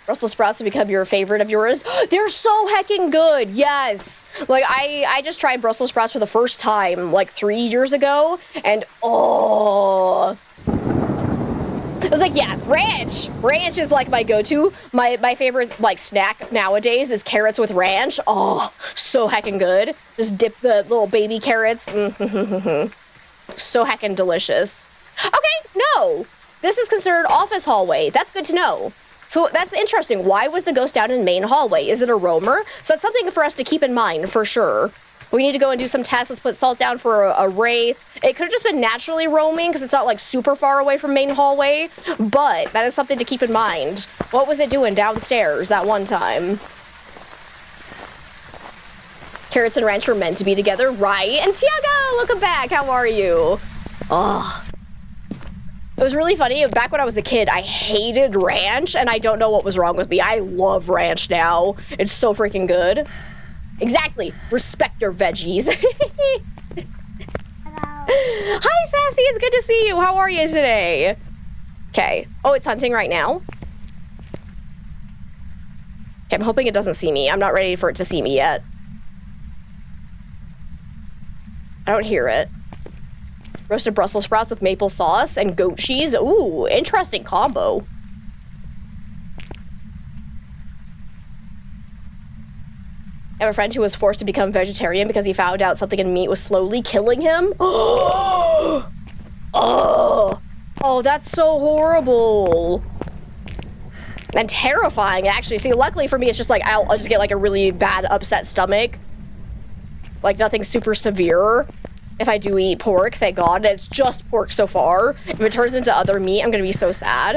Brussels sprouts have become your favorite of yours. They're so heckin' good, yes. Like, I just tried Brussels sprouts for the first time, like, 3 years ago, and oh. I was like, yeah, ranch. Ranch is, like, my go-to. My favorite, like, snack nowadays is carrots with ranch. Oh, so heckin' good. Just dip the little baby carrots. So heckin' delicious. Okay, no. This is considered office hallway. That's good to know. So that's interesting. Why was the ghost down in main hallway? Is it a roamer? So that's something for us to keep in mind, for sure. We need to go and do some tests. Let's put salt down for a wraith. It could have just been naturally roaming because it's not like super far away from main hallway, but that is something to keep in mind. What was it doing downstairs that one time? Carrots and ranch are meant to be together, right? And Tiago, welcome back. How are you? Oh. It was really funny. Back when I was a kid, I hated ranch, and I don't know what was wrong with me. I love ranch now. It's so freaking good. Exactly. Respect your veggies. Hello. Hi, Sassy. It's good to see you. How are you today? Okay. Oh, it's hunting right now. Okay, I'm hoping it doesn't see me. I'm not ready for it to see me yet. I don't hear it. Roasted Brussels sprouts with maple sauce and goat cheese. Ooh, interesting combo. I have a friend who was forced to become vegetarian because he found out something in meat was slowly killing him. Oh, that's so horrible. And terrifying, actually. See, luckily for me, it's just like, I'll just get like a really bad upset stomach. Like nothing super severe. If I do eat pork, thank God. It's just pork so far. If it turns into other meat, I'm gonna be so sad.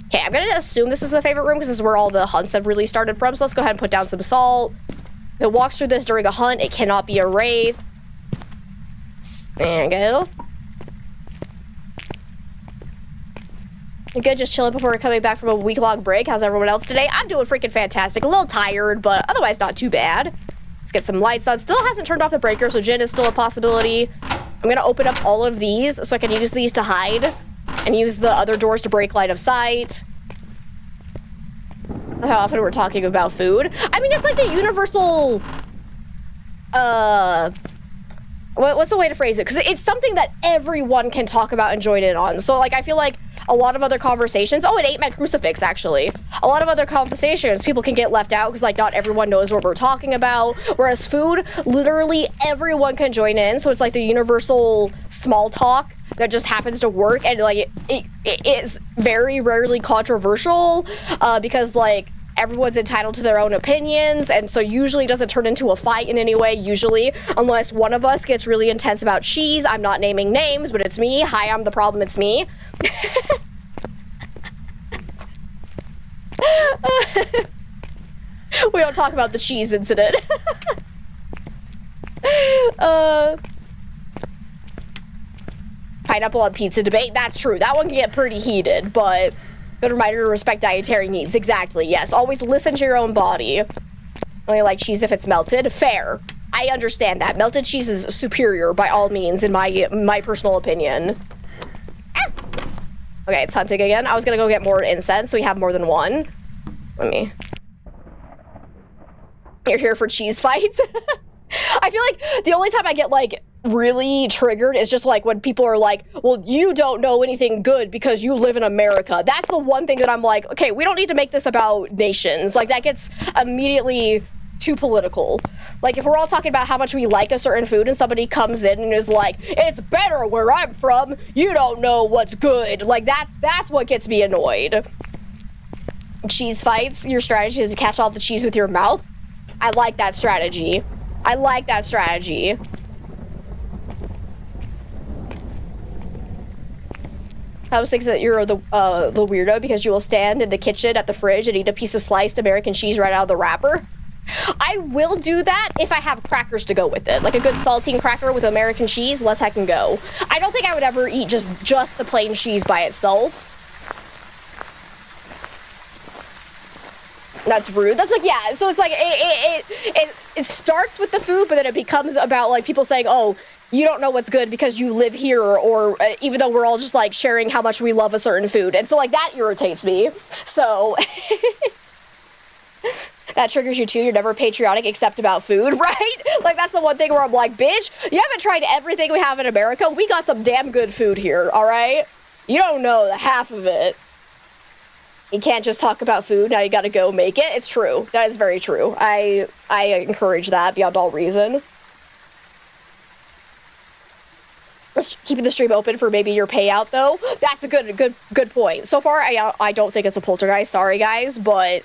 Okay, I'm gonna assume this is the favorite room because this is where all the hunts have really started from. So let's go ahead and put down some salt. If it walks through this during a hunt, it cannot be a wraith. There you go. You good? Just chilling before we're coming back from a week-long break. How's everyone else today? I'm doing freaking fantastic. A little tired, but otherwise not too bad. Let's get some lights on. Still hasn't turned off the breaker, so Jin is still a possibility. I'm gonna open up all of these so I can use these to hide and use the other doors to break line of sight. How often we're talking about food. I mean, it's like the universal, what's the way to phrase it? Because it's something that everyone can talk about and join in on. So, like, I feel like a lot of other conversations, oh, it ate my crucifix, actually. A lot of other conversations, people can get left out because, like, not everyone knows what we're talking about. Whereas food, literally everyone can join in. So it's like the universal small talk that just happens to work. And, like, it is very rarely controversial because, like, everyone's entitled to their own opinions, and so usually doesn't turn into a fight in any way, usually, unless one of us gets really intense about cheese. I'm not naming names, but it's me. Hi, I'm the problem, it's me. We don't talk about the cheese incident. Pineapple on pizza debate, that's true. That one can get pretty heated, but good reminder to respect dietary needs. Exactly, yes. Always listen to your own body. Only like cheese if it's melted. Fair. I understand that. Melted cheese is superior by all means, in my personal opinion. Ah! Okay, it's hunting again. I was gonna go get more incense so we have more than one. Let me... You're here for cheese fights? I feel like the only time I get, like, really triggered is just, like, when people are like, well, you don't know anything good because you live in America. That's the one thing that I'm like, okay, we don't need to make this about nations. Like, that gets immediately too political. Like, if we're all talking about how much we like a certain food and somebody comes in and is like, it's better where I'm from, you don't know what's good. Like, that's what gets me annoyed. Cheese fights, your strategy is to catch all the cheese with your mouth. I like that strategy. I like that strategy. I was thinking that you're the weirdo because you will stand in the kitchen at the fridge and eat a piece of sliced American cheese right out of the wrapper. I will do that if I have crackers to go with it. Like a good saltine cracker with American cheese, let's heck and go. I don't think I would ever eat just the plain cheese by itself. That's rude. That's like, yeah, so it's like, it starts with the food, but then it becomes about like people saying, oh, you don't know what's good because you live here, or even though we're all just like sharing how much we love a certain food. And so like that irritates me. So that triggers you too. You're never patriotic except about food, right? Like that's the one thing where I'm like, bitch, you haven't tried everything we have in America. We got some damn good food here, all right? You don't know the half of it. You can't just talk about food. Now you gotta go make it. It's true. That is very true. I encourage that beyond all reason. Just keeping the stream open for maybe your payout though. That's a good point. So far, I don't think it's a poltergeist. Sorry guys, but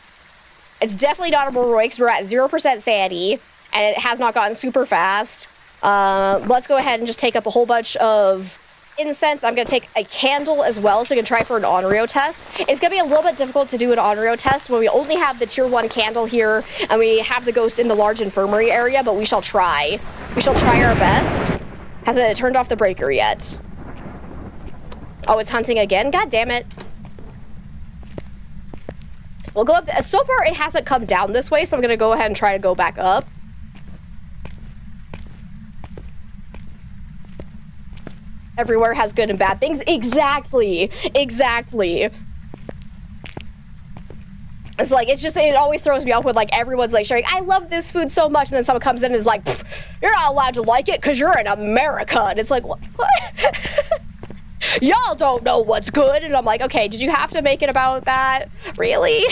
it's definitely not a Moroi because we're at 0% sanity and it has not gotten super fast. Let's go ahead and just take up a whole bunch of incense. I'm going to take a candle as well so we can try for an Onryo test. It's going to be a little bit difficult to do an Onryo test when we only have the tier 1 candle here and we have the ghost in the large infirmary area, but we shall try. We shall try our best. Hasn't it turned off the breaker yet? Oh, it's hunting again? God damn it. We'll go up. So far, it hasn't come down this way, so I'm going to go ahead and try to go back up. Everywhere has good and bad things. Exactly. Exactly. It's like, it's just, it always throws me off when like everyone's like sharing, I love this food so much, and then someone comes in and is like, you're not allowed to like it because you're in America. And it's like, what? Y'all don't know what's good. And I'm like, okay, did you have to make it about that? Really?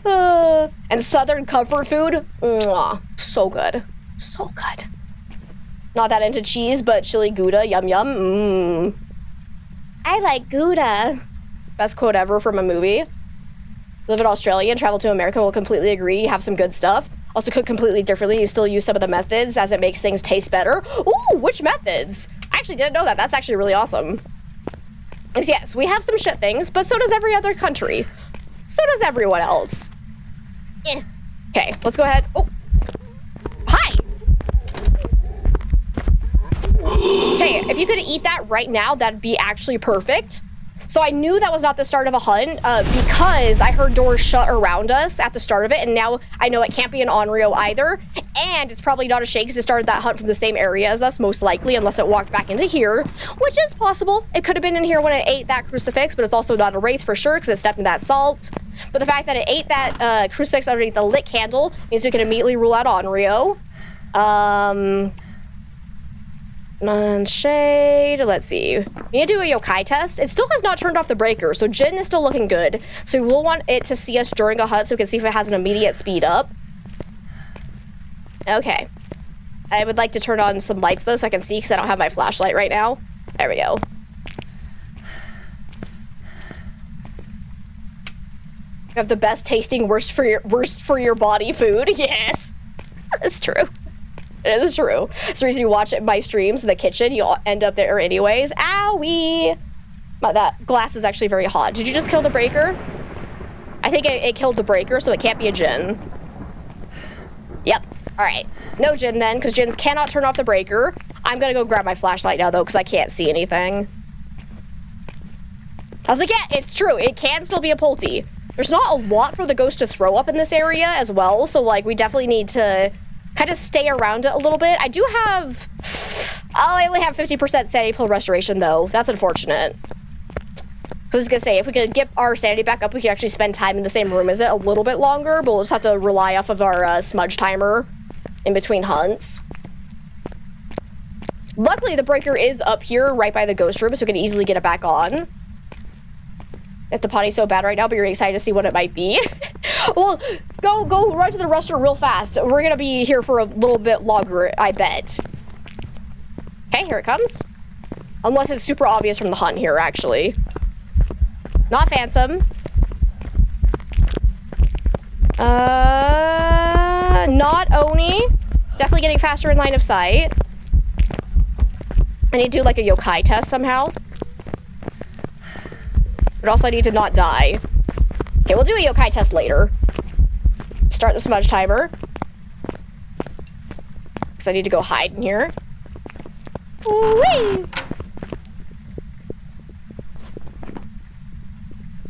And Southern comfort food, mwah, so good. So good. Not that into cheese, but chili Gouda, yum yum. I like Gouda. Best quote ever from a movie. Live in Australia and travel to America. Will completely agree. You have some good stuff. Also cook completely differently. You still use some of the methods as it makes things taste better. Ooh, which methods? I actually didn't know that. That's actually really awesome. Yes, we have some shit things, but so does every other country. So does everyone else. Eh. Okay, let's go ahead. Oh. Hi! Okay, if you could eat that right now, that'd be actually perfect. So I knew that was not the start of a hunt because I heard doors shut around us at the start of it, and now I know it can't be an Onryo either, and it's probably not a shade because it started that hunt from the same area as us, most likely, unless it walked back into here, which is possible. It could have been in here when it ate that crucifix, but it's also not a wraith for sure because it stepped in that salt. But the fact that it ate that crucifix underneath the lit candle means we can immediately rule out Onryo. Non-shade. Let's see. We need to do a yokai test. It still has not turned off the breaker, so Jin is still looking good. So we will want it to see us during a hunt so we can see if it has an immediate speed up. Okay. I would like to turn on some lights though so I can see because I don't have my flashlight right now. There we go. You have the best tasting, worst for your body food. Yes. That's true. It is true. It's the reason you watch my streams in the kitchen. You'll end up there anyways. Owie! That glass is actually very hot. Did you just kill the breaker? I think it killed the breaker, so it can't be a Jinn. Yep. All right. No Jinn then, because Jinns cannot turn off the breaker. I'm going to go grab my flashlight now, though, because I can't see anything. I was like, yeah, it's true. It can still be a Polty. There's not a lot for the ghost to throw up in this area as well, so, like, we definitely need to kind of stay around it a little bit. I do have... Oh, I only have 50% sanity pill restoration, though. That's unfortunate. So I was gonna say, if we could get our sanity back up, we could actually spend time in the same room as it a little bit longer, but we'll just have to rely off of our smudge timer in between hunts. Luckily, the breaker is up here right by the ghost room, so we can easily get it back on. If the potty's so bad right now, but you're excited to see what it might be. Well, go run to the restroom real fast. We're gonna be here for a little bit longer, I bet. Okay, here it comes. Unless it's super obvious from the hunt here, actually. Not Phantom. Not Oni. Definitely getting faster in line of sight. I need to do like a yokai test somehow. But also I need to not die. Okay, we'll do a yokai test later. Start the smudge timer. Because I need to go hide in here. Whee!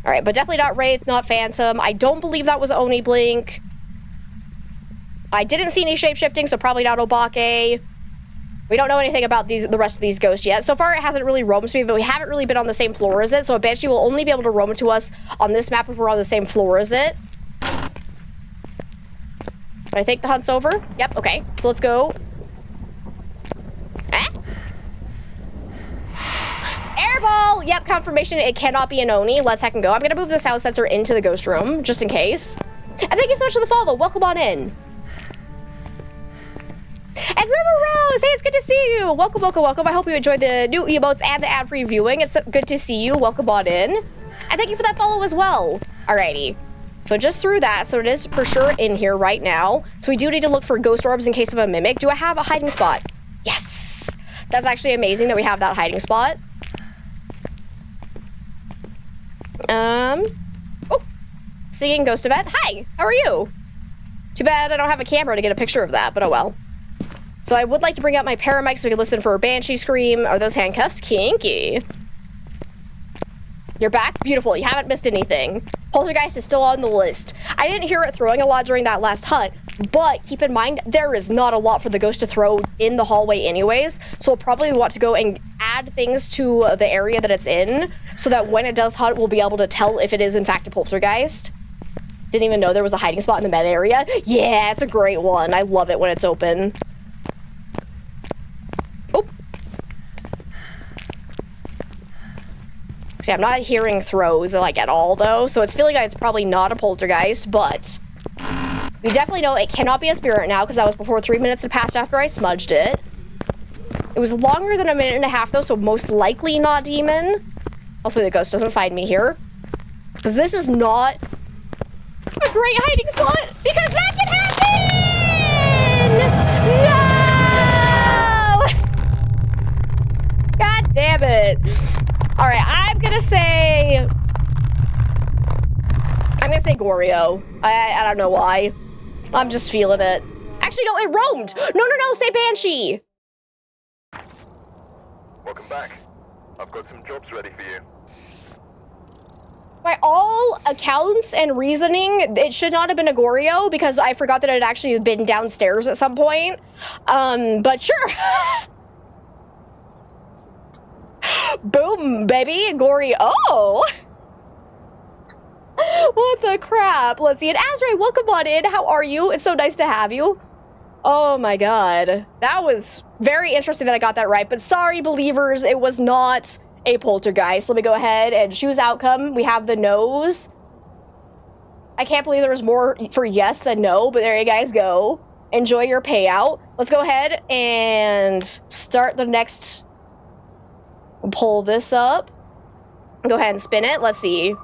Alright, but definitely not Wraith, not Phantom. I don't believe that was Oni Blink. I didn't see any shape-shifting, so probably not Obake. We don't know anything about the rest of these ghosts yet. So far, it hasn't really roamed to me, but we haven't really been on the same floor as it, so a Banshee will only be able to roam to us on this map if we're on the same floor as it. I think the hunt's over. Yep, okay. So let's go. Eh? Airball! Yep, confirmation. It cannot be an Oni. Let's heck and go. I'm gonna move the sound sensor into the ghost room, just in case. And thank you so much for the follow. Welcome on in. And River Rose! Hey, it's good to see you! Welcome, welcome, welcome. I hope you enjoyed the new emotes and the ad-free viewing. It's good to see you. Welcome on in. And thank you for that follow as well. Alrighty. So just through that, so it is for sure in here right now. So we do need to look for ghost orbs in case of a mimic. Do I have a hiding spot? Yes! That's actually amazing that we have that hiding spot. Oh! Singing Ghost Event. Hi! How are you? Too bad I don't have a camera to get a picture of that, but oh well. So I would like to bring out my paramic so we can listen for a Banshee scream. Are those handcuffs kinky? You're back? Beautiful. You haven't missed anything. Poltergeist is still on the list. I didn't hear it throwing a lot during that last hunt, but keep in mind, there is not a lot for the ghost to throw in the hallway anyways, so we'll probably want to go and add things to the area that it's in, so that when it does hunt, we'll be able to tell if it is in fact a poltergeist. Didn't even know there was a hiding spot in the med area. Yeah, it's a great one. I love it when it's open. Oh. See, I'm not hearing throws, like, at all, though, so it's feeling like it's probably not a poltergeist, but we definitely know it cannot be a spirit now, because that was before 3 minutes had passed after I smudged it. It was longer than a minute and a half, though, so most likely not demon. Hopefully the ghost doesn't find me here, because this is not a great hiding spot, because that can happen! No! God damn it. All right, I'm gonna say Goryo. I don't know why. I'm just feeling it. Actually, no, it roamed. No, say Banshee. Welcome back. I've got some jobs ready for you. By all accounts and reasoning, it should not have been a Goryo because I forgot that it had actually been downstairs at some point. But sure. Boom, baby, Goryo. Oh! What the crap? Let's see. And Azrae, welcome on in. How are you? It's so nice to have you. Oh my god. That was very interesting that I got that right. But sorry, believers, it was not a poltergeist. Let me go ahead and choose outcome. We have the no's. I can't believe there was more for yes than no, but there you guys go. Enjoy your payout. Let's go ahead and start the next. We'll pull this up. Go ahead and spin it. Let's see.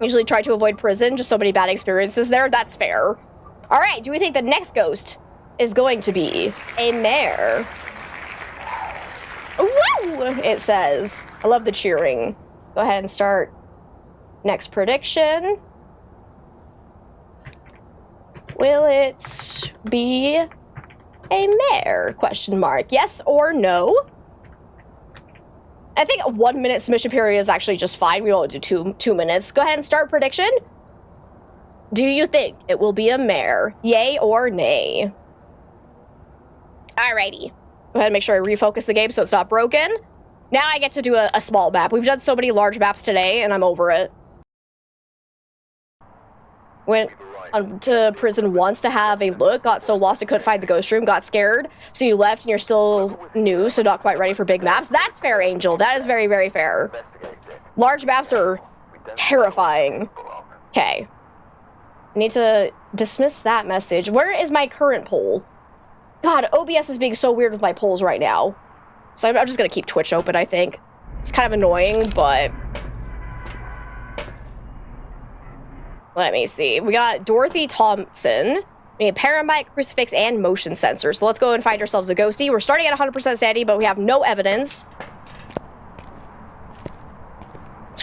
Usually try to avoid prison, just so many bad experiences there. That's fair. All right, do we think the next ghost is going to be a mare? Woo! It says. I love the cheering. Go ahead and start next prediction. Will it be a mare? Question mark. Yes or no? I think a 1 minute submission period is actually just fine. We won't do two minutes. Go ahead and start prediction. Do you think it will be a mare? Yay or nay? Alrighty. Go ahead and make sure I refocus the game so it's not broken. Now I get to do a small map. We've done so many large maps today, and I'm over it. Went to prison once to have a look, got so lost I couldn't find the ghost room, got scared, so you left and you're still new, so not quite ready for big maps. That's fair, Angel. That is very, very fair. Large maps are terrifying. Okay. I need to dismiss that message. Where is my current poll? God, OBS is being so weird with my polls right now. So I'm just gonna keep Twitch open, I think. It's kind of annoying, but... Let me see. We got Dorothy Thompson. We need Paramite, Crucifix, and Motion Sensor. So let's go and find ourselves a ghosty. We're starting at 100% sanity, but we have no evidence.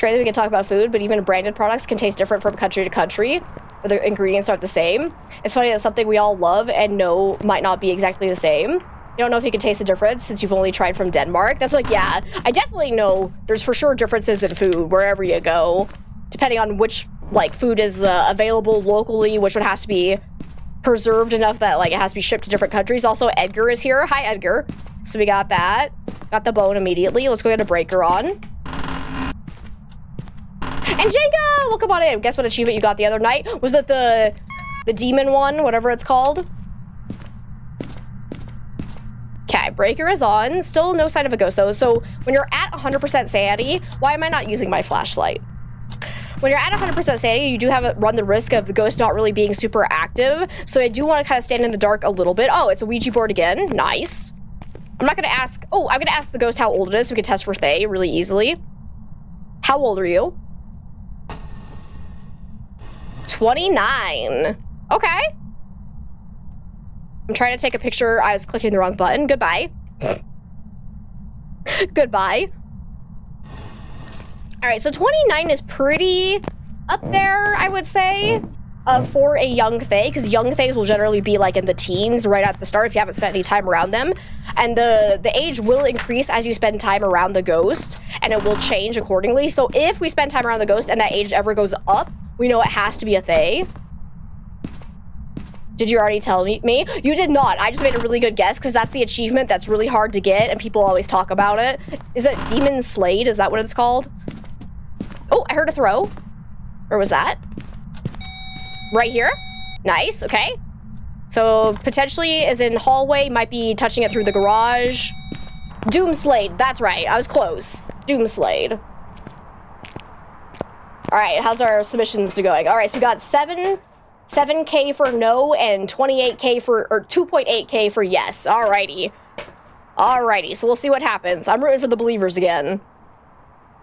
It's great that we can talk about food, but even branded products can taste different from country to country, but the ingredients aren't the same. It's funny that something we all love and know might not be exactly the same. You don't know if you can taste the difference since you've only tried from Denmark. That's like, yeah, I definitely know there's for sure differences in food wherever you go, depending on which, like, food is available locally, which one has to be preserved enough that, like, it has to be shipped to different countries. Also, Edgar is here. Hi, Edgar. So we got that. Got the bone immediately. Let's go get a breaker on. And Jenga! Well, come on in. Guess what achievement you got the other night? Was it the demon one? Whatever it's called? Okay, breaker is on. Still no sign of a ghost, though. So when you're at 100% sanity, why am I not using my flashlight? When you're at 100% sanity, you do run the risk of the ghost not really being super active. So I do want to kind of stand in the dark a little bit. Oh, it's a Ouija board again. Nice. I'm not going to ask... Oh, I'm going to ask the ghost how old it is so we can test for Thay really easily. How old are you? 29. Okay. I'm trying to take a picture. I was clicking the wrong button. Goodbye. Goodbye. All right, so 29 is pretty up there, I would say, for a young Thay, because young Thays will generally be like in the teens right at the start if you haven't spent any time around them. And the age will increase as you spend time around the ghost, and it will change accordingly. So if we spend time around the ghost and that age ever goes up, we know it has to be a Thay. Did you already tell me? You did not. I just made a really good guess because that's the achievement that's really hard to get and people always talk about it. Is it Demon Slayed? Is that what it's called? Oh, I heard a throw. Where was that? Right here? Nice, okay. So potentially is in hallway, might be touching it through the garage. Doom Slayed, that's right. I was close. Doom Slayed. All right, how's our submissions going? All right, so we got 7K for no and 28K for, or 2.8K for yes. Alrighty. Alrighty, so we'll see what happens. I'm rooting for the believers again.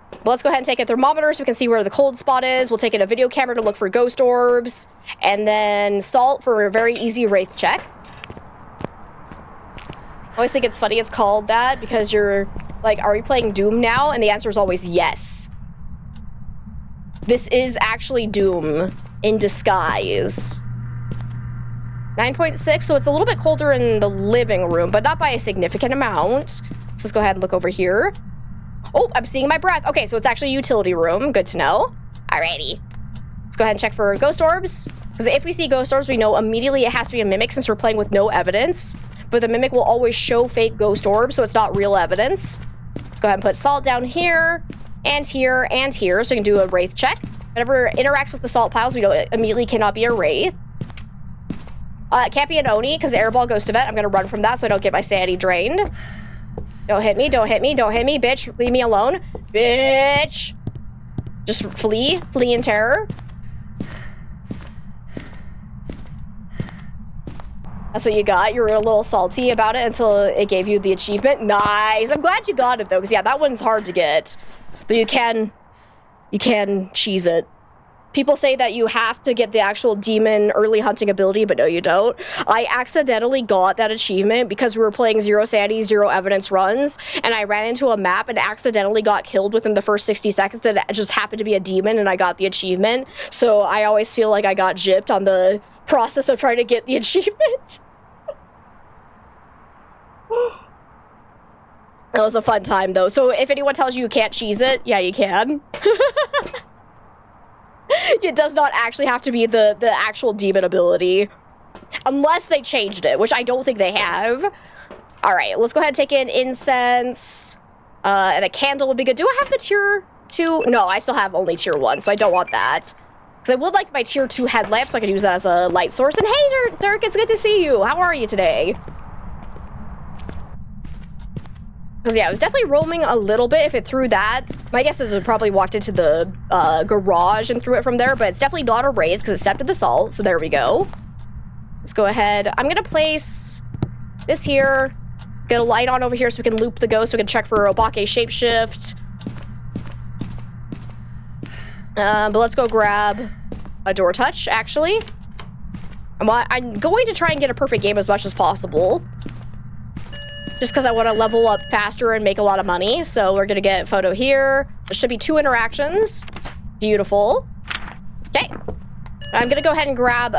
But let's go ahead and take a thermometer so we can see where the cold spot is. We'll take in a video camera to look for ghost orbs. And then salt for a very easy wraith check. I always think it's funny it's called that because you're like, are we playing Doom now? And the answer is always yes. This is actually Doom in disguise. 9.6, so it's a little bit colder in the living room, but not by a significant amount. So let's go ahead and look over here. Oh, I'm seeing my breath. Okay, so it's actually a utility room. Good to know. Alrighty. Let's go ahead and check for ghost orbs. Because if we see ghost orbs, we know immediately it has to be a mimic since we're playing with no evidence. But the mimic will always show fake ghost orbs, so it's not real evidence. Let's go ahead and put salt down here, and here, and here, so we can do a wraith check. Whenever it interacts with the salt piles, we know it immediately cannot be a wraith. It can't be an Oni, because airball goes to vet. I'm going to run from that so I don't get my sanity drained. Don't hit me, don't hit me, don't hit me, bitch. Leave me alone. Bitch! Just flee. Flee in terror. That's what you got. You were a little salty about it until it gave you the achievement. Nice! I'm glad you got it, though, because, yeah, that one's hard to get. Though you can cheese it. People say that you have to get the actual demon early hunting ability, but no, you don't. I accidentally got that achievement because we were playing zero sanity, zero evidence runs, and I ran into a map and accidentally got killed within the first 60 seconds, and it just happened to be a demon, and I got the achievement. So I always feel like I got gypped on the process of trying to get the achievement. That was a fun time, though. So if anyone tells you you can't cheese it, yeah, you can. It does not actually have to be the actual demon ability. Unless they changed it, which I don't think they have. Alright, let's go ahead and take in incense. And a candle would be good. Do I have the tier 2? No, I still have only tier 1, so I don't want that. Because I would like my tier 2 headlamp so I could use that as a light source. And hey, Dirk, it's good to see you. How are you today? Because, yeah, I was definitely roaming a little bit. If it threw that, my guess is it probably walked into the garage and threw it from there, but it's definitely not a wraith because it stepped in the salt, so there we go. Let's go ahead. I'm going to place this here, get a light on over here so we can loop the ghost so we can check for Obake shapeshift. But let's go grab a door touch, actually. I'm going to try and get a perfect game as much as possible. just because I want to level up faster and make a lot of money. So we're gonna get photo here. There should be 2 interactions. Beautiful. Okay. I'm gonna go ahead and grab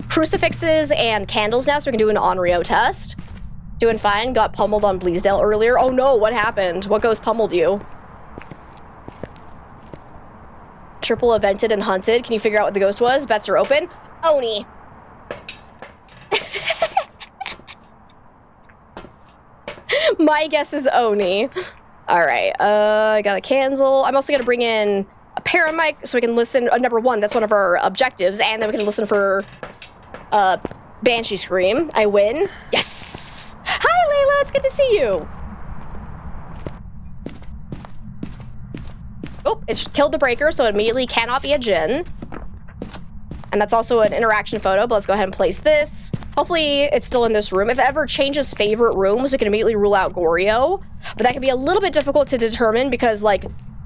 crucifixes and candles now so we can do an Onryo test. Doing fine. Got pummeled on Bleasdale earlier. Oh no, what happened? What ghost pummeled you? Triple evented and hunted. Can you figure out what the ghost was? Bets are open. Oni. My guess is Oni. Alright, I got a candle. I'm also gonna bring in a paramic so we can listen. Number 1, that's one of our objectives. And then we can listen for Banshee Scream. I win. Yes! Hi, Layla! It's good to see you! Oh, it killed the breaker, so it immediately cannot be a Djinn. And that's also an interaction photo, but let's go ahead and place this. Hopefully, it's still in this room. If it ever changes favorite rooms, we can immediately rule out Goryo. But that can be a little bit difficult to determine because, like,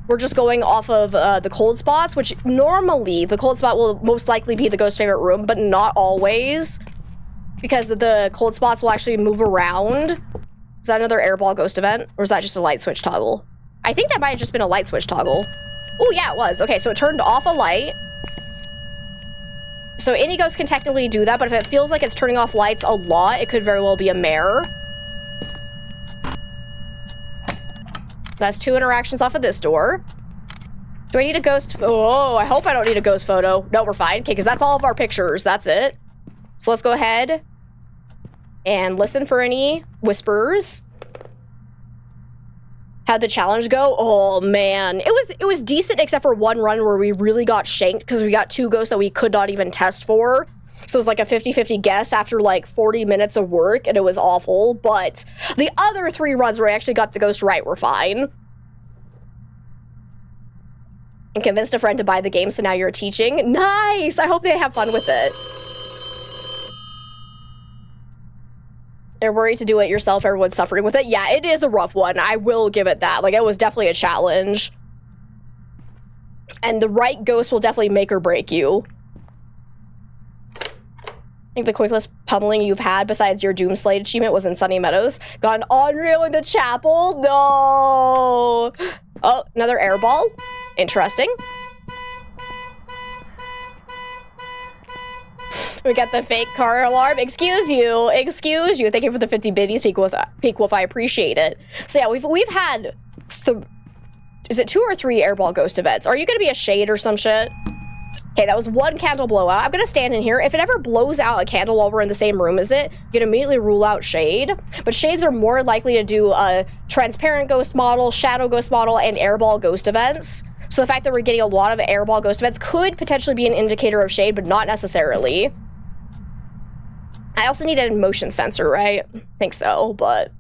we're just going off of the cold spots, which normally the cold spot will most likely be the ghost favorite room, but not always. Because the cold spots will actually move around. Is that another airball ghost event? Or is that just a light switch toggle? I think that might have just been a light switch toggle. Oh, yeah, it was. Okay, so it turned off a light. So any ghost can technically do that, but if it feels like it's turning off lights a lot, it could very well be a mare. That's 2 interactions off of this door. Do I need a ghost? Oh, I hope I don't need a ghost photo. No, we're fine. Okay, because that's all of our pictures. That's it. So let's go ahead and listen for any whispers. How'd the challenge go? Oh man, it was decent except for one run where we really got shanked because we got 2 ghosts that we could not even test for. So it was like a 50-50 guess after like 40 minutes of work and it was awful. But the other 3 runs where I actually got the ghost right were fine. I convinced a friend to buy the game, so now you're teaching. Nice! I hope they have fun with it. They're worried to do it yourself. Everyone's suffering with it. Yeah, it is a rough one. I will give it that. Like, it was definitely a challenge. And the right ghost will definitely make or break you. I think the quickest pummeling you've had besides your Doomslade achievement was in Sunny Meadows. Got an Onryo in the chapel? No! Oh, another airball. Interesting. We got the fake car alarm. Excuse you. Excuse you. Thank you for the 50 biddies, Peak Wolf. I appreciate it. So yeah, we've had is it 2 or 3 airball ghost events? Are you gonna be a shade or some shit? Okay, that was 1 candle blowout. I'm gonna stand in here. If it ever blows out a candle while we're in the same room as it, you can immediately rule out shade. But shades are more likely to do a transparent ghost model, shadow ghost model, and airball ghost events. So the fact that we're getting a lot of airball ghost events could potentially be an indicator of shade, but not necessarily. I also need a motion sensor, right? I think so, but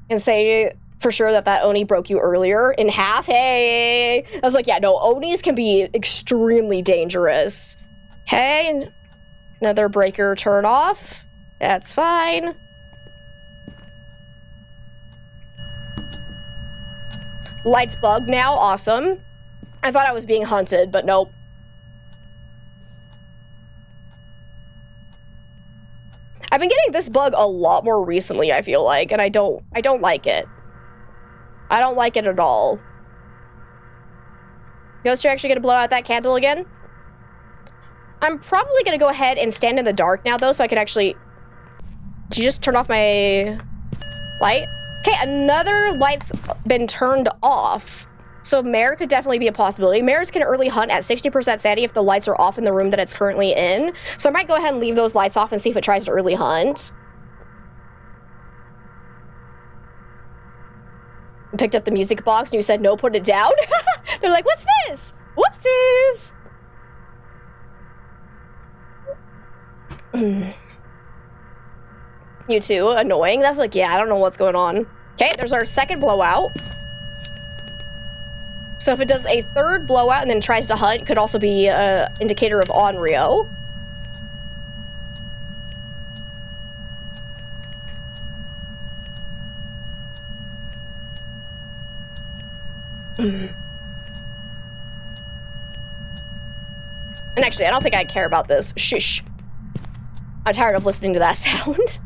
I can say for sure that Oni broke you earlier in half. Hey! I was like, yeah, no, Onis can be extremely dangerous. Okay, another breaker turn off. That's fine. Lights bugged now, awesome. I thought I was being hunted, but nope. I've been getting this bug a lot more recently, I feel like, and I don't like it. I don't like it at all. Ghost, you're actually gonna blow out that candle again? I'm probably gonna go ahead and stand in the dark now, though, so I can actually... Did you just turn off my light? Okay, another light's been turned off. So mare could definitely be a possibility. Mares can early hunt at 60% sanity if the lights are off in the room that it's currently in. So I might go ahead and leave those lights off and see if it tries to early hunt. I picked up the music box and you said, no, put it down. They're like, what's this? Whoopsies. You too, annoying. That's like, yeah, I don't know what's going on. Okay, there's our second blowout. So if it does a 3rd blowout and then tries to hunt, could also be an indicator of Onryo. And actually, I don't think I care about this. Shush. I'm tired of listening to that sound.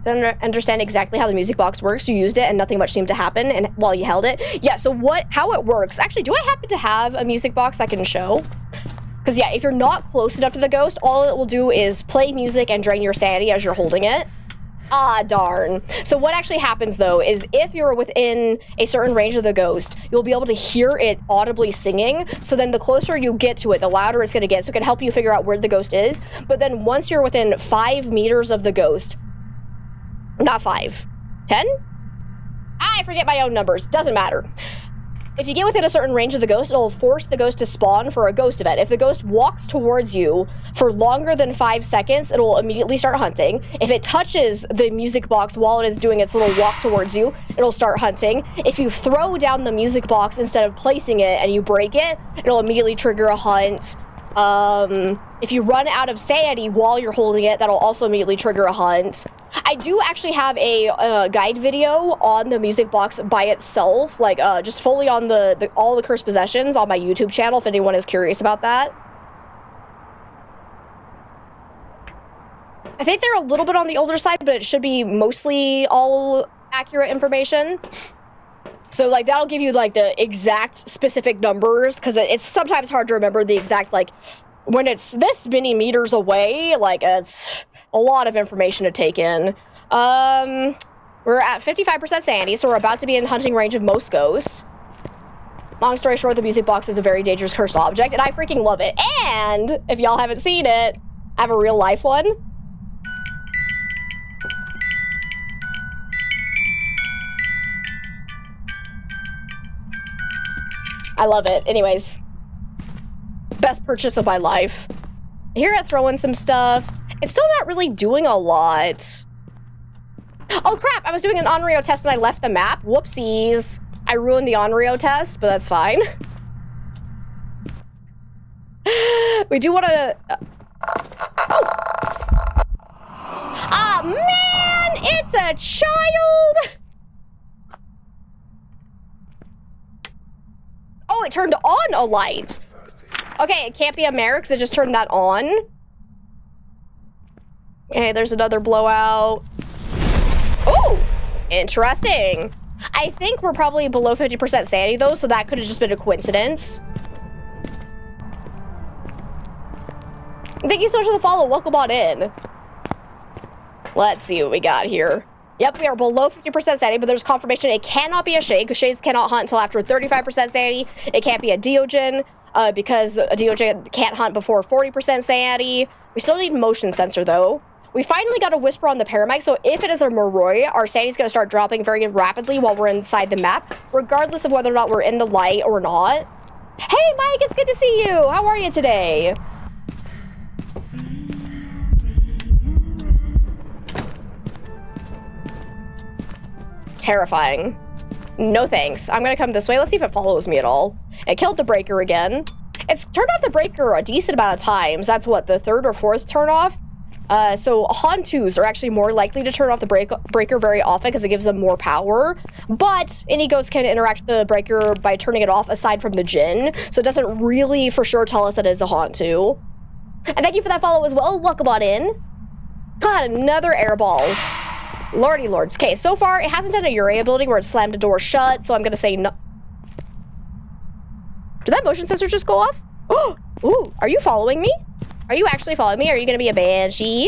Don't understand exactly how the music box works. You used it and nothing much seemed to happen and while you held it. Yeah, so how it works. Actually, do I happen to have a music box I can show? Because yeah, if you're not close enough to the ghost, all it will do is play music and drain your sanity as you're holding it. Ah, darn. So what actually happens though is if you're within a certain range of the ghost, you'll be able to hear it audibly singing. So then the closer you get to it, the louder it's going to get. So it can help you figure out where the ghost is. But then once you're within 5 meters of the ghost, not 5, 10? I forget my own numbers. Doesn't matter. If you get within a certain range of the ghost, it'll force the ghost to spawn for a ghost event. If the ghost walks towards you for longer than 5 seconds, it'll immediately start hunting. If it touches the music box while it is doing its little walk towards you, it'll start hunting. If you throw down the music box instead of placing it and you break it, it'll immediately trigger a hunt. If you run out of sanity while you're holding it, that'll also immediately trigger a hunt. I do actually have a guide video on the music box by itself, like just fully on all the cursed possessions on my YouTube channel if anyone is curious about that. I think they're a little bit on the older side, but it should be mostly all accurate information. So like that'll give you like the exact specific numbers because it's sometimes hard to remember the exact, like when it's this many meters away, like it's a lot of information to take in. We're at 55% sanity, so we're about to be in hunting range of most ghosts. Long story short, the music box is a very dangerous cursed object, and I freaking love it. And if y'all haven't seen it, I have a real life one. I love it. Anyways, best purchase of my life. Here I throw in some stuff. It's still not really doing a lot. Oh crap, I was doing an Onryo test and I left the map. Whoopsies. I ruined the Onryo test, but that's fine. We do want to... Ah, man! It's a child! Oh, it turned on a light. Okay, it can't be a mare because it just turned that on. Okay, there's another blowout. Oh, interesting. I think we're probably below 50% sanity though, so that could have just been a coincidence. Thank you so much for the follow. Welcome on in. Let's see what we got here. Yep, we are below 50% sanity, but there's confirmation it cannot be a shade, because shades cannot hunt until after 35% sanity. It can't be a Deogen, because a Deogen can't hunt before 40% sanity. We still need motion sensor, though. We finally got a whisper on the paramic, so if it is a Moroi, our sanity's going to start dropping very rapidly while we're inside the map, regardless of whether or not we're in the light or not. Hey, Mike, it's good to see you! How are you today? Terrifying. No thanks. I'm gonna come this way. Let's see if it follows me at all. It killed the breaker again. It's turned off the breaker a decent amount of times. That's what, the 3rd or 4th turn off? So Hantus are actually more likely to turn off the breaker very often because it gives them more power. But any ghost can interact with the breaker by turning it off aside from the Jinn. So it doesn't really for sure tell us that it is a Hantu. And thank you for that follow as well. Welcome on in. God, another airball. Lordy lords. Okay, so far it hasn't done a Urea ability where it slammed a door shut, so I'm gonna say no. Did that motion sensor just go off? Ooh, are you following me? Are you actually following me? Are you gonna be a Banshee?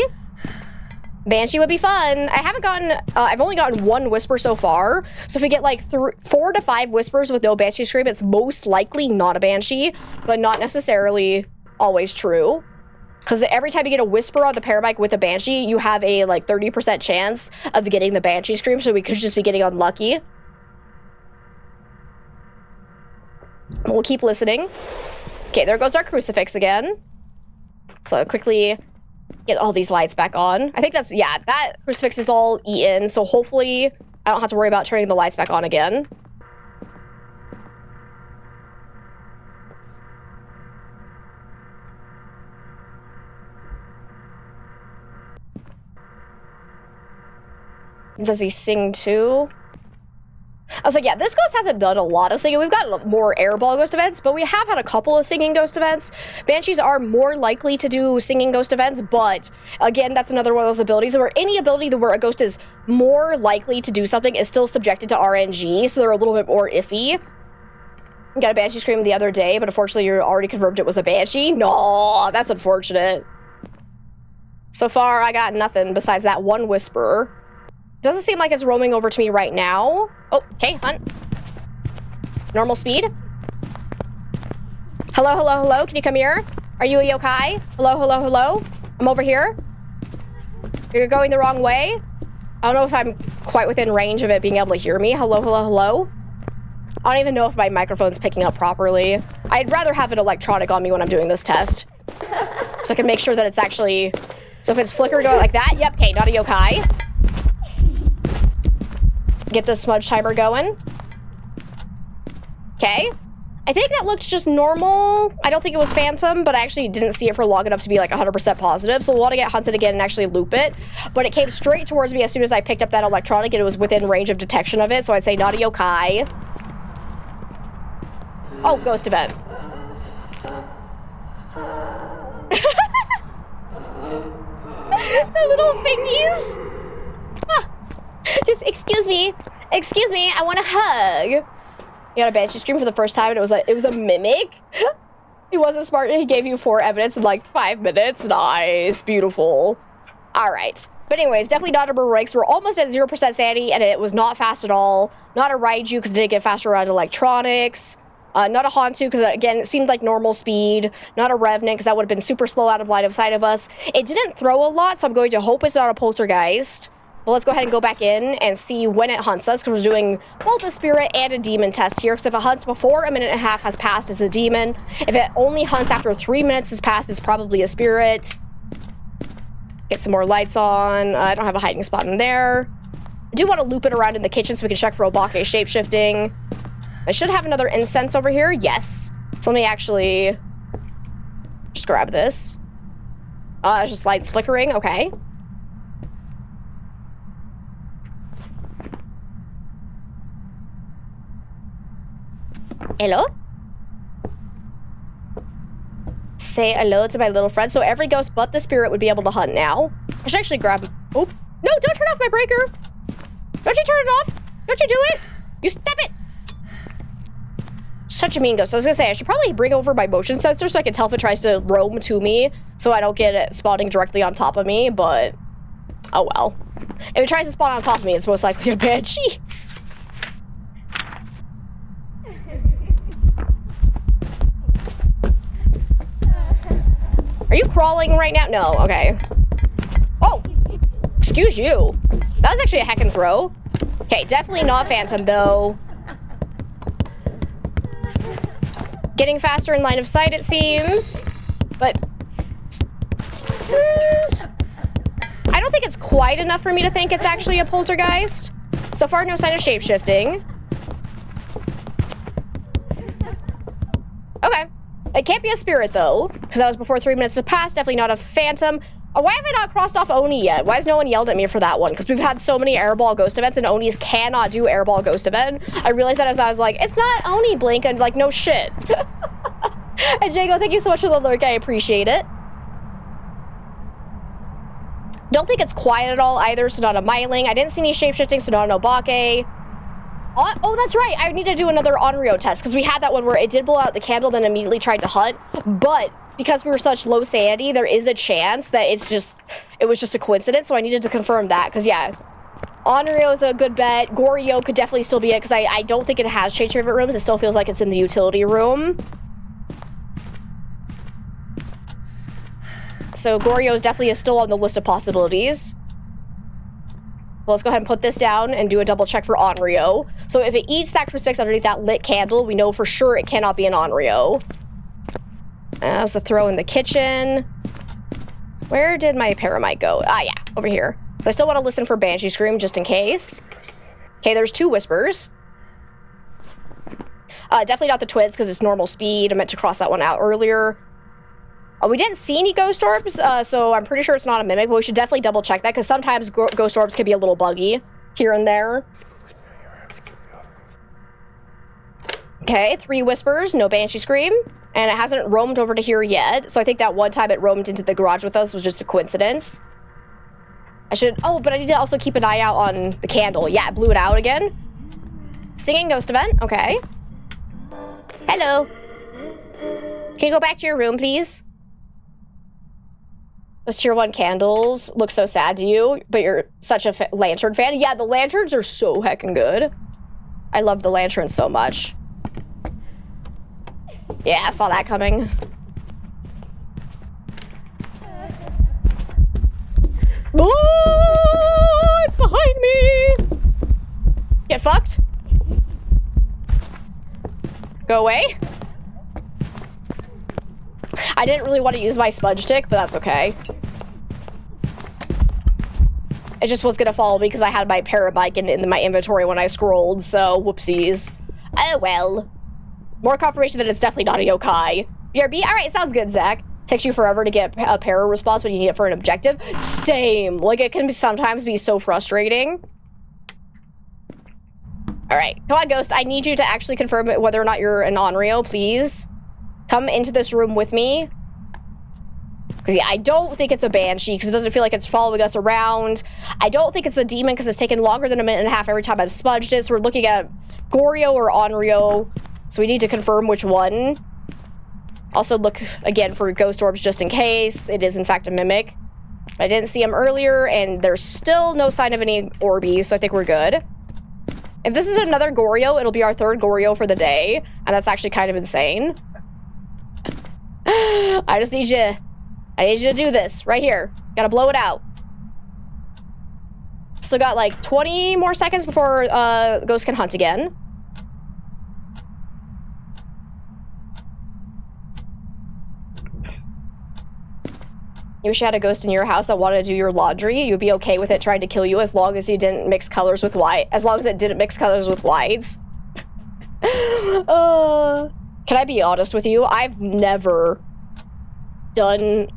Banshee would be fun. I haven't gotten, I've only gotten 1 whisper so far. So if we get like 4 to 5 whispers with no Banshee scream, it's most likely not a Banshee, but not necessarily always true. Because every time you get a whisper on the paramic with a Banshee, you have a like 30% chance of getting the Banshee scream, so we could just be getting unlucky. We'll keep listening. Okay, there goes our crucifix again. So quickly get all these lights back on. I think that's, yeah, that crucifix is all eaten, so hopefully I don't have to worry about turning the lights back on again. Does he sing too? was like, yeah, this ghost hasn't done a lot of singing. We've got more airball ghost events, but we have had a couple of singing ghost events. Banshees are more likely to do singing ghost events, but again, that's another one of those abilities where any ability where a ghost is more likely to do something is still subjected to RNG, so they're a little bit more iffy. Got a Banshee scream the other day, but unfortunately you already confirmed it was a Banshee. No, that's unfortunate. So far, I got nothing besides that one whisper. Doesn't seem like it's roaming over to me right now. Oh, okay, hunt. Normal speed. Hello, hello, hello. Can you come here? Are you a yokai? Hello, hello, hello. I'm over here. You're going the wrong way. I don't know if I'm quite within range of it being able to hear me. Hello, hello, hello. I don't even know if my microphone's picking up properly. I'd rather have an electronic on me when I'm doing this test. So I can make sure that it's actually... So if it's flickering going like that, yep, okay, not a yokai. Get the smudge timer going. Okay. I think that looked just normal. I don't think it was phantom, but I actually didn't see it for long enough to be like 100% positive, so we'll want to get hunted again and actually loop it. But it came straight towards me as soon as I picked up that electronic and it was within range of detection of it, so I'd say not a yokai. Oh, ghost event. The little fingies. Ah. Just excuse me, I want a hug. You got a Banshee scream for the first time and it was a mimic. He wasn't smart and he gave you 4 evidence in like 5 minutes. Nice, beautiful. All right, but anyways, definitely not a Breaks. We're almost at 0% sanity and it was not fast at all. Not a Raiju because it didn't get faster around electronics. Not a Hantu because again it seemed like normal speed. Not a Revenant because that would have been super slow out of line of sight of us. It didn't throw a lot, so I'm going to hope it's not a Poltergeist. But let's go ahead and go back in and see when it hunts us, because we're doing both a spirit and a demon test here. Because if it hunts before 1.5 minutes has passed, it's a demon. If it only hunts after 3 minutes has passed, it's probably a spirit. Get some more lights on. I don't have a hiding spot in there. I do want to loop it around in the kitchen so we can check for Obake shapeshifting. I should have another incense over here. Yes. So let me actually just grab this. It's just lights flickering. Okay. Hello? Say hello to my little friend. So every ghost but the spirit would be able to hunt now. I should actually grab... Oh, no, don't turn off my breaker. Don't you turn it off. Don't you do it. You stop it. Such a mean ghost. I was gonna say, I should probably bring over my motion sensor so I can tell if it tries to roam to me so I don't get it spawning directly on top of me, but... Oh well. If it tries to spawn on top of me, it's most likely a Banshee. Are you crawling right now? No, okay. Oh! Excuse you. That was actually a heckin' throw. Okay, definitely not Phantom, though. Getting faster in line of sight, it seems. But... I don't think it's quite enough for me to think it's actually a poltergeist. So far, no sign of shapeshifting. Okay. It can't be a spirit, though, because that was before 3 minutes have passed. Definitely not a phantom. Why have I not crossed off Oni yet? Why has no one yelled at me for that one? Because we've had so many airball ghost events, and Onis cannot do airball ghost event. I realized that as I was like, it's not Oni, Blink, and like, no shit. And Jago, thank you so much for the lurk. I appreciate it. Don't think it's quiet at all either, so not a Myling. I didn't see any shapeshifting, so not an Obake. Oh, that's right. I need to do another Onryo test, because we had that one where it did blow out the candle, then immediately tried to hunt. But because we were such low sanity, there is a chance that it was just a coincidence, so I needed to confirm that, because yeah. Onryo is a good bet. Goryo could definitely still be it, because I don't think it has changed favorite rooms. It still feels like it's in the utility room. So Goryo definitely is still on the list of possibilities. Well, let's go ahead and put this down and do a double check for Onryo. So if it eats that crucifix underneath that lit candle, we know for sure it cannot be an Onryo. That was a throw in the kitchen. Where did my paramite go? Ah, yeah, over here. So I still want to listen for Banshee Scream just in case. Okay, there's 2 whispers. Definitely not the twins because it's normal speed. I meant to cross that one out earlier. We didn't see any ghost orbs, so I'm pretty sure it's not a mimic, but we should definitely double check that because sometimes ghost orbs can be a little buggy here and there. Okay, 3 whispers, no banshee scream. And it hasn't roamed over to here yet. So I think that one time it roamed into the garage with us was just a coincidence. I should, oh, but I need to also keep an eye out on the candle. Yeah, it blew it out again. Singing ghost event, okay. Hello. Can you go back to your room, please? Those tier 1 candles look so sad to you, but you're such a lantern fan. Yeah, the lanterns are so heckin' good. I love the lanterns so much. Yeah, I saw that coming. Oh, it's behind me! Get fucked. Go away. I didn't really want to use my smudge stick, but that's okay. It just was gonna follow me because I had my parabike in my inventory when I scrolled, so whoopsies. Oh well. More confirmation that it's definitely not a yokai. BRB? Alright, sounds good, Zach. Takes you forever to get a para response when you need it for an objective. Same. Like, it can sometimes be so frustrating. Alright, come on, Ghost. I need you to actually confirm whether or not you're an Onryo, please. Come into this room with me. Because, yeah, I don't think it's a Banshee, because it doesn't feel like it's following us around. I don't think it's a demon, because it's taken longer than a minute and a half every time I've smudged it. So we're looking at Goryo or Onryo. So we need to confirm which one. Also look, again, for ghost orbs just in case. It is, in fact, a mimic. I didn't see him earlier, and there's still no sign of any Orbeez, so I think we're good. If this is another Goryo, it'll be our 3rd Goryo for the day, and that's actually kind of insane. I just need you... I need you to do this, right here. Gotta blow it out. Still got, like, 20 more seconds before Ghost can hunt again. You wish you had a ghost in your house that wanted to do your laundry. You'd be okay with it trying to kill you as long as you didn't mix colors with white. As long as it didn't mix colors with whites. Can I be honest with you? I've never done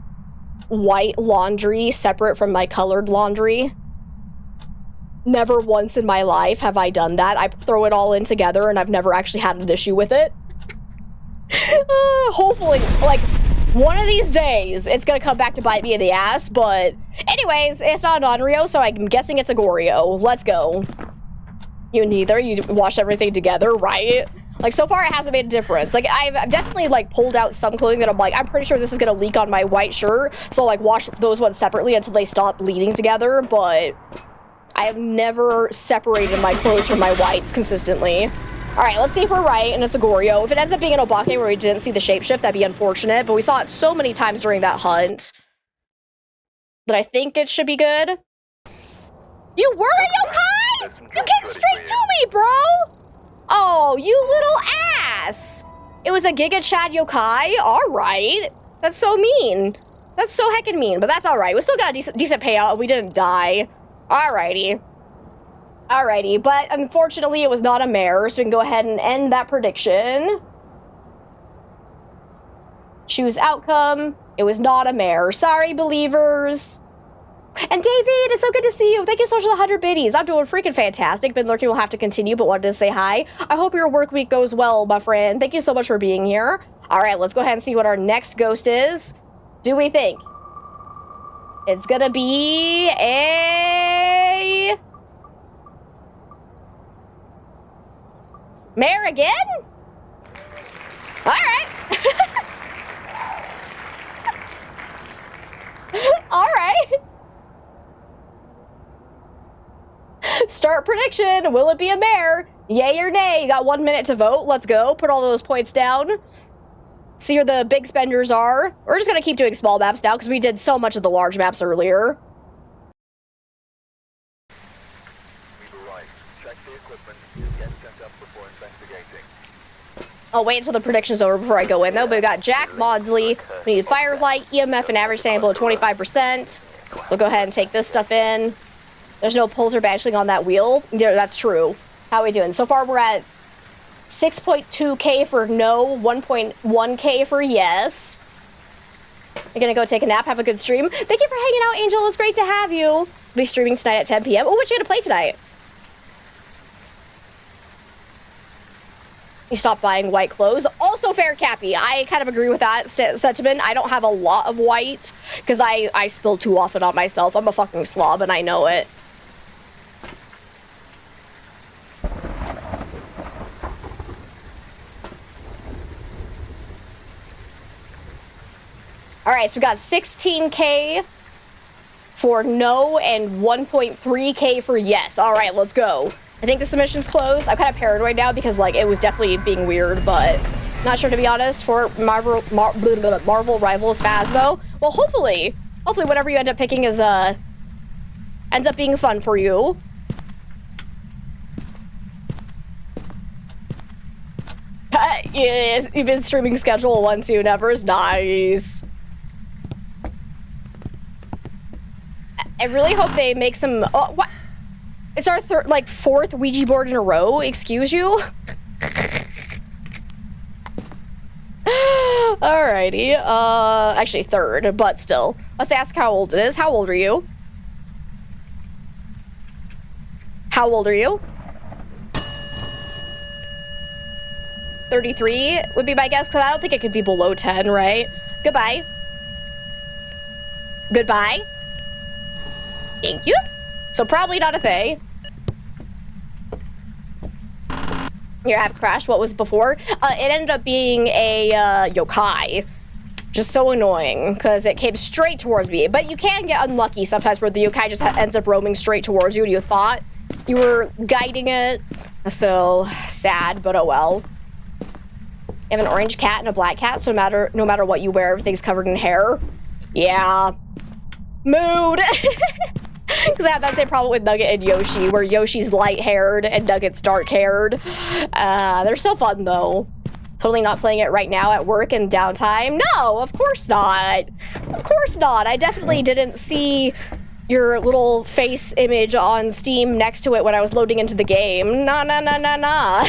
white laundry separate from my colored laundry. Never once in my life have I done that. I throw it all in together and I've never actually had an issue with it. Hopefully, like, one of these days, it's gonna come back to bite me in the ass, but anyways, it's not an Onryo, so I'm guessing it's a Goryo. Let's go. You neither. You wash everything together, right? Like, so far, it hasn't made a difference. Like, I've definitely, like, pulled out some clothing that I'm like, I'm pretty sure this is gonna leak on my white shirt, so, like, wash those ones separately until they stop bleeding together, but I have never separated my clothes from my whites consistently. Alright, let's see if we're right, and it's a Goryo. If it ends up being an Obake where we didn't see the shapeshift, that'd be unfortunate, but we saw it so many times during that hunt that I think it should be good. You were a yokai?! You came straight to me, bro! Oh, you little ass! It was a Giga Chad yokai? Alright. That's so mean. That's so heckin' mean, but that's alright. We still got a decent payout. We didn't die. Alrighty. Alrighty, but unfortunately it was not a mare, so we can go ahead and end that prediction. Choose outcome. It was not a mare. Sorry, believers. And David, it's so good to see you. Thank you so much for the 100 biddies. I'm doing freaking fantastic. Been lurking will have to continue, but wanted to say hi. I hope your work week goes well, my friend. Thank you so much for being here. Alright, let's go ahead and see what our next ghost is. Do we think it's gonna be a... mare again? Alright. Alright. Start prediction. Will it be a mare? Yay or nay? You got 1 minute to vote. Let's go. Put all those points down. See where the big spenders are. We're just gonna keep doing small maps now because we did so much of the large maps earlier. I'll wait until the prediction's over before I go in, though. But we got Jack, Maudsley. We need Firelight, EMF, and average sample of 25%. So go ahead and take this stuff in. There's no poltergeisting on that wheel. Yeah, that's true. How are we doing? So far, we're at 6.2K for no, 1.1K for yes. You're gonna go take a nap, have a good stream. Thank you for hanging out, Angel. It was great to have you. We'll be streaming tonight at 10 p.m. Oh, what you gonna play tonight? You stop buying white clothes. Also fair, Cappy. I kind of agree with that sentiment. I don't have a lot of white because I spill too often on myself. I'm a fucking slob and I know it. All right, so we got 16K for no and 1.3K for yes. All right, let's go. I think the submission's closed. I'm kind of paranoid now because, like, it was definitely being weird, but not sure, to be honest, for Marvel Rivals Phasmo. Well, hopefully whatever you end up picking is, ends up being fun for you. Yes, you've been streaming schedule 1, 2, never's nice. I really hope they make some, what? It's our fourth Ouija board in a row, excuse you? Alrighty, actually third, but still. Let's ask how old it is. How old are you? How old are you? 33 would be my guess, because I don't think it could be below 10, right? Goodbye. Goodbye. Thank you. So probably not a Fae. Your app crashed. What was before? It ended up being a yokai. Just so annoying, because it came straight towards me. But you can get unlucky sometimes where the yokai just ends up roaming straight towards you and you thought you were guiding it. So sad, but oh well. You have an orange cat and a black cat, so no matter what you wear, everything's covered in hair. Yeah. Mood. Because I have that same problem with Nugget and Yoshi, where Yoshi's light-haired and Nugget's dark-haired. They're so fun, though. Totally not playing it right now at work and downtime. No, of course not. Of course not. I definitely didn't see your little face image on Steam next to it when I was loading into the game. Nah, nah, nah, nah, nah.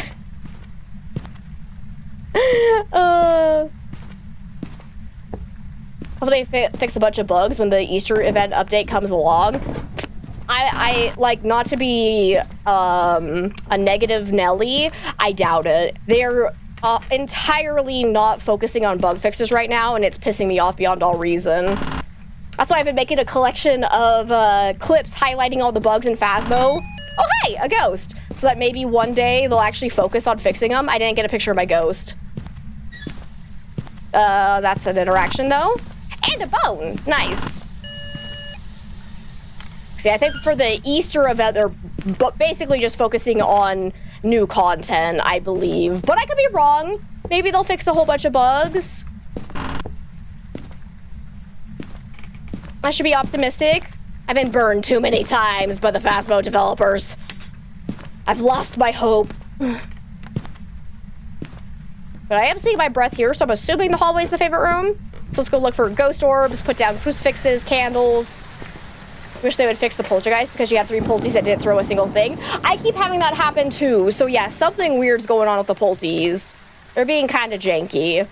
Hopefully they fix a bunch of bugs when the Easter event update comes along. I like, not to be a negative Nelly, I doubt it. They're entirely not focusing on bug fixes right now, and it's pissing me off beyond all reason. That's why I've been making a collection of clips highlighting all the bugs in Phasmo. Oh, hey, a ghost. So that maybe one day they'll actually focus on fixing them. I didn't get a picture of my ghost. That's an interaction, though. And a bone. Nice. See, I think for the Easter event, they're basically just focusing on new content, I believe. But I could be wrong. Maybe they'll fix a whole bunch of bugs. I should be optimistic. I've been burned too many times by the Phasmo developers. I've lost my hope. But I am seeing my breath here, so I'm assuming the hallway's the favorite room. So let's go look for ghost orbs, put down crucifixes, candles. Wish they would fix the poltergeist because you had 3 polties that didn't throw a single thing. I keep having that happen too. So yeah, something weird's going on with the polties. They're being kind of janky.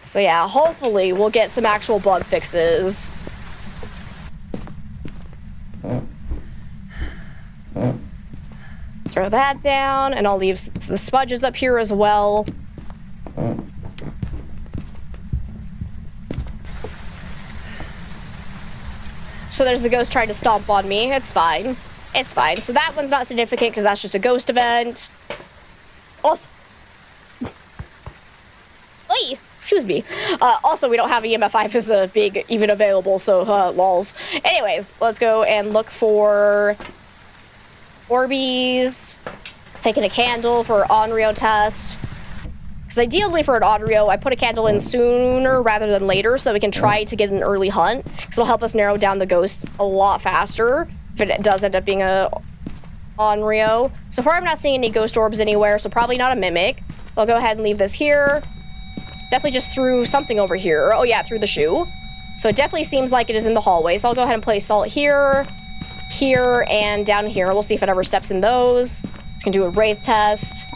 So yeah, hopefully we'll get some actual bug fixes. Throw that down, and I'll leave the smudges up here as well. So there's the ghost trying to stomp on me. It's fine. It's fine. So that one's not significant because that's just a ghost event. Also... Oy! Excuse me. Also, we don't have EMF5 as a big even available, so lols. Anyways, let's go and look for Orbeez. Taking a candle for Onryo test. Because ideally for an Onryo, I put a candle in sooner rather than later so that we can try to get an early hunt. Because it'll help us narrow down the ghost a lot faster if it does end up being a Onryo. So far I'm not seeing any ghost orbs anywhere, so probably not a mimic. I'll go ahead and leave this here. Definitely just threw something over here. Oh yeah, through the shoe. So it definitely seems like it is in the hallway. So I'll go ahead and place salt here, here, and down here. We'll see if it ever steps in those. We can do a wraith test.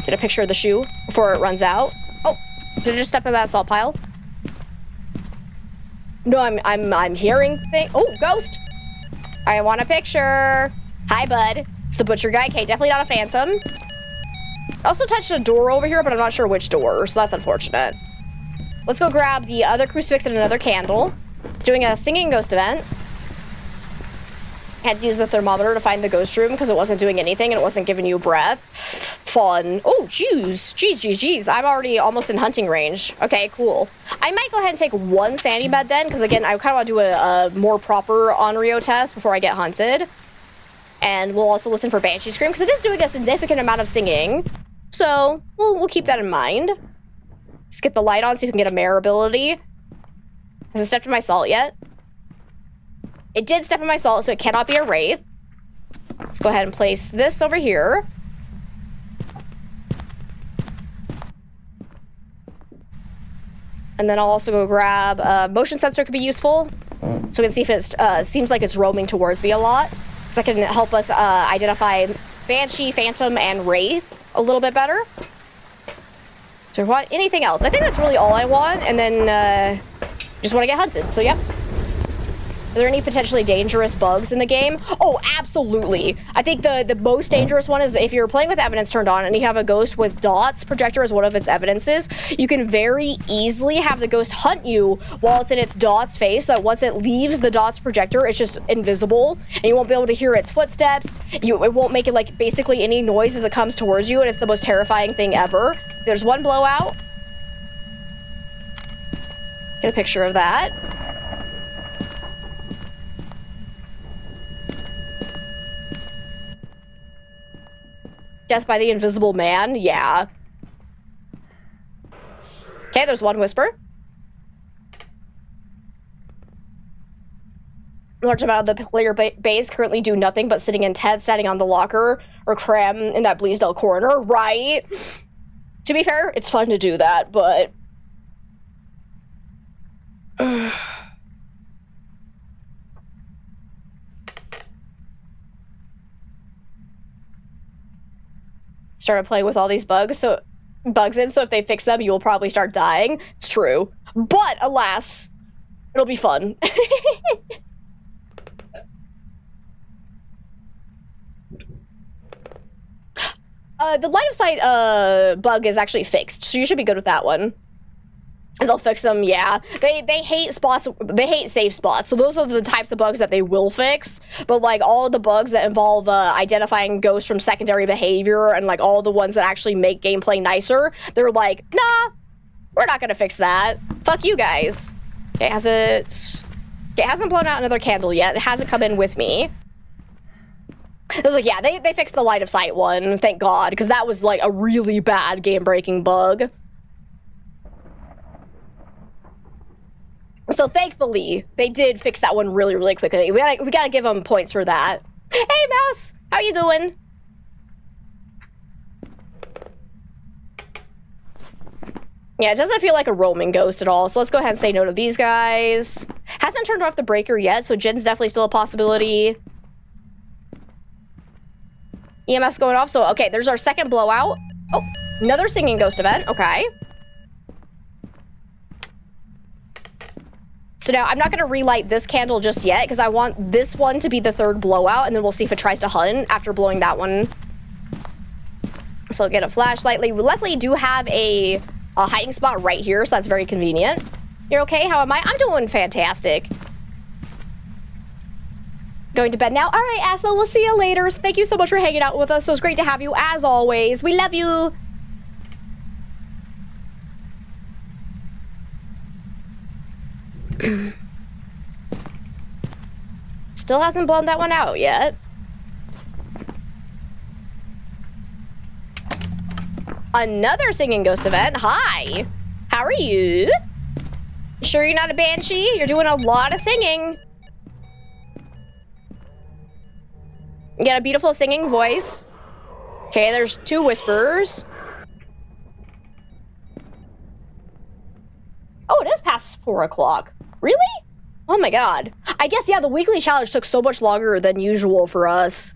Get a picture of the shoe before it runs out. Oh, did it just step in that salt pile? No, I'm hearing things. Oh, ghost. I want a picture. Hi, bud. It's the butcher guy. Okay, definitely not a phantom. I also touched a door over here, but I'm not sure which door, so that's unfortunate. Let's go grab the other crucifix and another candle. It's doing a singing ghost event. Had to use the thermometer to find the ghost room because it wasn't doing anything and it wasn't giving you breath. Fun. Oh, jeez. I'm already almost in hunting range. Okay, cool. I might go ahead and take one sanity bed then, because again, I kind of want to do a more proper Onryo test before I get hunted. And we'll also listen for Banshee Scream, because it is doing a significant amount of singing. So, we'll keep that in mind. Let's get the light on, see if we can get a mare ability. Has it stepped in my salt yet? It did step in my salt, so it cannot be a wraith. Let's go ahead and place this over here. And then I'll also go grab a motion sensor, could be useful. So we can see if it seems like it's roaming towards me a lot. Because that can help us identify Banshee, Phantom, and Wraith a little bit better. Do I want anything else? I think that's really all I want. And then just want to get hunted, so yep. Are there any potentially dangerous bugs in the game? Oh, absolutely. I think the most dangerous one is if you're playing with evidence turned on and you have a ghost with dots projector as one of its evidences, you can very easily have the ghost hunt you while it's in its dots phase, so that once it leaves the dots projector, it's just invisible and you won't be able to hear its footsteps. It won't make it like basically any noise as it comes towards you, and it's the most terrifying thing ever. There's one blowout. Get a picture of that. Death by the Invisible Man? Yeah. Okay, there's one whisper. Large amount of the player base currently do nothing but sitting in tents, standing on the locker, or cram in that Bleasdale corner, right? To be fair, it's fun to do that, but... Started playing with all these bugs in, so if they fix them, you will probably start dying. It's true. But, alas, it'll be fun. The line of sight bug is actually fixed, so you should be good with that one. They'll fix them, yeah. They hate spots, they hate safe spots, so those are the types of bugs that they will fix. But like all of the bugs that involve identifying ghosts from secondary behavior and like all the ones that actually make gameplay nicer, they're like, nah, we're not gonna fix that. Fuck you guys. Okay, it hasn't blown out another candle yet. It hasn't come in with me. It was like, yeah, they fixed the line of sight one, thank God, because that was like a really bad game-breaking bug. So thankfully, they did fix that one really, really quickly. We gotta give them points for that. Hey, Mouse! How you doing? Yeah, it doesn't feel like a roaming ghost at all, so let's go ahead and say no to these guys. Hasn't turned off the breaker yet, so Jin's definitely still a possibility. EMF's going off, so okay, there's our second blowout. Oh, another singing ghost event, okay. So now, I'm not going to relight this candle just yet, because I want this one to be the third blowout, and then we'll see if it tries to hunt after blowing that one. So I'll get a flashlight. We luckily do have a hiding spot right here, so that's very convenient. You're okay? How am I? I'm doing fantastic. Going to bed now? All right, Asla, we'll see you later. Thank you so much for hanging out with us. So it's great to have you, as always. We love you. Still hasn't blown that one out yet. Another singing ghost event. Hi. How are you? Sure you're not a banshee? You're doing a lot of singing. You got a beautiful singing voice. Okay, there's two whisperers. Oh, it is past 4 o'clock. Really? Oh my god. I guess, yeah, the weekly challenge took so much longer than usual for us.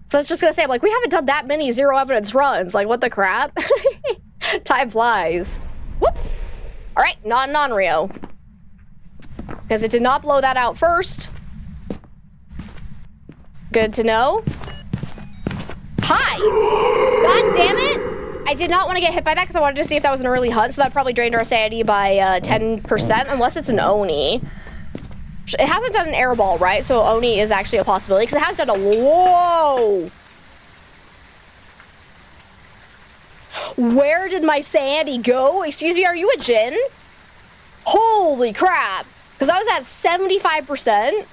So I was just gonna say, I'm like, we haven't done that many zero evidence runs. Like, what the crap? Time flies. Whoop! Alright, not an Onryo. Because it did not blow that out first. Good to know. Hi! God damn it! I did not want to get hit by that because I wanted to see if that was an early hunt, so that probably drained our sanity by 10%, unless it's an Oni. It hasn't done an airball, right? So Oni is actually a possibility, because it has done a... Whoa! Where did my sanity go? Excuse me, are you a Jinn? Holy crap! Because I was at 75%.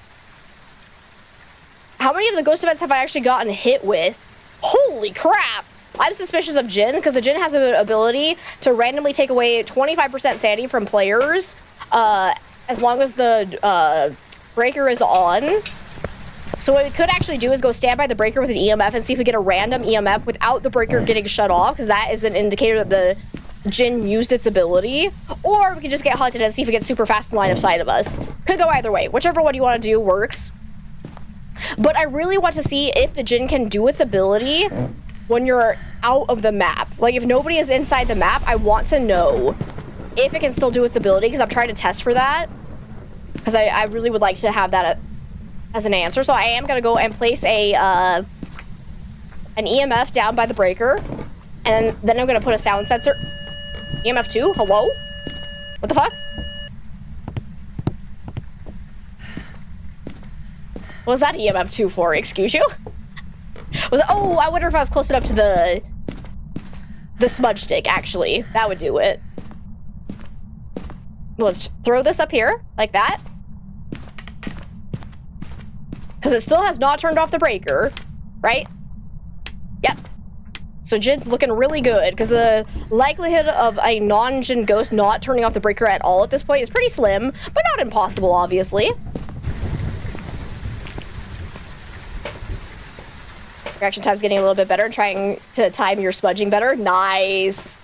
How many of the ghost events have I actually gotten hit with? Holy crap! I'm suspicious of Jinn, because the Jinn has an ability to randomly take away 25% sanity from players, as long as the breaker is on. So what we could actually do is go stand by the breaker with an EMF and see if we get a random EMF without the breaker getting shut off, because that is an indicator that the Jinn used its ability. Or we can just get hunted and see if it gets super fast in line of sight of us. Could go either way. Whichever one you want to do works. But I really want to see if the Jinn can do its ability when you're out of the map. Like, if nobody is inside the map, I want to know if it can still do its ability, because I'm trying to test for that. Because I really would like to have that as an answer. So I am going to go and place an EMF down by the breaker. And then I'm going to put a sound sensor. EMF 2? Hello? What the fuck? What was that EMF 2 for? Excuse you? Was it, oh, I wonder if I was close enough to the smudge stick, actually. That would do it. Let's throw this up here, like that. Because it still has not turned off the breaker, right? Yep. So Jinn's looking really good, because the likelihood of a non-Jinn ghost not turning off the breaker at all at this point is pretty slim, but not impossible, obviously. Reaction time's getting a little bit better, trying to time your smudging better. Nice.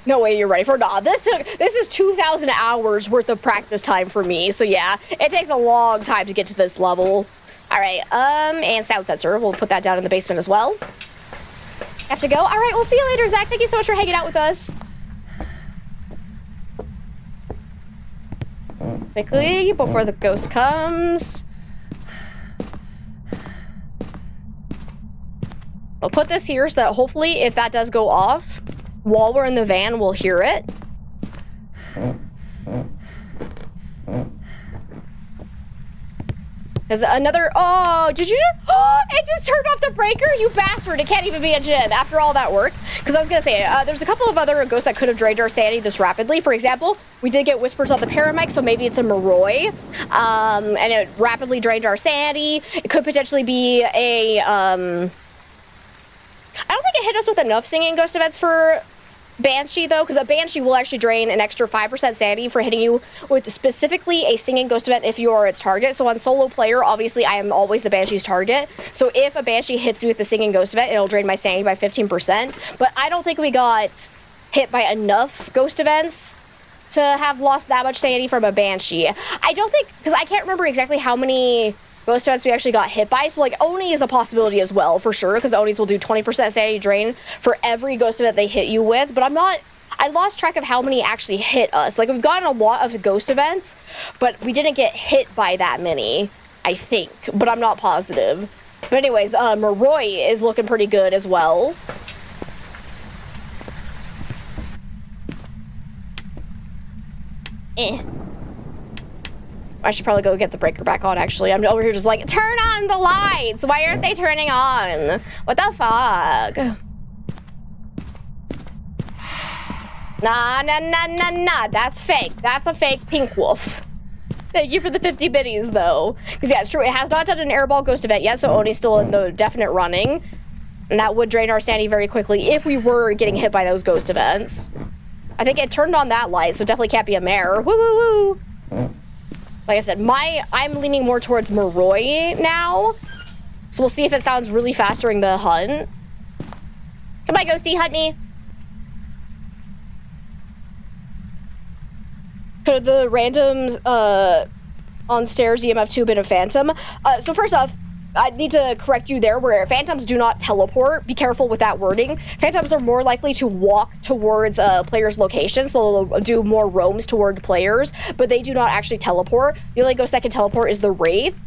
No way you're ready for it. Nah, this is 2,000 hours worth of practice time for me. So yeah, it takes a long time to get to this level. All right, and sound sensor. We'll put that down in the basement as well. Have to go? All right, we'll see you later, Zach. Thank you so much for hanging out with us. Quickly, before the ghost comes. I'll put this here so that hopefully if that does go off, while we're in the van, we'll hear it. There's another, oh, did you just, oh, it just turned off the breaker? You bastard, it can't even be a Jinn after all that work. Because I was going to say, there's a couple of other ghosts that could have drained our sanity this rapidly. For example, we did get whispers on the paramedic, so maybe it's a Moroi. And it rapidly drained our sanity. It could potentially be a, I don't think it hit us with enough singing ghost events for Banshee, though, because a Banshee will actually drain an extra 5% sanity for hitting you with specifically a singing ghost event if you are its target. So on solo player, obviously, I am always the Banshee's target. So if a Banshee hits me with the singing ghost event, it'll drain my sanity by 15%. But I don't think we got hit by enough ghost events to have lost that much sanity from a Banshee. I don't think, because I can't remember exactly how many ghost events we actually got hit by, so like Oni is a possibility as well, for sure, because Onis will do 20% sanity drain for every ghost event they hit you with, but I lost track of how many actually hit us. Like, we've gotten a lot of ghost events, but we didn't get hit by that many, I think, but I'm not positive. But anyways, Moroi is looking pretty good as well. I should probably go get the breaker back on, actually. I'm over here just like, turn on the lights! Why aren't they turning on? What the fuck? Nah. That's fake. That's a fake pink wolf. Thank you for the 50 biddies, though. Because, yeah, it's true. It has not done an airball ghost event yet, so Oni's still in the definite running. And that would drain our sanity very quickly if we were getting hit by those ghost events. I think it turned on that light, so it definitely can't be a mare. Woo, woo, woo. Like I said, I'm leaning more towards Moroi now. So we'll see if it sounds really fast during the hunt. Come on, Ghosty, hunt me. Could the randoms on stairs EMF 2 been a phantom? So first off, I need to correct you there, where phantoms do not teleport. Be careful with that wording. Phantoms are more likely to walk towards players' locations, so they'll do more roams toward players, but they do not actually teleport. The only ghost that can teleport is the Wraith.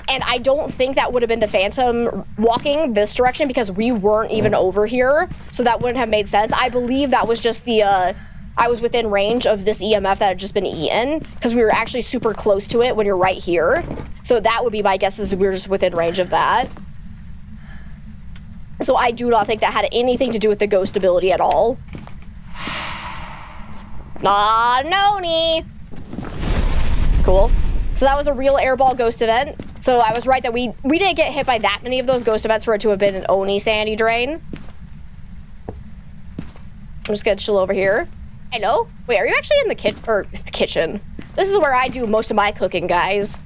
And I don't think that would have been the Phantom walking this direction because we weren't even over here. So that wouldn't have made sense. I believe that was just the, I was within range of this EMF that had just been eaten because we were actually super close to it when you're right here. So that would be my guess, is we were just within range of that. So I do not think that had anything to do with the ghost ability at all. Nah, noni. Cool. So that was a real airball ghost event. So I was right that we didn't get hit by that many of those ghost events for it to have been an Oni sanity drain. I'm just gonna chill over here. Hello? Wait, are you actually in the kitchen? This is where I do most of my cooking, guys.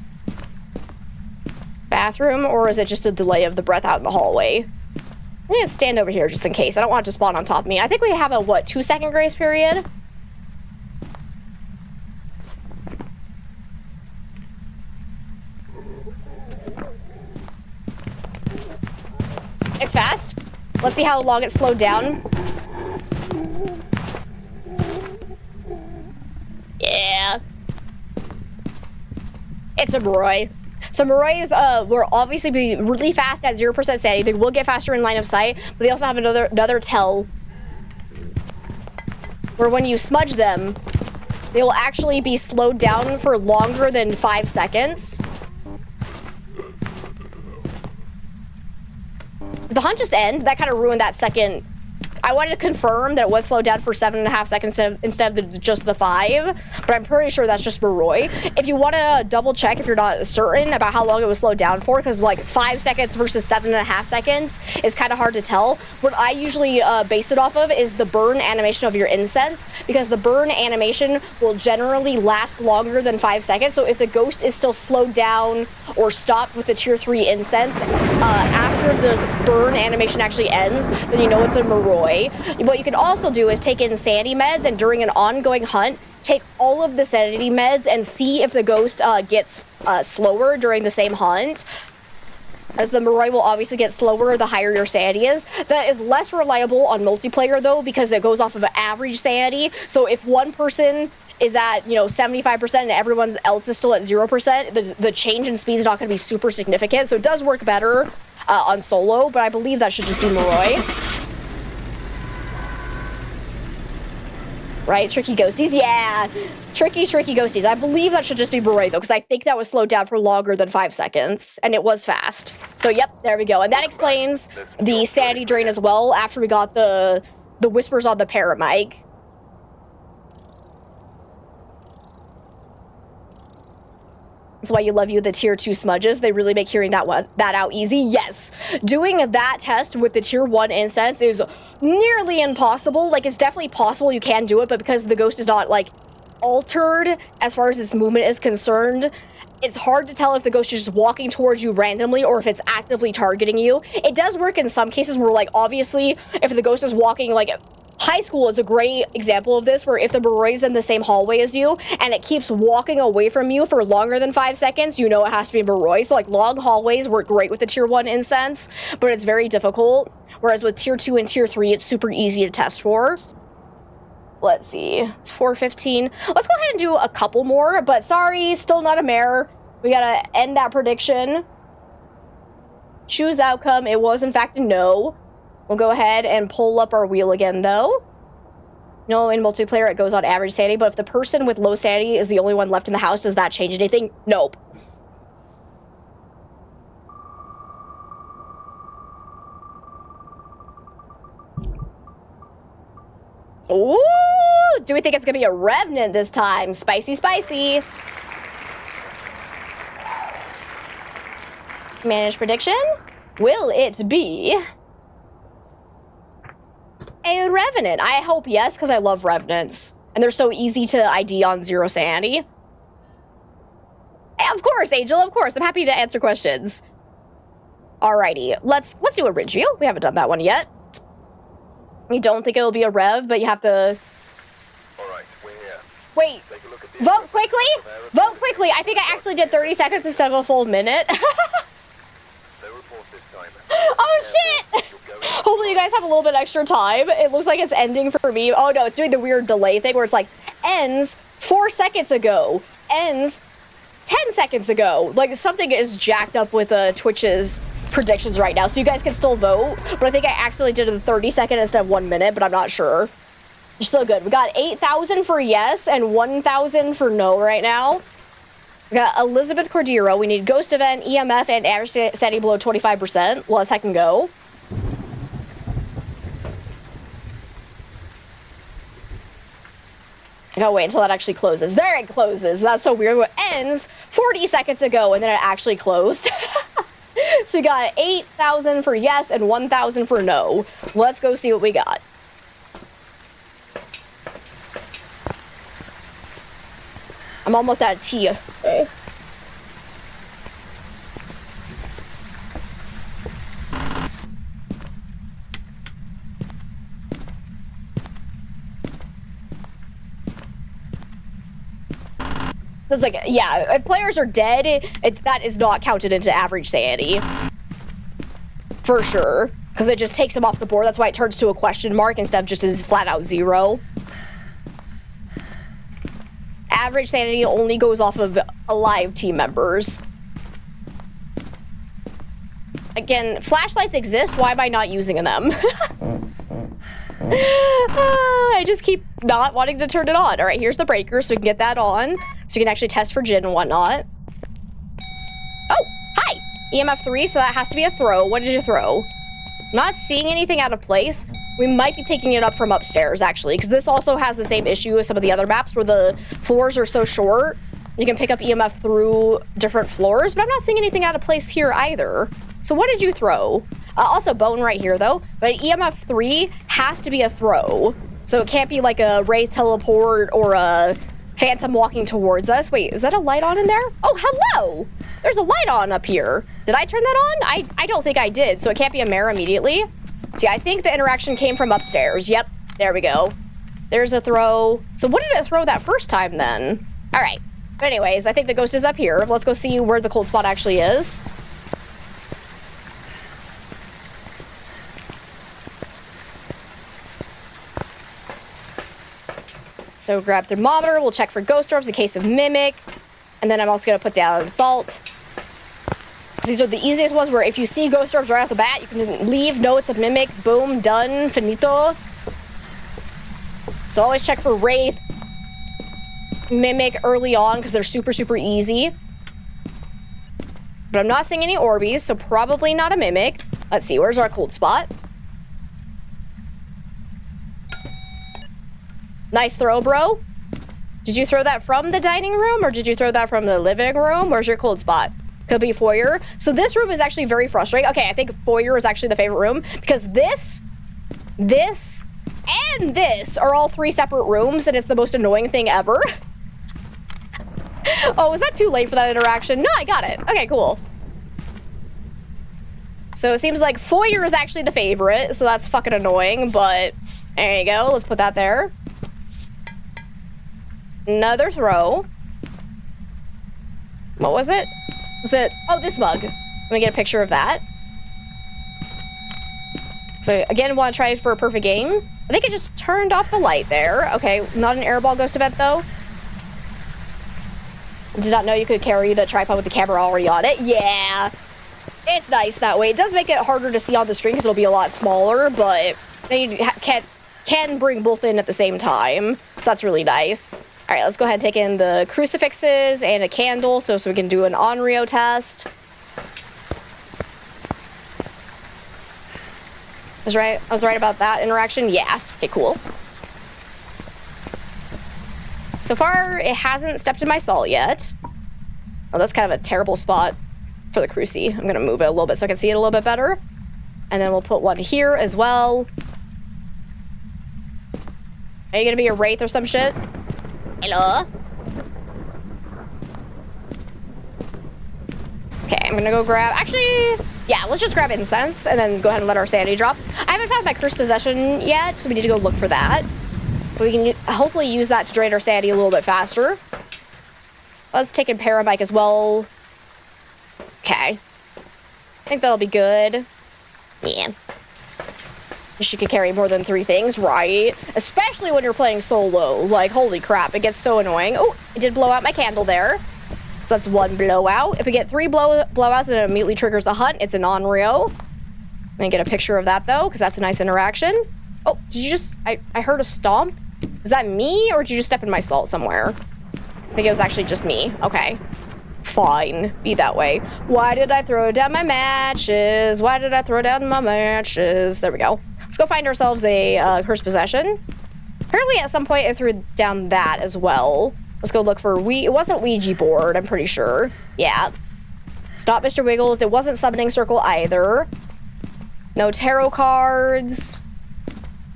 Bathroom, or is it just a delay of the breath out in the hallway? I'm gonna stand over here just in case. I don't want it to spawn on top of me. I think we have a, what, 2-second grace period? It's fast. Let's see how long it slowed down. Yeah. It's a Moroi. So Morois will obviously be really fast at 0% sanity. They will get faster in line of sight, but they also have another tell where when you smudge them, they will actually be slowed down for longer than 5 seconds. Did the hunt just end? That kind of ruined that second. I wanted to confirm that it was slowed down for 7.5 seconds instead of just the 5, but I'm pretty sure that's just Moroi. If you want to double check if you're not certain about how long it was slowed down for, because like 5 seconds versus 7.5 seconds is kind of hard to tell. What I usually base it off of is the burn animation of your incense, because the burn animation will generally last longer than 5 seconds. So if the ghost is still slowed down or stopped with the tier 3 incense after the burn animation actually ends, then you know it's a Moroi. What you can also do is take insanity meds, and during an ongoing hunt, take all of the sanity meds and see if the ghost gets slower during the same hunt. As the Moroi will obviously get slower the higher your sanity is. That is less reliable on multiplayer though, because it goes off of an average sanity. So if one person is at, 75% and everyone else is still at 0%, the change in speed is not going to be super significant. So it does work better on solo, but I believe that should just be Moroi. Right? Tricky ghosties? Yeah. Tricky ghosties. I believe that should just be Moroi, though, because I think that was slowed down for longer than 5 seconds, and it was fast. So, yep, there we go. And that explains the sanity drain as well after we got the whispers on the parrot mic. That's why you love the tier 2 smudges. They really make hearing that out easy. Yes, doing that test with the tier 1 incense is nearly impossible. Like, it's definitely possible you can do it, but because the ghost is not, like, altered as far as its movement is concerned, it's hard to tell if the ghost is just walking towards you randomly or if it's actively targeting you. It does work in some cases where, like, obviously, if the ghost is walking, like, high school is a great example of this, where if the Moroi is in the same hallway as you and it keeps walking away from you for longer than 5 seconds, you know it has to be Moroi. So like long hallways work great with the tier 1 incense, but it's very difficult. Whereas with tier 2 and tier 3, it's super easy to test for. Let's see, it's 4:15. Let's go ahead and do a couple more, but sorry, still not a mare. We gotta end that prediction. Choose outcome. It was in fact a no. We'll go ahead and pull up our wheel again, though. No, in multiplayer, it goes on average sanity, but if the person with low sanity is the only one left in the house, does that change anything? Nope. Ooh! Do we think it's gonna be a revenant this time? Spicy, spicy. Manage prediction. Will it be a revenant? I hope yes, because I love revenants. And they're so easy to ID on 0 sanity. Of course, Angel, of course. I'm happy to answer questions. Alrighty, let's do a ridge view. We haven't done that one yet. You don't think it'll be a rev, but you have to... Alright, we're here. Wait, Take a look at the vote quickly? Vote quickly. I think I actually did 30 seconds instead of a full minute. No report this time. Oh shit! Hopefully you guys have a little bit extra time. It looks like it's ending for me. Oh no, it's doing the weird delay thing where it's like, ends 4 seconds ago. Ends 10 seconds ago. Like, something is jacked up with Twitch's predictions right now, so you guys can still vote, but I think I accidentally did it in 30 seconds instead of 1 minute, but I'm not sure. You're still good. We got 8,000 for yes and 1,000 for no right now. We got Elizabeth Cordero. We need Ghost Event, EMF, and average sanity below 25%. Let's heck and go. I gotta wait until that actually closes. There it closes. That's so weird. It ends 40 seconds ago, and then it actually closed. So we got 8,000 for yes and 1,000 for no. Let's go see what we got. I'm almost out of tea. Okay. It's like, yeah, if players are dead, that is not counted into average sanity. For sure. Because it just takes them off the board. That's why it turns to a question mark instead of just as flat out 0. Average sanity only goes off of alive team members. Again, flashlights exist. Why am I not using them? I just keep not wanting to turn it on. All right, here's the breaker so we can get that on. So we can actually test for Jinn and whatnot. Oh, hi. EMF 3, so that has to be a throw. What did you throw? Not seeing anything out of place. We might be picking it up from upstairs, actually, because this also has the same issue as some of the other maps where the floors are so short. You can pick up EMF through different floors, but I'm not seeing anything out of place here either. So what did you throw? Also bone right here, though. But EMF 3 has to be a throw. So it can't be like a Wraith teleport or a Phantom walking towards us. Wait, is that a light on in there? Oh, hello! There's a light on up here. Did I turn that on? I don't think I did, so it can't be a mirror immediately. See, I think the interaction came from upstairs. Yep, there we go. There's a throw. So what did it throw that first time then? All right. But anyways, I think the ghost is up here. Let's go see where the cold spot actually is. So grab thermometer, we'll check for ghost orbs in case of mimic. And then I'm also gonna put down salt. These are the easiest ones where if you see ghost orbs right off the bat, you can leave, know it's a mimic, boom, done, finito. So always check for Wraith, mimic early on because they're super, super easy. But I'm not seeing any Orbeez, so probably not a mimic. Let's see, where's our cold spot? Nice throw, bro. Did you throw that from the dining room or did you throw that from the living room? Where's your cold spot? Could be foyer. So this room is actually very frustrating. Okay, I think foyer is actually the favorite room because this, and this are all 3 separate rooms and it's the most annoying thing ever. Oh, was that too late for that interaction? No, I got it. Okay, cool. So it seems like foyer is actually the favorite, so that's fucking annoying, but there you go. Let's put that there. Another throw. What was it? Was it? Oh, this mug. Let me get a picture of that. So again, want to try for a perfect game. I think it just turned off the light there. Okay, not an airball ghost event though. Did not know you could carry the tripod with the camera already on it. Yeah, it's nice that way. It does make it harder to see on the screen because it'll be a lot smaller, but then you can bring both in at the same time. So that's really nice. All right, let's go ahead and take in the crucifixes and a candle so we can do an Onryo test. I was right about that interaction? Yeah. Okay, cool. So far, it hasn't stepped in my salt yet. Oh, that's kind of a terrible spot for the cruci. I'm gonna move it a little bit so I can see it a little bit better. And then we'll put one here as well. Are you gonna be a wraith or some shit? Hello? Okay, I'm gonna go grab... Actually, yeah, let's just grab incense and then go ahead and let our sanity drop. I haven't found my cursed possession yet, so we need to go look for that. But we can hopefully use that to drain our sanity a little bit faster. Let's take in Parabike as well. Okay. I think that'll be good. Yeah. She could carry more than 3 things, right? Especially when you're playing solo. Like, holy crap, it gets so annoying. Oh, I did blow out my candle there. So that's 1 blowout. If we get 3 blowouts and it immediately triggers a hunt, it's an on-reo. Let me get a picture of that though, because that's a nice interaction. Oh, did you just, I heard a stomp. Is that me, or did you just step in my salt somewhere? I think it was actually just me. Okay. Fine. Be that way. Why did I throw down my matches? Why did I throw down my matches? There we go. Let's go find ourselves a cursed possession. Apparently at some point I threw down that as well. Let's go look for it wasn't Ouija board, I'm pretty sure. Yeah. It's not Mr. Wiggles. It wasn't Summoning Circle either. No tarot cards.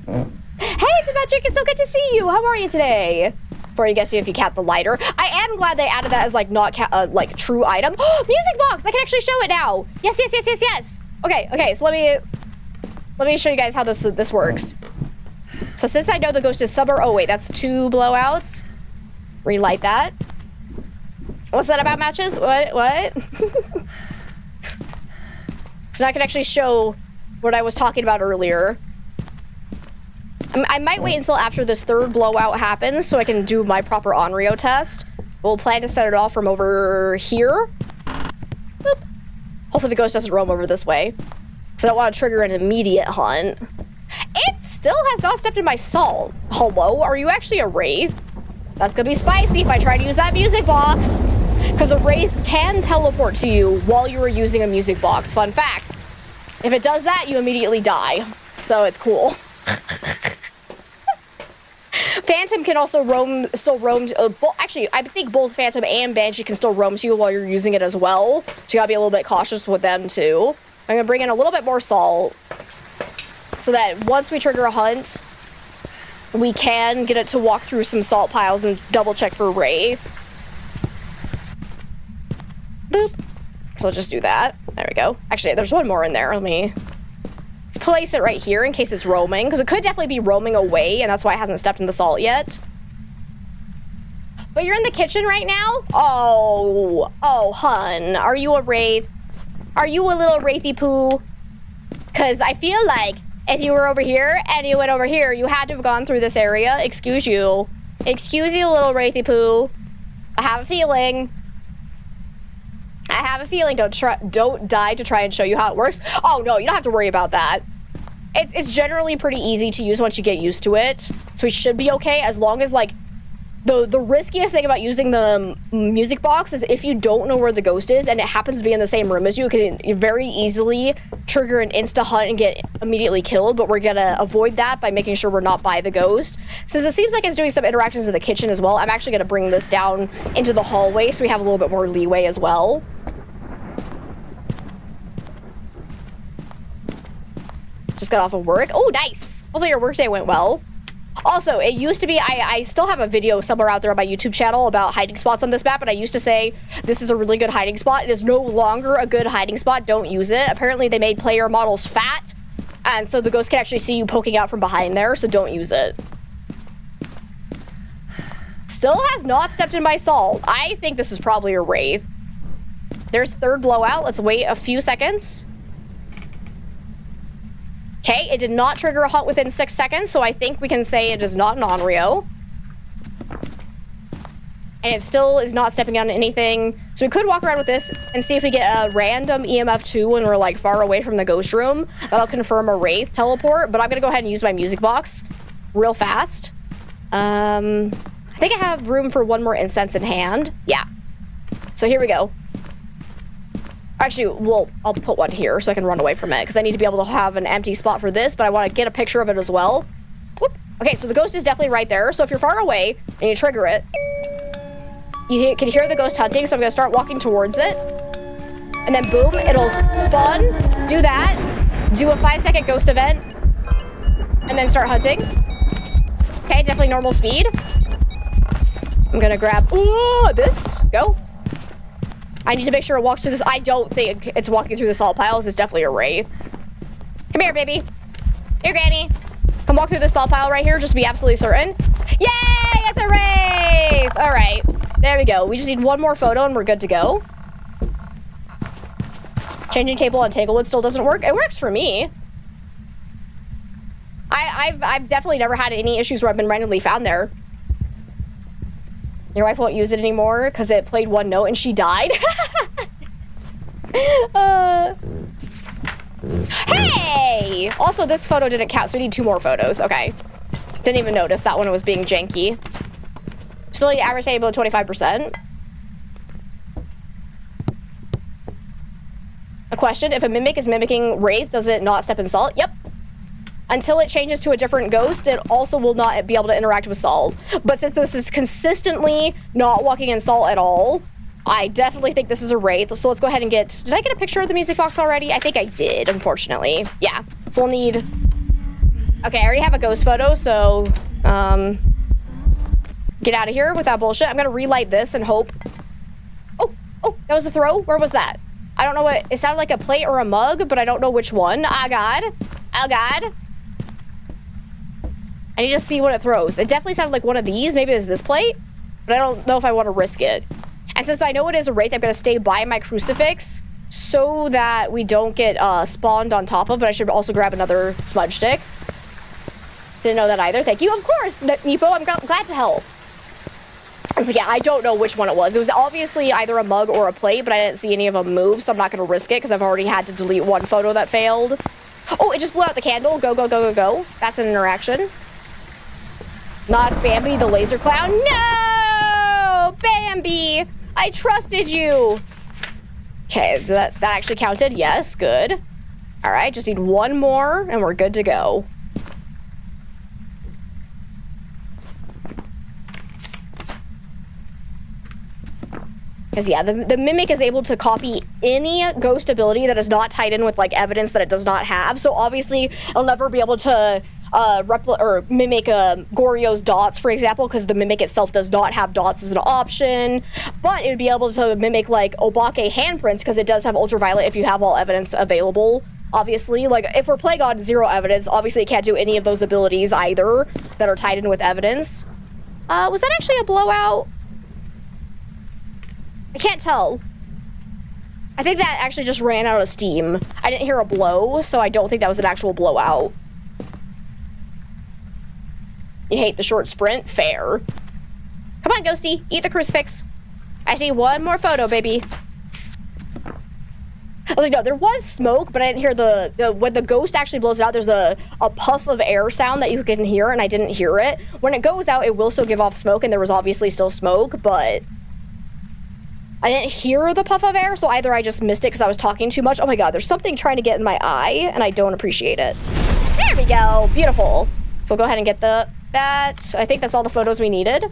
Hey, Demetric, it's so good to see you. How are you today? Before you guess if you count the lighter. I am glad they added that as like not like true item. Music box! I can actually show it now. Yes, yes, yes, yes, yes. Okay, so let me show you guys how this works. So since I know the ghost is summer, oh wait, that's 2 blowouts. Relight that. What's that about matches? What? So now I can actually show what I was talking about earlier. I might wait until after this 3rd blowout happens so I can do my proper on-reo test. We'll plan to set it off from over here. Boop. Hopefully the ghost doesn't roam over this way. So I don't want to trigger an immediate hunt. It still has not stepped in my salt. Hello? Are you actually a wraith? That's gonna be spicy if I try to use that music box. Because a wraith can teleport to you while you are using a music box. Fun fact. If it does that, you immediately die. So it's cool. Phantom can also still roam. Actually, I think both Phantom and Banshee can still roam to you while you're using it as well. So you gotta be a little bit cautious with them too. I'm gonna bring in a little bit more salt so that once we trigger a hunt, we can get it to walk through some salt piles and double check for wraith. Boop. So I'll just do that. There we go. Actually, there's one more in there. Let's place it right here in case it's roaming, because it could definitely be roaming away, and that's why it hasn't stepped in the salt yet. But you're in the kitchen right now? Oh, hun. Are you a wraith? Are you a little wraithy poo? Because I feel like if you were over here and you went over here, you had to have gone through this area. Excuse you. Excuse you, little wraithy poo. I have a feeling. Don't die to try and show you how it works. Oh no, you don't have to worry about that. It's generally pretty easy to use once you get used to it. So we should be okay as long as like the riskiest thing about using the music box is if you don't know where the ghost is and it happens to be in the same room as you, it can very easily trigger an insta hunt and get immediately killed, but we're gonna avoid that by making sure we're not by the ghost. Since it seems like it's doing some interactions in the kitchen as well, I'm actually gonna bring this down into the hallway so we have a little bit more leeway as well. Just got off of work. Oh, nice. Hopefully your workday went well. Also, it used to be, I still have a video somewhere out there on my YouTube channel about hiding spots on this map, and I used to say this is a really good hiding spot. It is no longer a good hiding spot. Don't use it. Apparently, they made player models fat, and so the ghost can actually see you poking out from behind there, so don't use it. Still has not stepped in my salt. I think this is probably a wraith. There's 3rd blowout. Let's wait a few seconds. Okay, it did not trigger a hunt within 6 seconds, so I think we can say it is not an on-reo. And it still is not stepping on anything. So we could walk around with this and see if we get a random EMF 2 when we're like far away from the ghost room. That'll confirm a wraith teleport, but I'm gonna go ahead and use my music box real fast. I think I have room for one more incense in hand. Yeah. So here we go. Actually, well, I'll put one here so I can run away from it because I need to be able to have an empty spot for this, but I want to get a picture of it as well. Whoop. Okay, so the ghost is definitely right there. So if you're far away and you trigger it, you can hear the ghost hunting, so I'm going to start walking towards it. And then boom, it'll spawn, do that, do a 5-second ghost event, and then start hunting. Okay, definitely normal speed. I'm going to grab, this, go. I need to make sure it walks through this. I don't think it's walking through the salt piles. It's definitely a wraith. Come here, baby. Here, Granny. Come walk through the salt pile right here, just to be absolutely certain. Yay! It's a wraith! All right. There we go. We just need one more photo and we're good to go. Changing table on Tanglewood still doesn't work. It works for me. I've definitely never had any issues where I've been randomly found there. Your wife won't use it anymore because it played one note and she died. Hey! Also, this photo didn't count, so we need 2 more photos. Okay. Didn't even notice that one was being janky. Still need average table 25%. A question, if a mimic is mimicking Wraith, does it not step in salt? Yep. Until it changes to a different ghost, it also will not be able to interact with salt. But since this is consistently not walking in salt at all, I definitely think this is a Wraith. So let's go ahead and get... Did I get a picture of the music box already? I think I did, unfortunately. Yeah. So we'll need... Okay, I already have a ghost photo, so... Get out of here with that bullshit. I'm gonna relight this and hope... Oh, that was a throw? Where was that? I don't know what... It sounded like a plate or a mug, but I don't know which one. Oh, God. Oh, God. I need to see what it throws. It definitely sounded like one of these. Maybe it was this plate, but I don't know if I want to risk it. And since I know it is a Wraith, I'm going to stay by my crucifix so that we don't get spawned on top of, but I should also grab another smudge stick. Didn't know that either. Thank you. Of course, Neepo. I'm glad to help. So yeah, I don't know which one it was. It was obviously either a mug or a plate, but I didn't see any of them move, so I'm not going to risk it because I've already had to delete one photo that failed. Oh, it just blew out the candle. Go, go, go, go, go. That's an interaction. Not Bambi, the laser clown. No! Bambi! I trusted you! Okay, that actually counted. Yes, good. Alright, just need one more, and we're good to go. Because, yeah, the Mimic is able to copy any ghost ability that is not tied in with, like, evidence that it does not have. So, obviously, it'll never be able to... mimic Goryo's dots, for example, because the Mimic itself does not have dots as an option, but it would be able to mimic, like, Obake handprints, because it does have ultraviolet if you have all evidence available, obviously. Like, if we're playing on 0 evidence, obviously it can't do any of those abilities either that are tied in with evidence. Was that actually a blowout? I can't tell. I think that actually just ran out of steam. I didn't hear a blow, so I don't think that was an actual blowout. You hate the short sprint? Fair. Come on, Ghosty. Eat the crucifix. I see one more photo, baby. I was like, no, there was smoke, but I didn't hear when the ghost actually blows it out, there's a puff of air sound that you can hear, and I didn't hear it. When it goes out, it will still give off smoke, and there was obviously still smoke, but I didn't hear the puff of air, so either I just missed it because I was talking too much. Oh my God, there's something trying to get in my eye, and I don't appreciate it. There we go. Beautiful. So we'll go ahead and get that. I think that's all the photos we needed.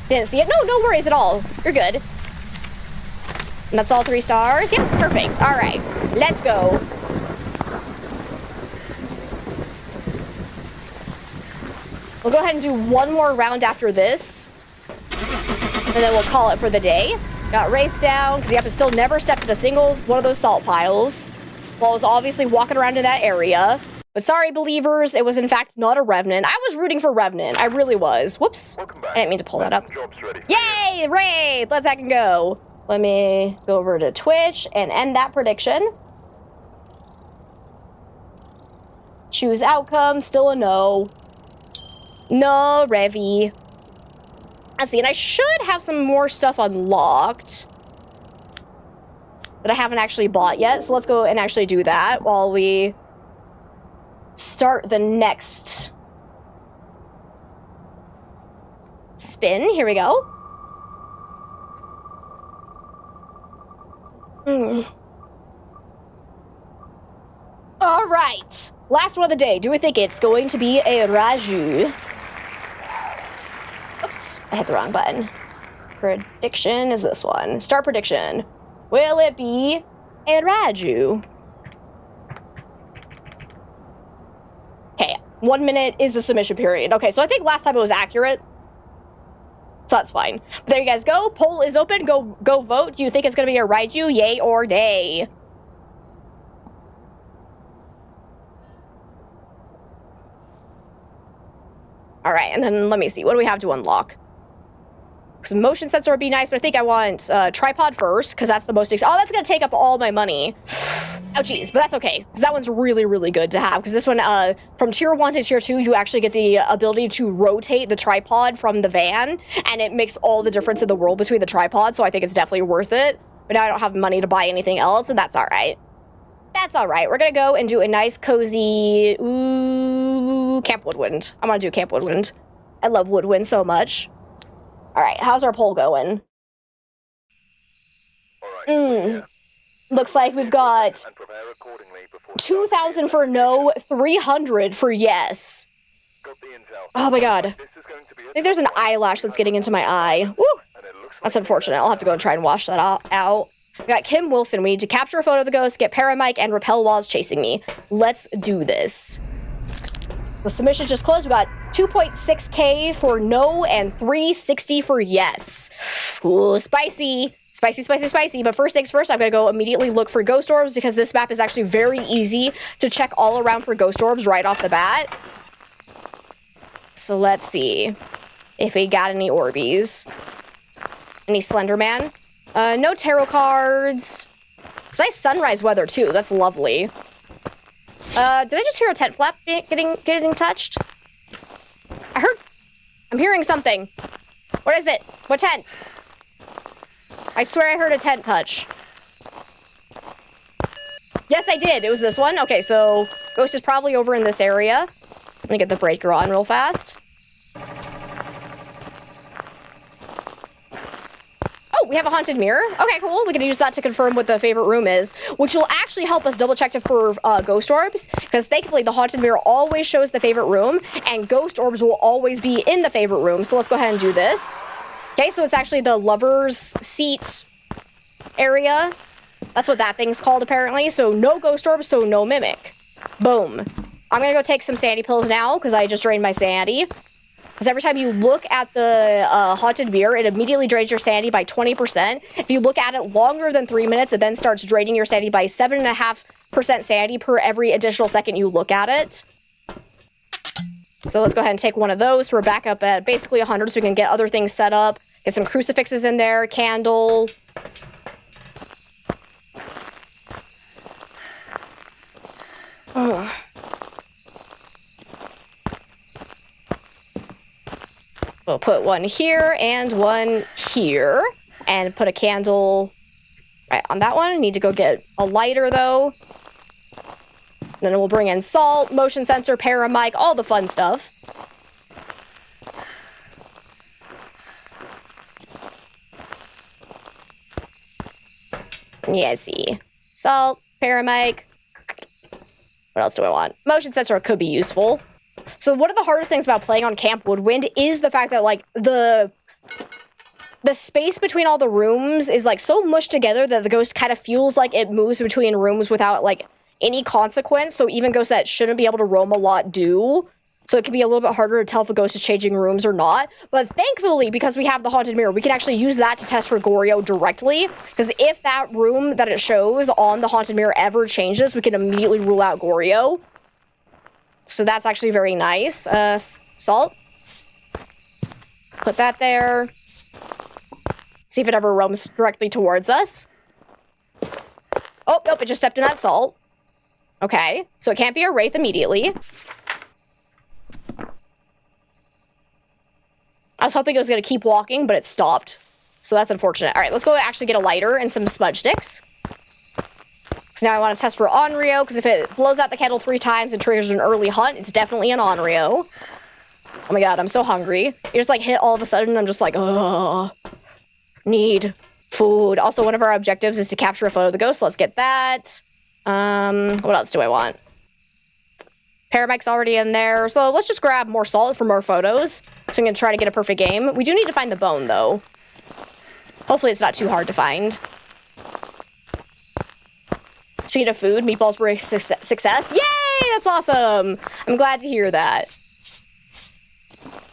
Didn't see it. No worries at all. You're good. And that's all 3 stars. Yep, perfect. All right, let's go. We'll go ahead and do one more round after this, and then we'll call it for the day. Got Wraith down, because yep, it still never stepped in a single one of those salt piles. Well, I was obviously walking around in that area. But sorry, believers, it was in fact not a Revenant. I was rooting for Revenant. I really was. Whoops. I didn't mean to pull that up. Yay, Wraith! Let's heck and go. Let me go over to Twitch and end that prediction. Choose outcome, still a no. No, Revy. Let's see, and I should have some more stuff unlocked that I haven't actually bought yet. So let's go and actually do that while we start the next spin. Here we go. All right. Last one of the day. Do we think it's going to be a Raju? Oops, I hit the wrong button. Prediction is this one. Start prediction. Will it be a Raju? Okay, 1 minute is the submission period. Okay, so I think last time it was accurate. So that's fine. But there you guys go. Poll is open. Go vote. Do you think it's going to be a Raiju? Yay or nay? All right, and then let me see. What do we have to unlock? Because motion sensor would be nice, but I think I want tripod first, because that's the most... Oh, that's going to take up all my money. Ouchies, but that's okay, because that one's really, really good to have, because this one, from tier 1 to tier 2, you actually get the ability to rotate the tripod from the van, and it makes all the difference in the world between the tripods, so I think it's definitely worth it. But now I don't have money to buy anything else, and that's alright. That's alright. We're gonna go and do a nice, cozy, Camp Woodwind. I'm gonna do Camp Woodwind. I love Woodwind so much. Alright, how's our poll going? Alright, Looks like we've got and prepare accordingly before 2,000 for no, 300 for yes. got the intel. Oh my god. This is going to be I think there's an eyelash that's getting into my eye. Woo! and it looks That's unfortunate. I'll have to go and try and wash that out. We got Kim Wilson. We need to capture a photo of the ghost, get Paramike, and repel while it's chasing me. Let's do this. The submission just closed. We got 2.6k for no and 360 for yes. Ooh, spicy. Spicy, spicy, spicy. But first things first, I'm going to go immediately look for ghost orbs because this map is actually very easy to check all around for ghost orbs right off the bat. So let's see if we got any Orbeez. Any Slenderman. No tarot cards. It's nice sunrise weather too. That's lovely. Did I just hear a tent flap getting touched? I'm hearing something. What is it? What tent? I swear I heard a tent touch. Yes, I did. It was this one. Okay, so ghost is probably over in this area. Let me get the breaker on real fast. Oh, we have a haunted mirror. Okay, cool. We can use that to confirm what the favorite room is, which will actually help us double check for ghost orbs, because thankfully the haunted mirror always shows the favorite room, and ghost orbs will always be in the favorite room. So let's go ahead and do this. Okay, so it's actually the lover's seat area. That's what that thing's called, apparently. So no ghost orbs, so no mimic. Boom. I'm gonna go take some sanity pills now, because I just drained my sanity. Because every time you look at the haunted mirror, it immediately drains your sanity by 20%. If you look at it longer than 3 minutes, it then starts draining your sanity by 7.5% sanity per every additional second you look at it. So let's go ahead and take one of those. We're back up at basically 100, so we can get other things set up. Get some crucifixes in there, candle. Ugh. We'll put one here and one here. And put a candle right on that one. I need to go get a lighter, though. Then we'll bring in salt, motion sensor, paramic, all the fun stuff. Yeah, see. Salt, paramic. What else do I want? Motion sensor could be useful. So one of the hardest things about playing on Camp Woodwind is the fact that, like, the space between all the rooms is, like, so mushed together that the ghost kind of feels like it moves between rooms without, like, any consequence. So even ghosts that shouldn't be able to roam a lot do. So it can be a little bit harder to tell if a ghost is changing rooms or not. But thankfully, because we have the haunted mirror, we can actually use that to test for Goryo directly. Because if that room that it shows on the haunted mirror ever changes, we can immediately rule out Goryo. So that's actually very nice. Salt. Put that there. See if it ever roams directly towards us. Oh, nope, it just stepped in that salt. Okay, so it can't be a wraith immediately. I was hoping it was going to keep walking, but it stopped. So that's unfortunate. All right, let's go actually get a lighter and some smudge sticks. So now I want to test for Onryo, because if it blows out the candle 3 times and triggers an early hunt, it's definitely an Onryo. Oh my god, I'm so hungry. You just like hit all of a sudden, and I'm just like, ugh. Need food. Also, one of our objectives is to capture a photo of the ghost. Let's get that. What else do I want? Paramic's already in there. So let's just grab more salt for more photos. So I'm going to try to get a perfect game. We do need to find the bone, though. Hopefully it's not too hard to find. Speaking of food, meatballs were a success. Yay! That's awesome! I'm glad to hear that.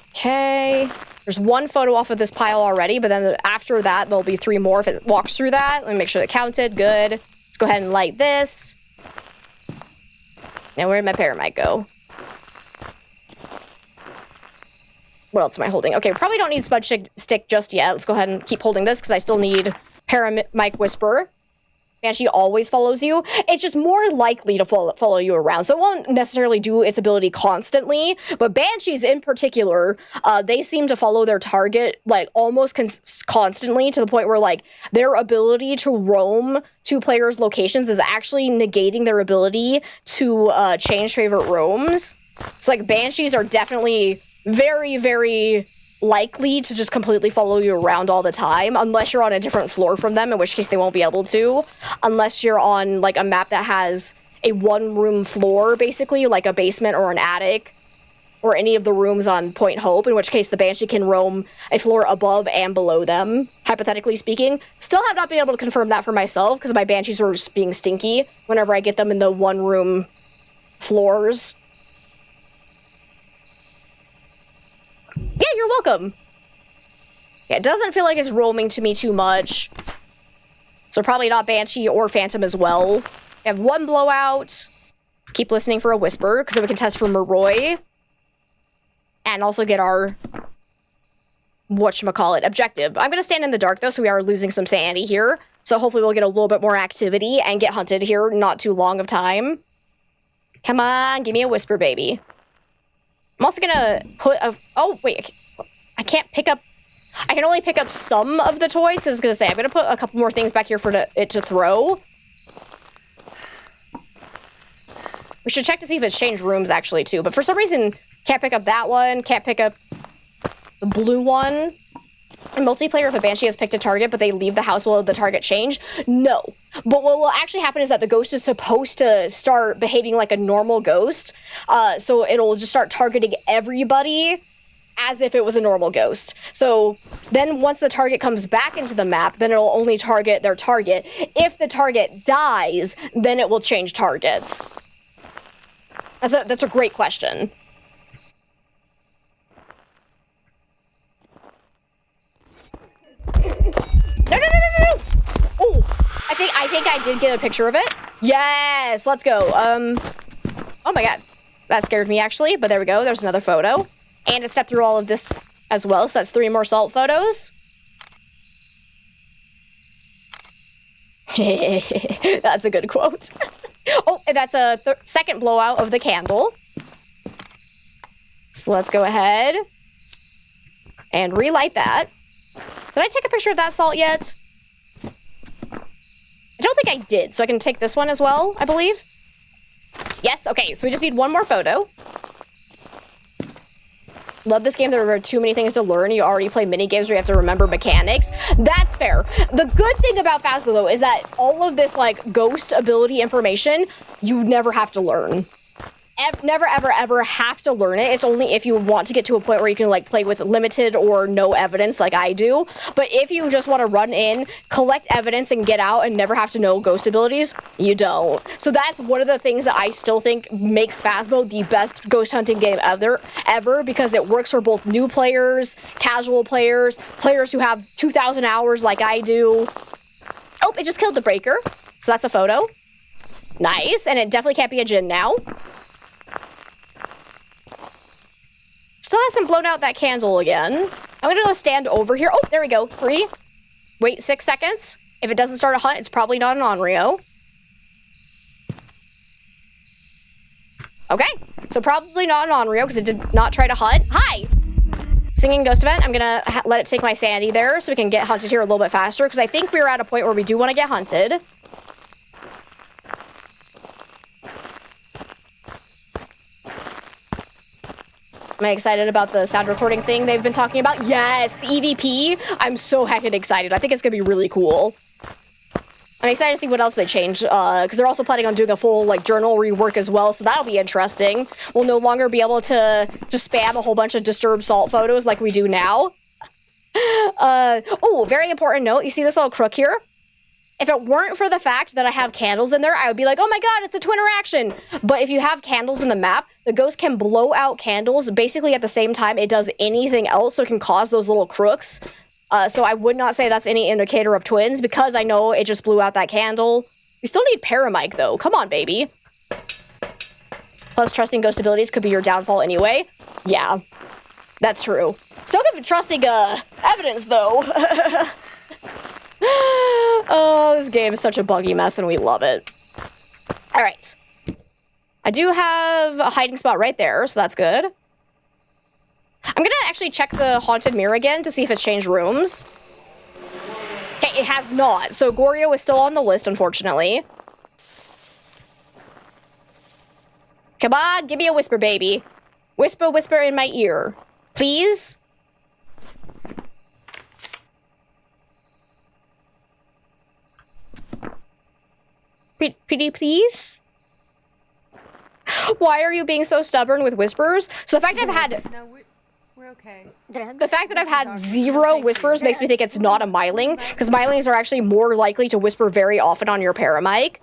Okay. There's 1 photo off of this pile already, but then after that, there'll be 3 more if it walks through that. Let me make sure that counted. Good. Let's go ahead and light this. Now, where did my paramic go? What else am I holding? Okay, probably don't need smudge stick just yet. Let's go ahead and keep holding this, because I still need paramic whisper. Banshee always follows you. It's just more likely to follow you around. So it won't necessarily do its ability constantly, but Banshees in particular, they seem to follow their target like almost constantly, to the point where like their ability to roam to players' locations is actually negating their ability to change favorite roams. So like Banshees are definitely very, very likely to just completely follow you around all the time, unless you're on a different floor from them, in which case they won't be able to, unless you're on like a map that has a one-room floor, basically, like a basement or an attic, or any of the rooms on Point Hope, in which case the Banshee can roam a floor above and below them, hypothetically speaking. Still have not been able to confirm that for myself, because my Banshees were just being stinky whenever I get them in the one-room floors. Yeah, you're welcome. Yeah, it doesn't feel like it's roaming to me too much. So probably not Banshee or Phantom as well. We have one blowout. Let's keep listening for a whisper, because then we can test for Moroi. And also get our whatchamacallit objective. I'm going to stand in the dark, though, so we are losing some sanity here. So hopefully we'll get a little bit more activity and get hunted here not too long of time. Come on, give me a whisper, baby. I'm also gonna put a... Oh, wait. I can't pick up... I can only pick up some of the toys, because I was gonna say, I'm gonna put a couple more things back here for it to throw. We should check to see if it's changed rooms, actually, too. But for some reason, can't pick up that one. Can't pick up the blue one. In multiplayer, if a Banshee has picked a target, but they leave the house, will the target change? No. But what will actually happen is that the ghost is supposed to start behaving like a normal ghost. So it'll just start targeting everybody as if it was a normal ghost. So then once the target comes back into the map, then it'll only target their target. If the target dies, then it will change targets. That's a great question. No. Oh, I think I did get a picture of it. Yes, let's go. Oh my god. That scared me, actually, but there we go. There's another photo. And it stepped through all of this as well, so that's 3 more salt photos. That's a good quote. Oh, and that's a second blowout of the candle. So let's go ahead and relight that. Did I take a picture of that salt yet? I don't think I did, so I can take this one as well, I believe. Yes, okay, so we just need one more photo. Love this game. There are too many things to learn. You already play mini games where you have to remember mechanics. That's fair. The good thing about Phasmo, though, is that all of this, like, ghost ability information, you never have to learn. Never, ever, ever have to learn it. It's only if you want to get to a point where you can, like, play with limited or no evidence like I do. But if you just want to run in, collect evidence, and get out and never have to know ghost abilities, you don't. So that's one of the things that I still think makes Phasmo the best ghost hunting game ever, because it works for both new players, casual players, players who have 2,000 hours like I do. Oh, it just killed the breaker. So that's a photo. Nice. And it definitely can't be a Jinn now. Still hasn't blown out that candle again. I'm gonna go stand over here. Oh, there we go. 3. Wait 6 seconds. If it doesn't start a hunt, it's probably not an Onryo. Okay, so probably not an Onryo because it did not try to hunt. Hi! Singing ghost event. I'm gonna let it take my sanity there so we can get hunted here a little bit faster, because I think we're at a point where we do want to get hunted. Am I excited about the sound recording thing they've been talking about? Yes, the EVP. I'm so heckin' excited. I think it's gonna be really cool. I'm excited to see what else they change, because they're also planning on doing a full, like, journal rework as well, so that'll be interesting. We'll no longer be able to just spam a whole bunch of disturbed salt photos like we do now. Oh, very important note. You see this little crook here? If it weren't for the fact that I have candles in there, I would be like, oh my god, it's a twin interaction. But if you have candles in the map, the ghost can blow out candles basically at the same time it does anything else, so it can cause those little crooks. So I would not say that's any indicator of twins, because I know it just blew out that candle. We still need Paramic, though. Come on, baby. Plus, trusting ghost abilities could be your downfall anyway. Yeah, that's true. Still good for trusting evidence, though. Oh, this game is such a buggy mess and we love it. All right. I do have a hiding spot right there, so that's good. I'm gonna actually check the haunted mirror again to see if it's changed rooms. Okay, it has not. So Goryo is still on the list, unfortunately. Come on, give me a whisper, baby. Whisper, whisper in my ear. Please? Pretty please? Why are you being so stubborn with whispers? So the fact that I've had... No, we're okay. The fact that I've had 0 whispers makes me think it's not a myling, because mylings are actually more likely to whisper very often on your paramic.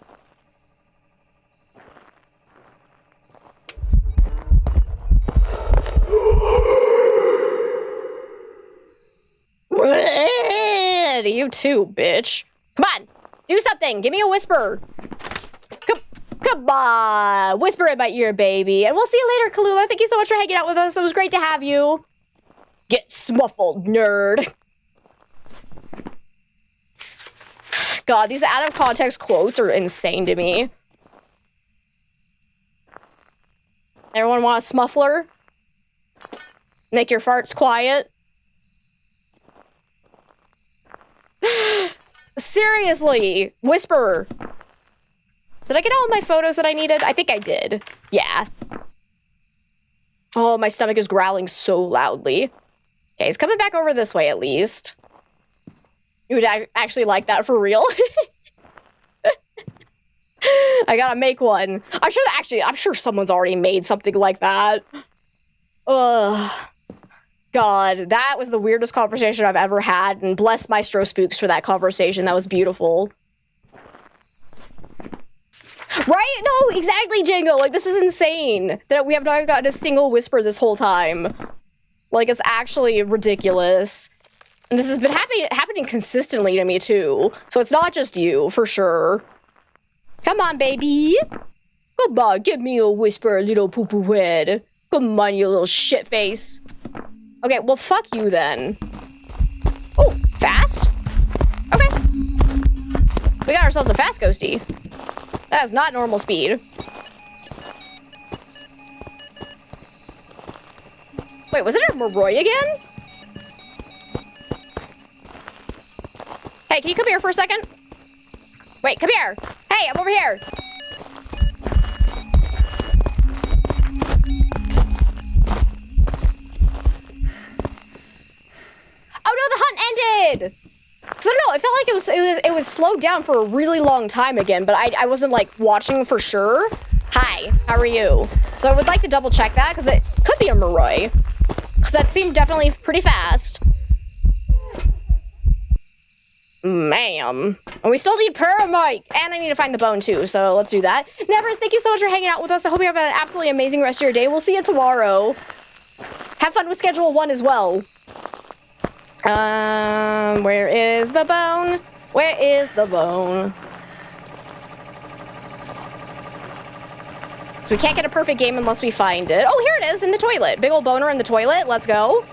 You too, bitch. Come on, do something. Give me a whisper. Come on, whisper in my ear, baby. And we'll see you later, Kalula. Thank you so much for hanging out with us. It was great to have you. Get smuffled, nerd. God, these out of context quotes are insane to me. Everyone want a smuffler? Make your farts quiet. Seriously, whisper. Did I get all of my photos that I needed? I think I did. Yeah. Oh, my stomach is growling so loudly. Okay, he's coming back over this way at least. You would actually like that for real? I gotta make one. I'm sure someone's already made something like that. Ugh. God, that was the weirdest conversation I've ever had, and bless Maestro Spooks for that conversation. That was beautiful. Right? No, exactly, Django. Like, this is insane that we have not gotten a single whisper this whole time. Like, it's actually ridiculous. And this has been happening consistently to me, too. So it's not just you, for sure. Come on, baby. Come on, give me a whisper, little poo-poo head. Come on, you little shit face. Okay, well, fuck you, then. Oh, fast? Okay. We got ourselves a fast ghosty. That is not normal speed. Wait, was it a Moroi again? Hey, can you come here for a second? Wait, come here. Hey, I'm over here. Oh no, the hunt ended! Cause I don't know, it felt like it was slowed down for a really long time again, but I wasn't like watching for sure. Hi, how are you? So I would like to double check that, because it could be a Moroi. Because that seemed definitely pretty fast. Ma'am. And we still need Paramike! And I need to find the bone too, so let's do that. Nevers, thank you so much for hanging out with us. I hope you have an absolutely amazing rest of your day. We'll see you tomorrow. Have fun with Schedule 1 as well. Where is the bone? Where is the bone? So we can't get a perfect game unless we find it. Oh, here it is, in the toilet. Big old boner in the toilet. Let's go.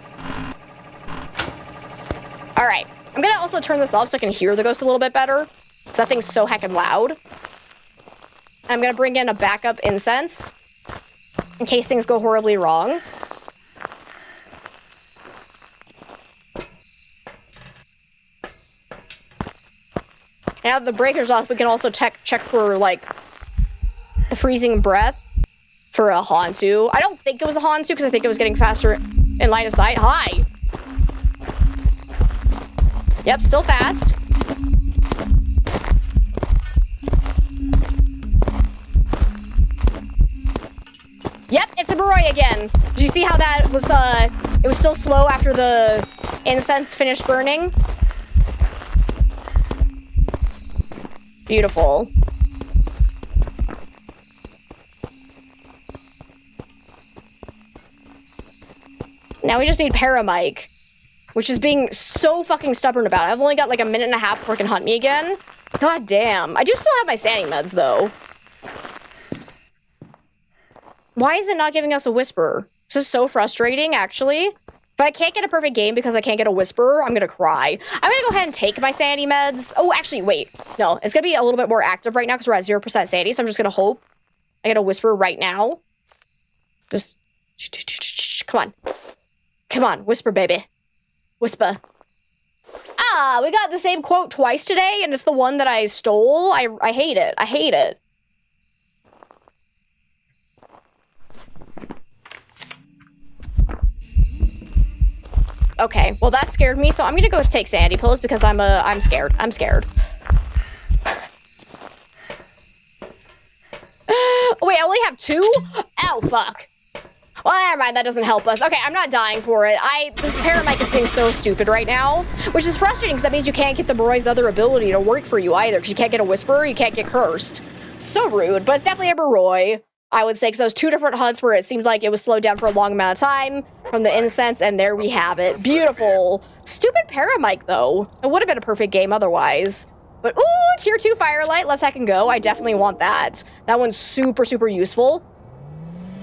All right. I'm gonna also turn this off so I can hear the ghost a little bit better. Because that thing's so heckin' loud. I'm gonna bring in a backup incense. In case things go horribly wrong. Now that the breaker's off, we can also check for, like, the freezing breath for a Hantu. I don't think it was a Hantu, because I think it was getting faster in line of sight. Hi! Yep, still fast. Yep, it's a Moroi again. Did you see how that was, it was still slow after the incense finished burning? Beautiful. Now we just need Paramike, which is being so fucking stubborn about it. I've only got like a minute and a half before it can hunt me again. God damn. I do still have my standing meds, though. Why is it not giving us a whisper? This is so frustrating, actually. If If I can't get a perfect game because I can't get a whisper, I'm gonna cry. I'm gonna go ahead and take my sanity meds. Oh, actually, wait. No, it's gonna be a little bit more active right now because we're at 0% sanity, so I'm just gonna hope I get a whisper right now. Just, come on. Come on, whisper, baby. Whisper. Ah, we got the same quote twice today, and it's the one that I stole. I hate it. I hate it. Okay, well that scared me, so I'm gonna go take sanity pills because I'm scared. I'm scared. Wait, I only have 2? Oh, fuck. Well, never mind, that doesn't help us. Okay, I'm not dying for it. This paramic is being so stupid right now, which is frustrating because that means you can't get the Baroy's other ability to work for you either, because you can't get a whisper, you can't get cursed. So rude, but it's definitely a Baroy, I would say, because those 2 different hunts where it seemed like it was slowed down for a long amount of time from the incense, and there we have it. Beautiful. Stupid paramic, though. It would have been a perfect game otherwise. But, ooh, tier 2 Firelight, let's heck and go. I definitely want that. That one's super, super useful.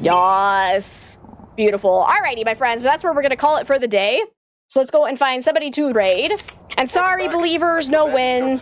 Yes. Beautiful. Alrighty, my friends, but that's where we're going to call it for the day. So let's go and find somebody to raid. And sorry, believers, no win.